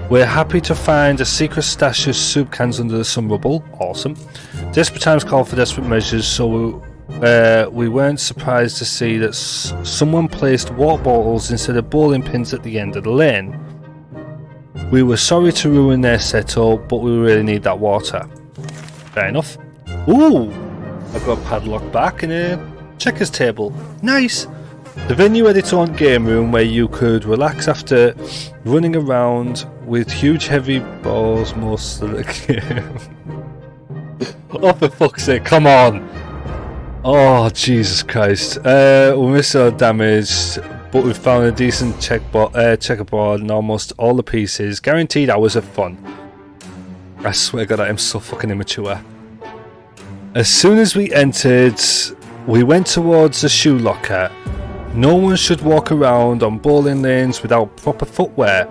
We're happy to find a secret stash of soup cans under some rubble. Awesome. Desperate times call for desperate measures, so we weren't surprised to see that someone placed water bottles instead of bowling pins at the end of the lane. We were sorry to ruin their setup, but we really need that water. Fair enough. Ooh! I've got a padlock back and a checkers table. Nice! The venue had its own game room where you could relax after running around with huge heavy balls most of the game. Oh, for fuck's sake, come on! Oh, Jesus Christ. We missed our damage, but we found a decent checkerboard and almost all the pieces. Guaranteed hours of fun. I swear to God, I am so fucking immature. As soon as we entered, we went towards the shoe locker. No one should walk around on bowling lanes without proper footwear.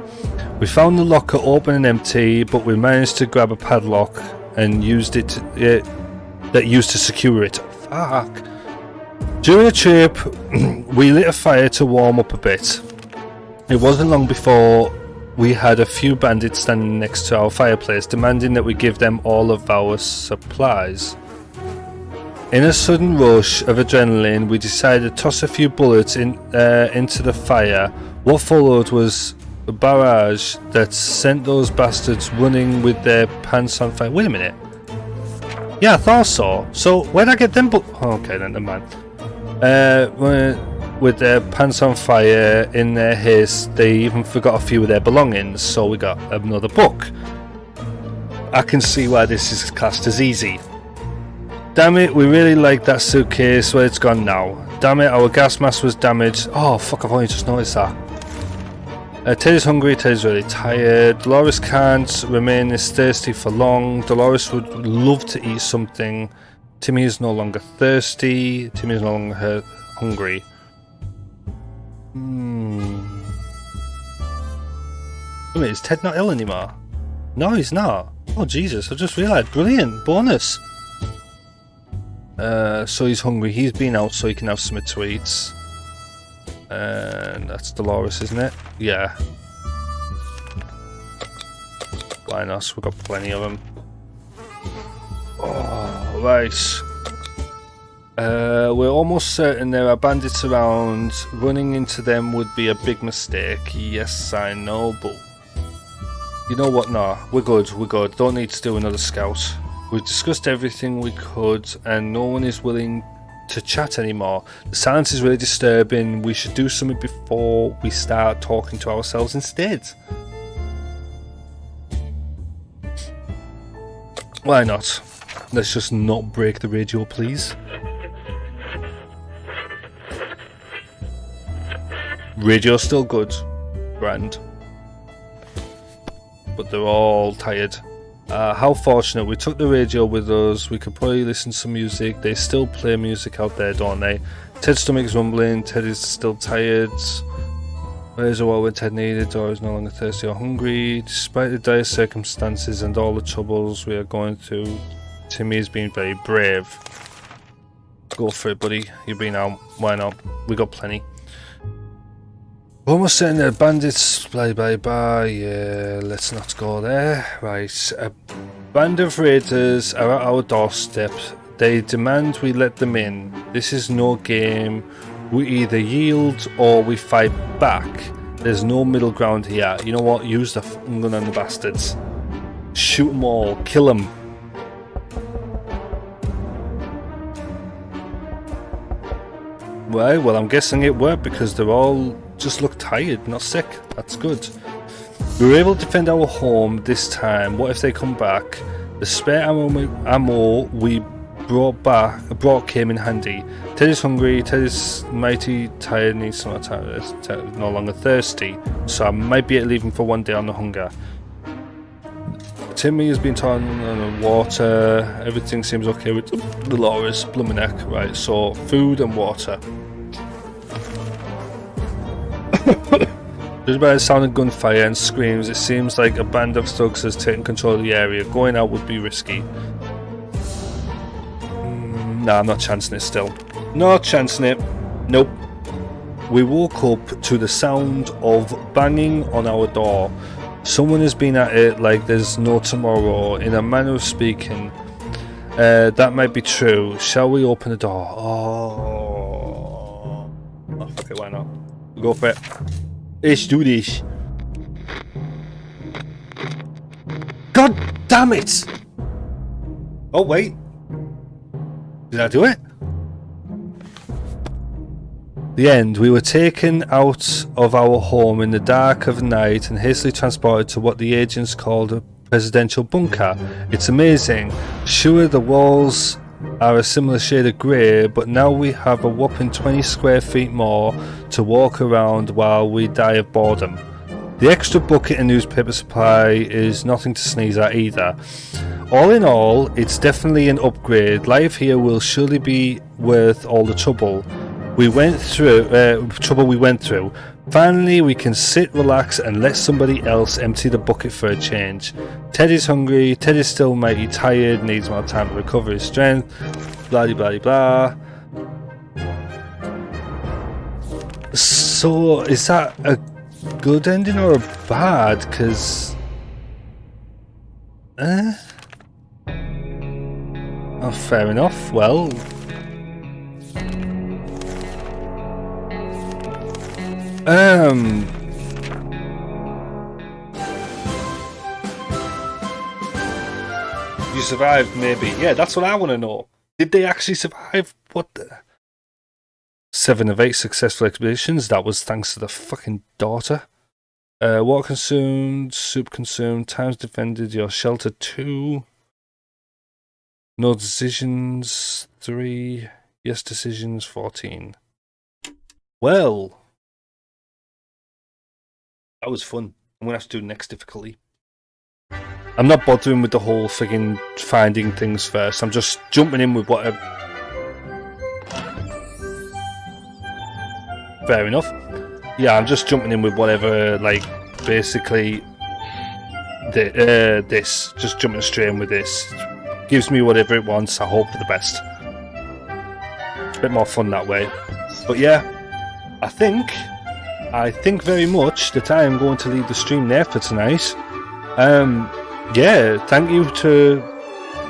We found the locker open and empty, but we managed to grab a padlock and used it to secure it. Fuck. During the trip, we lit a fire to warm up a bit. It wasn't long before we had a few bandits standing next to our fireplace, demanding that we give them all of our supplies. In a sudden rush of adrenaline, we decided to toss a few bullets into the fire. What followed was a barrage that sent those bastards running with their pants on fire. Wait a minute. Yeah, I thought so. So where'd I get them? Okay, then never mind. With their pants on fire in their haste, they even forgot a few of their belongings. So we got another book. I can see why this is classed as easy. Damn it, we really like that suitcase. Where it's gone now. Damn it, our gas mask was damaged. Oh fuck, I've only just noticed that. Teddy's hungry, Teddy's really tired. Dolores can't remain this thirsty for long. Dolores would love to eat something. Timmy is no longer thirsty. Timmy is no longer hungry. Wait, is Ted not ill anymore? No, he's not. Oh Jesus, I just realised. Brilliant, bonus. So he's hungry. He's been out so he can have something to eat. And that's Dolores, isn't it? Yeah. Why not? We've got plenty of them. Oh, right. We're almost certain there are bandits around. Running into them would be a big mistake. Yes, I know, but you know what? No, we're good. We're good. Don't need to do another scout. We've discussed everything we could, and no one is willing to chat anymore. The silence is really disturbing. We should do something before we start talking to ourselves instead. Why not? Let's just not break the radio, please. Radio's still good. Grand. But they're all tired. How fortunate. We took the radio with us. We could probably listen to some music. They still play music out there, don't they? Ted's stomach's rumbling. Ted is still tired. Where's the water when Ted needed? Dora is no longer thirsty or hungry. Despite the dire circumstances and all the troubles we are going through, Timmy is being very brave. Go for it, buddy. You've been out. Why not? We got plenty. We're almost saying the bandits. Bye. Yeah, let's not go there. Right. A band of raiders are at our doorstep. They demand we let them in. This is no game. We either yield or we fight back. There's no middle ground here. You know what? Use the f***ing gun on the bastards. Shoot them all. Kill them. Right, well I'm guessing it worked because they're all just look tired, not sick. That's good. We were able to defend our home this time. What if they come back? The spare ammo we brought came in handy. Ted is hungry. Ted is mighty tired. Needs some time. Ted is no longer thirsty, so I might be able to leave him for one day on the hunger. Timmy has been turned on the water. Everything seems okay with Dolores, Blumeneck. Right, so food and water. Just by the sound of gunfire and screams, it seems like a band of thugs has taken control of the area. Going out would be risky. Nah, I'm not chancing it still. Not chancing it. Nope. We woke up to the sound of banging on our door. Someone has been at it like there's no tomorrow, in a manner of speaking. That might be true. Shall we open the door? Oh, fuck it, why not? Go for it. Let's do this. God damn it! Oh, wait. Did I do it? The end. We were taken out of our home in the dark of night and hastily transported to what the agents called a presidential bunker. It's amazing. Sure, the walls are a similar shade of grey, but now we have a whopping 20 square feet more to walk around while we die of boredom. The extra bucket and newspaper supply is nothing to sneeze at either. All in all, it's definitely an upgrade. Life here will surely be worth all the trouble we went through. Finally, we can sit, relax, and let somebody else empty the bucket for a change. Ted is hungry. Ted is still mighty tired. Needs more time to recover his strength. Blah blah blah. So, is that a good ending or a bad? Because, oh, fair enough. Well, You survived, maybe. Yeah, that's what I want to know. Did they actually survive? What the? 7 of 8 successful expeditions. That was thanks to the fucking daughter. Water consumed, soup consumed, times defended, your shelter 2. No decisions 3. Yes decisions 14. Well, that was fun. I'm gonna have to do next difficulty. I'm not bothering with the whole friggin' finding things first. I'm just jumping in with whatever. Fair enough. Yeah, I'm just jumping in with whatever, like, basically, this. Just jumping straight in with this. Gives me whatever it wants. I hope for the best. It's a bit more fun that way. But yeah, I think very much that I am going to leave the stream there for tonight. Yeah, thank you to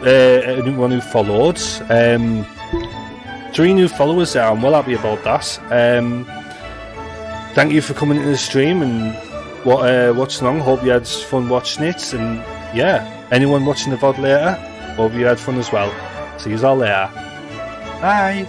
anyone who followed. 3 new followers there. I'm well happy about that. Thank you for coming into the stream and watching along. Hope you had fun watching it. And yeah, anyone watching the VOD later, hope you had fun as well. See you all later. Bye.